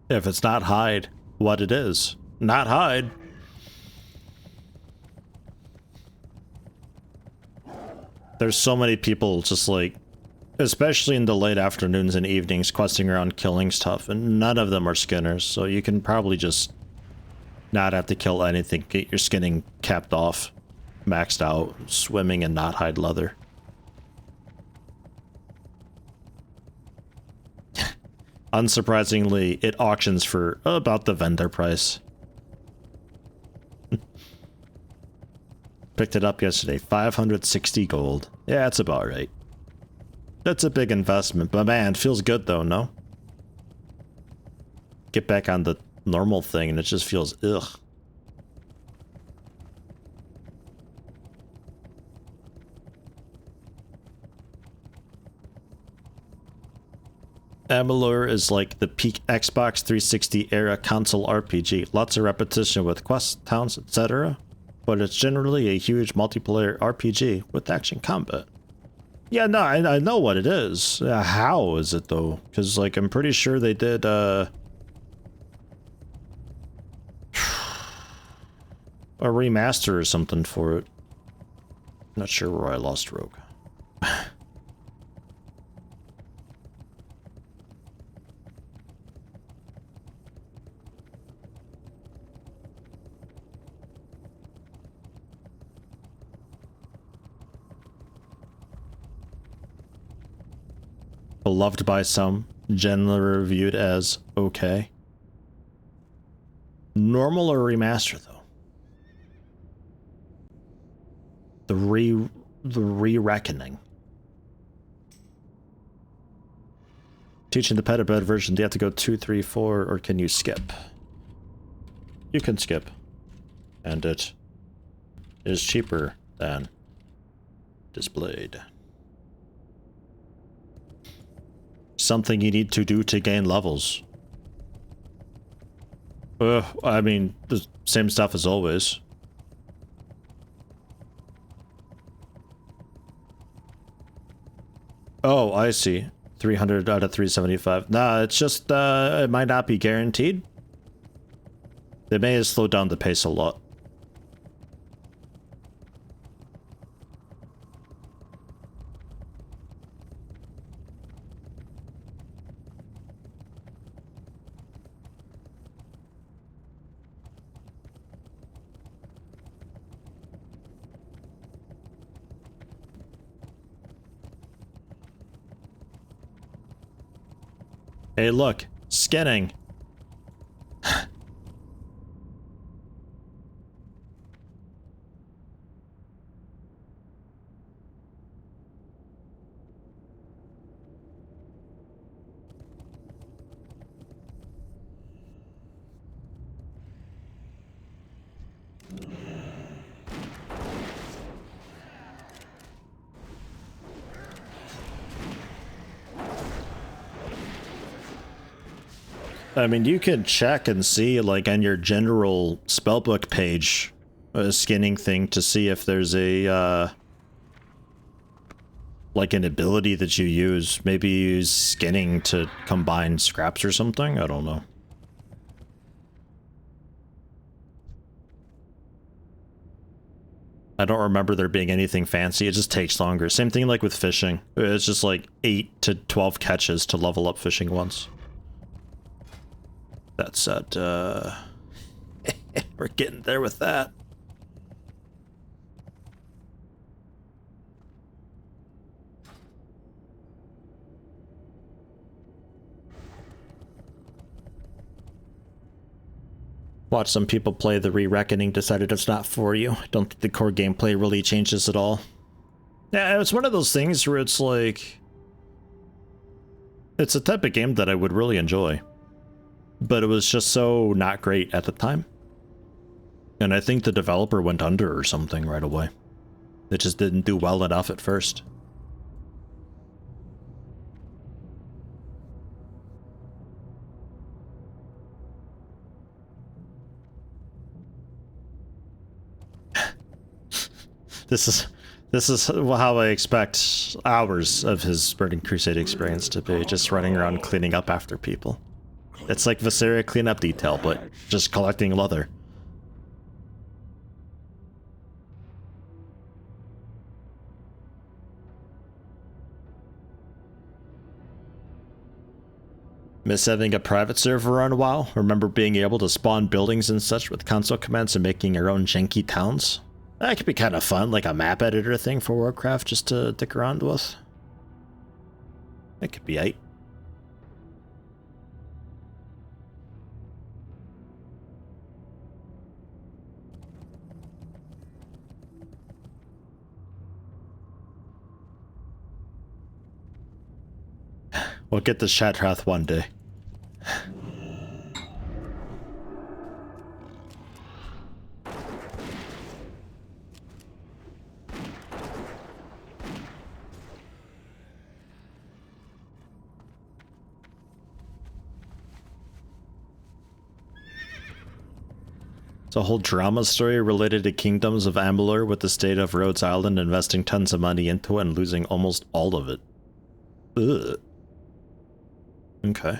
If it's not hide, what it is? Not hide. There's so many people just like, especially in the late afternoons and evenings, questing around killing stuff, and none of them are skinners, so you can probably just not have to kill anything, get your skinning capped off, maxed out, swimming and not hide leather. Unsurprisingly, it auctions for about the vendor price. Picked it up yesterday, 560 gold. Yeah, that's about right. That's a big investment, but man, it feels good though, no? Get back on the normal thing and it just feels ugh. Amalur is like the peak Xbox 360 era console RPG. Lots of repetition with quests, towns, etc. But it's generally a huge multiplayer RPG with action combat. Yeah, no, I know what it is. How is it though? Because like I'm pretty sure they did a remaster or something for it. Not sure where I lost Rogue. Beloved by some, generally reviewed as okay. Normal or remaster though? The re-reckoning. Teaching the pet bed version, do you have to go 2, 3, 4, or can you skip? You can skip. And it is cheaper than displayed. Something you need to do to gain levels. I mean, the same stuff as always. Oh, I see. 300 out of 375. Nah, it's just, it might not be guaranteed. They may have slowed down the pace a lot. Hey, look, skinning. I mean, you can check and see, like, on your general spellbook page, a skinning thing to see if there's a, like, an ability that you use. Maybe use skinning to combine scraps or something? I don't know. I don't remember there being anything fancy. It just takes longer. Same thing like with fishing. It's just like 8 to 12 catches to level up fishing once. That said, we're getting there with that. Watch some people play the Re-Reckoning, decided it's not for you. I don't think the core gameplay really changes at all. Yeah, it's one of those things where it's like... It's a type of game that I would really enjoy. But it was just so not great at the time. And I think the developer went under or something right away. It just didn't do well enough at first. This is how I expect hours of his Burning Crusade experience to be, just running around cleaning up after people. It's like Viscera cleanup detail, but just collecting leather. Miss having a private server on WoW. Remember being able to spawn buildings and such with console commands and making your own janky towns? That could be kind of fun, like a map editor thing for Warcraft just to dick around with. That could be aight. We'll get the Shatrath one day. It's a whole drama story related to Kingdoms of Amalur with the state of Rhodes Island investing tons of money into it and losing almost all of it. Ugh. Okay.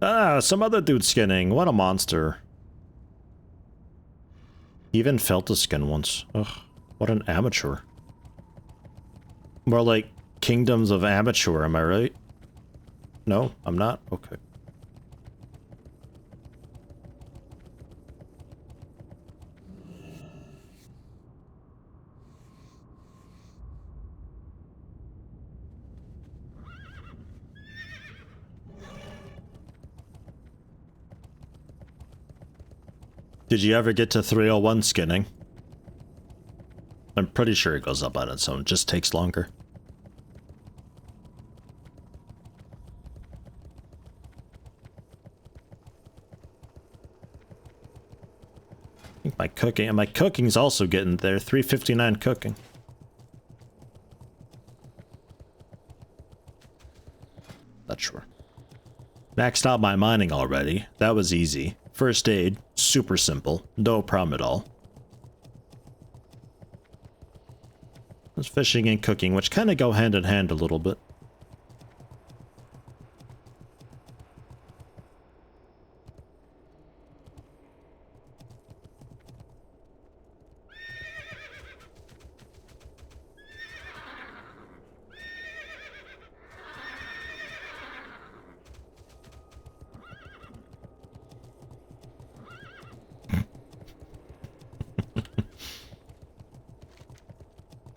Ah, some other dude skinning. What a monster. He even felt a skin once. Ugh, what an amateur. More like Kingdoms of Amateur, am I right? No, I'm not? Okay. Did you ever get to 301 skinning? I'm pretty sure it goes up on its own, just takes longer. I think my cooking's also getting there. 359 cooking. Not sure. Maxed out my mining already. That was easy. First aid, super simple, no problem at all. There's fishing and cooking, which kind of go hand in hand a little bit.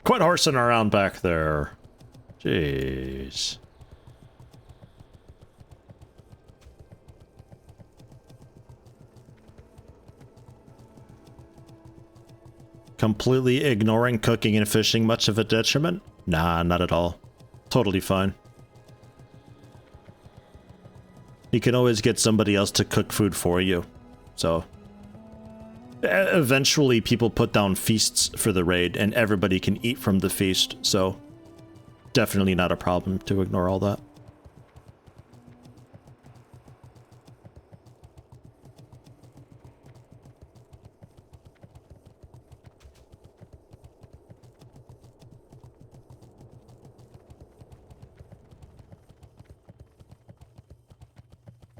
Quit horsing around back there. Jeez. Completely ignoring cooking and fishing much of a detriment? Nah, not at all. Totally fine. You can always get somebody else to cook food for you. So eventually people put down feasts for the raid and everybody can eat from the feast, so definitely not a problem to ignore all that.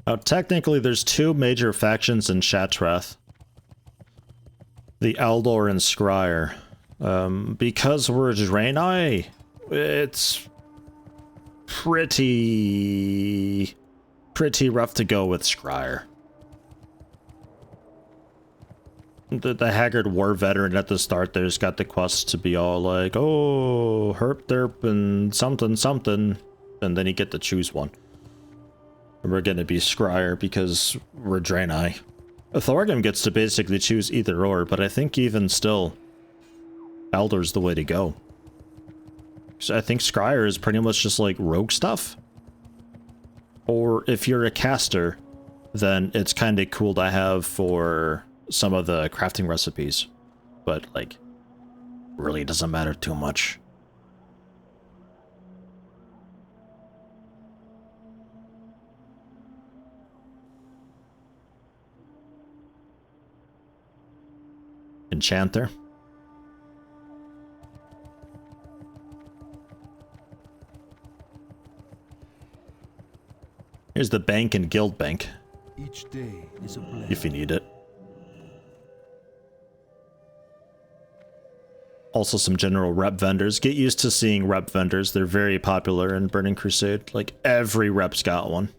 Now, technically there's two major factions in Shatrath. The Eldor and Scryer. Because we're Draenei, it's pretty rough to go with Scryer. The Haggard war veteran at the start there's got the quest to be all like, oh, herp derp and something something, and then you get to choose one. And we're gonna be Scryer because we're Draenei. Thorgrim gets to basically choose either or, but I think even still, Eldor's the way to go. So I think Scryer is pretty much just like rogue stuff. Or if you're a caster, then it's kind of cool to have for some of the crafting recipes. But like, really doesn't matter too much. Enchanter. Here's the bank and guild bank. Each day is a blessing. If you need it. Also some general rep vendors. Get used to seeing rep vendors. They're very popular in Burning Crusade. Like, every rep's got one.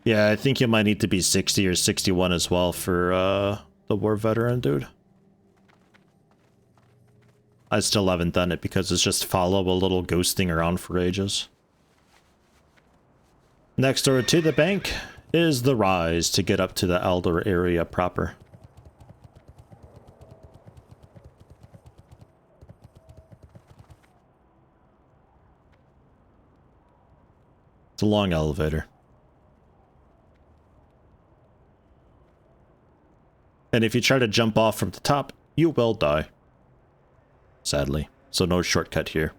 Yeah, I think you might need to be 60 or 61 as well for the war veteran, dude. I still haven't done it because it's just follow a little ghosting around for ages. Next door to the bank is the rise to get up to the Elder area proper. It's a long elevator. And if you try to jump off from the top, you will die. Sadly. So no shortcut here.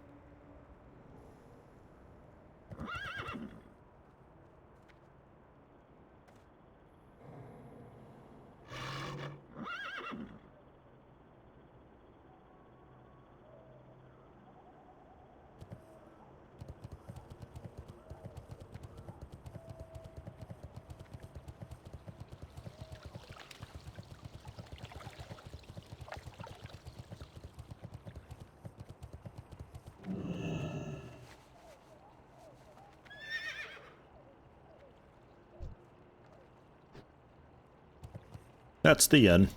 That's the end.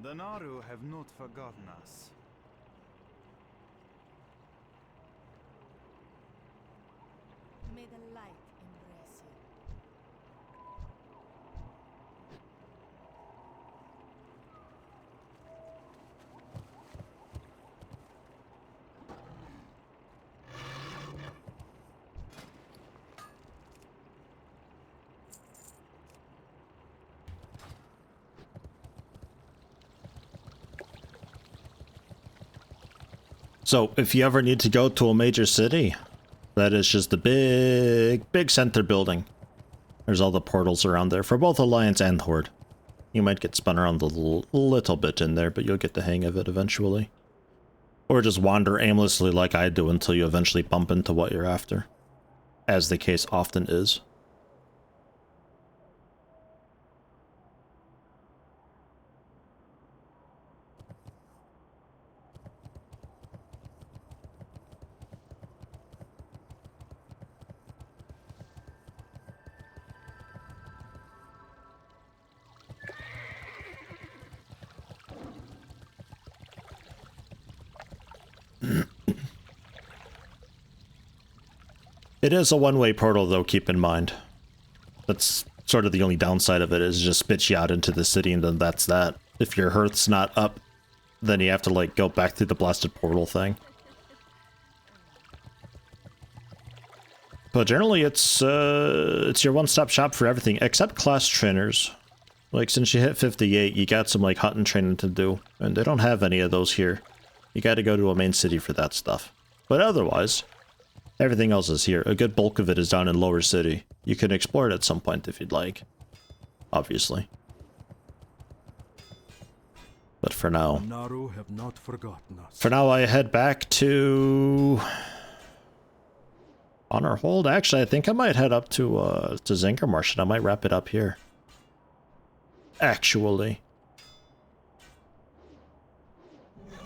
The Naru have not forgotten us. May the light embrace you. So, if you ever need to go to a major city, that is just a big center building. There's all the portals around there for both Alliance and Horde. You might get spun around a little bit in there, but you'll get the hang of it eventually. Or just wander aimlessly like I do until you eventually bump into what you're after. As the case often is. It is a one-way portal, though, keep in mind. That's sort of the only downside of it, is just spit you out into the city, and then that's that. If your hearth's not up, then you have to, like, go back through the blasted portal thing. But generally, it's your one-stop shop for everything, except class trainers. Like, since you hit 58, you got some, like, hunting training to do, and they don't have any of those here. You gotta go to a main city for that stuff. But otherwise, everything else is here. A good bulk of it is down in Lower City. You can explore it at some point if you'd like. Obviously. But for now... Naru have not forgotten us. For now, I head back to... Honor Hold? Actually, I think I might head up to Zangarmarsh, and I might wrap it up here. Actually.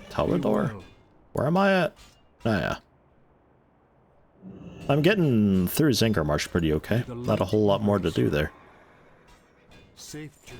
Tower door? Where am I at? Oh, yeah. I'm getting through Zangarmarsh pretty okay. Not a whole lot more to do there. Safe journey.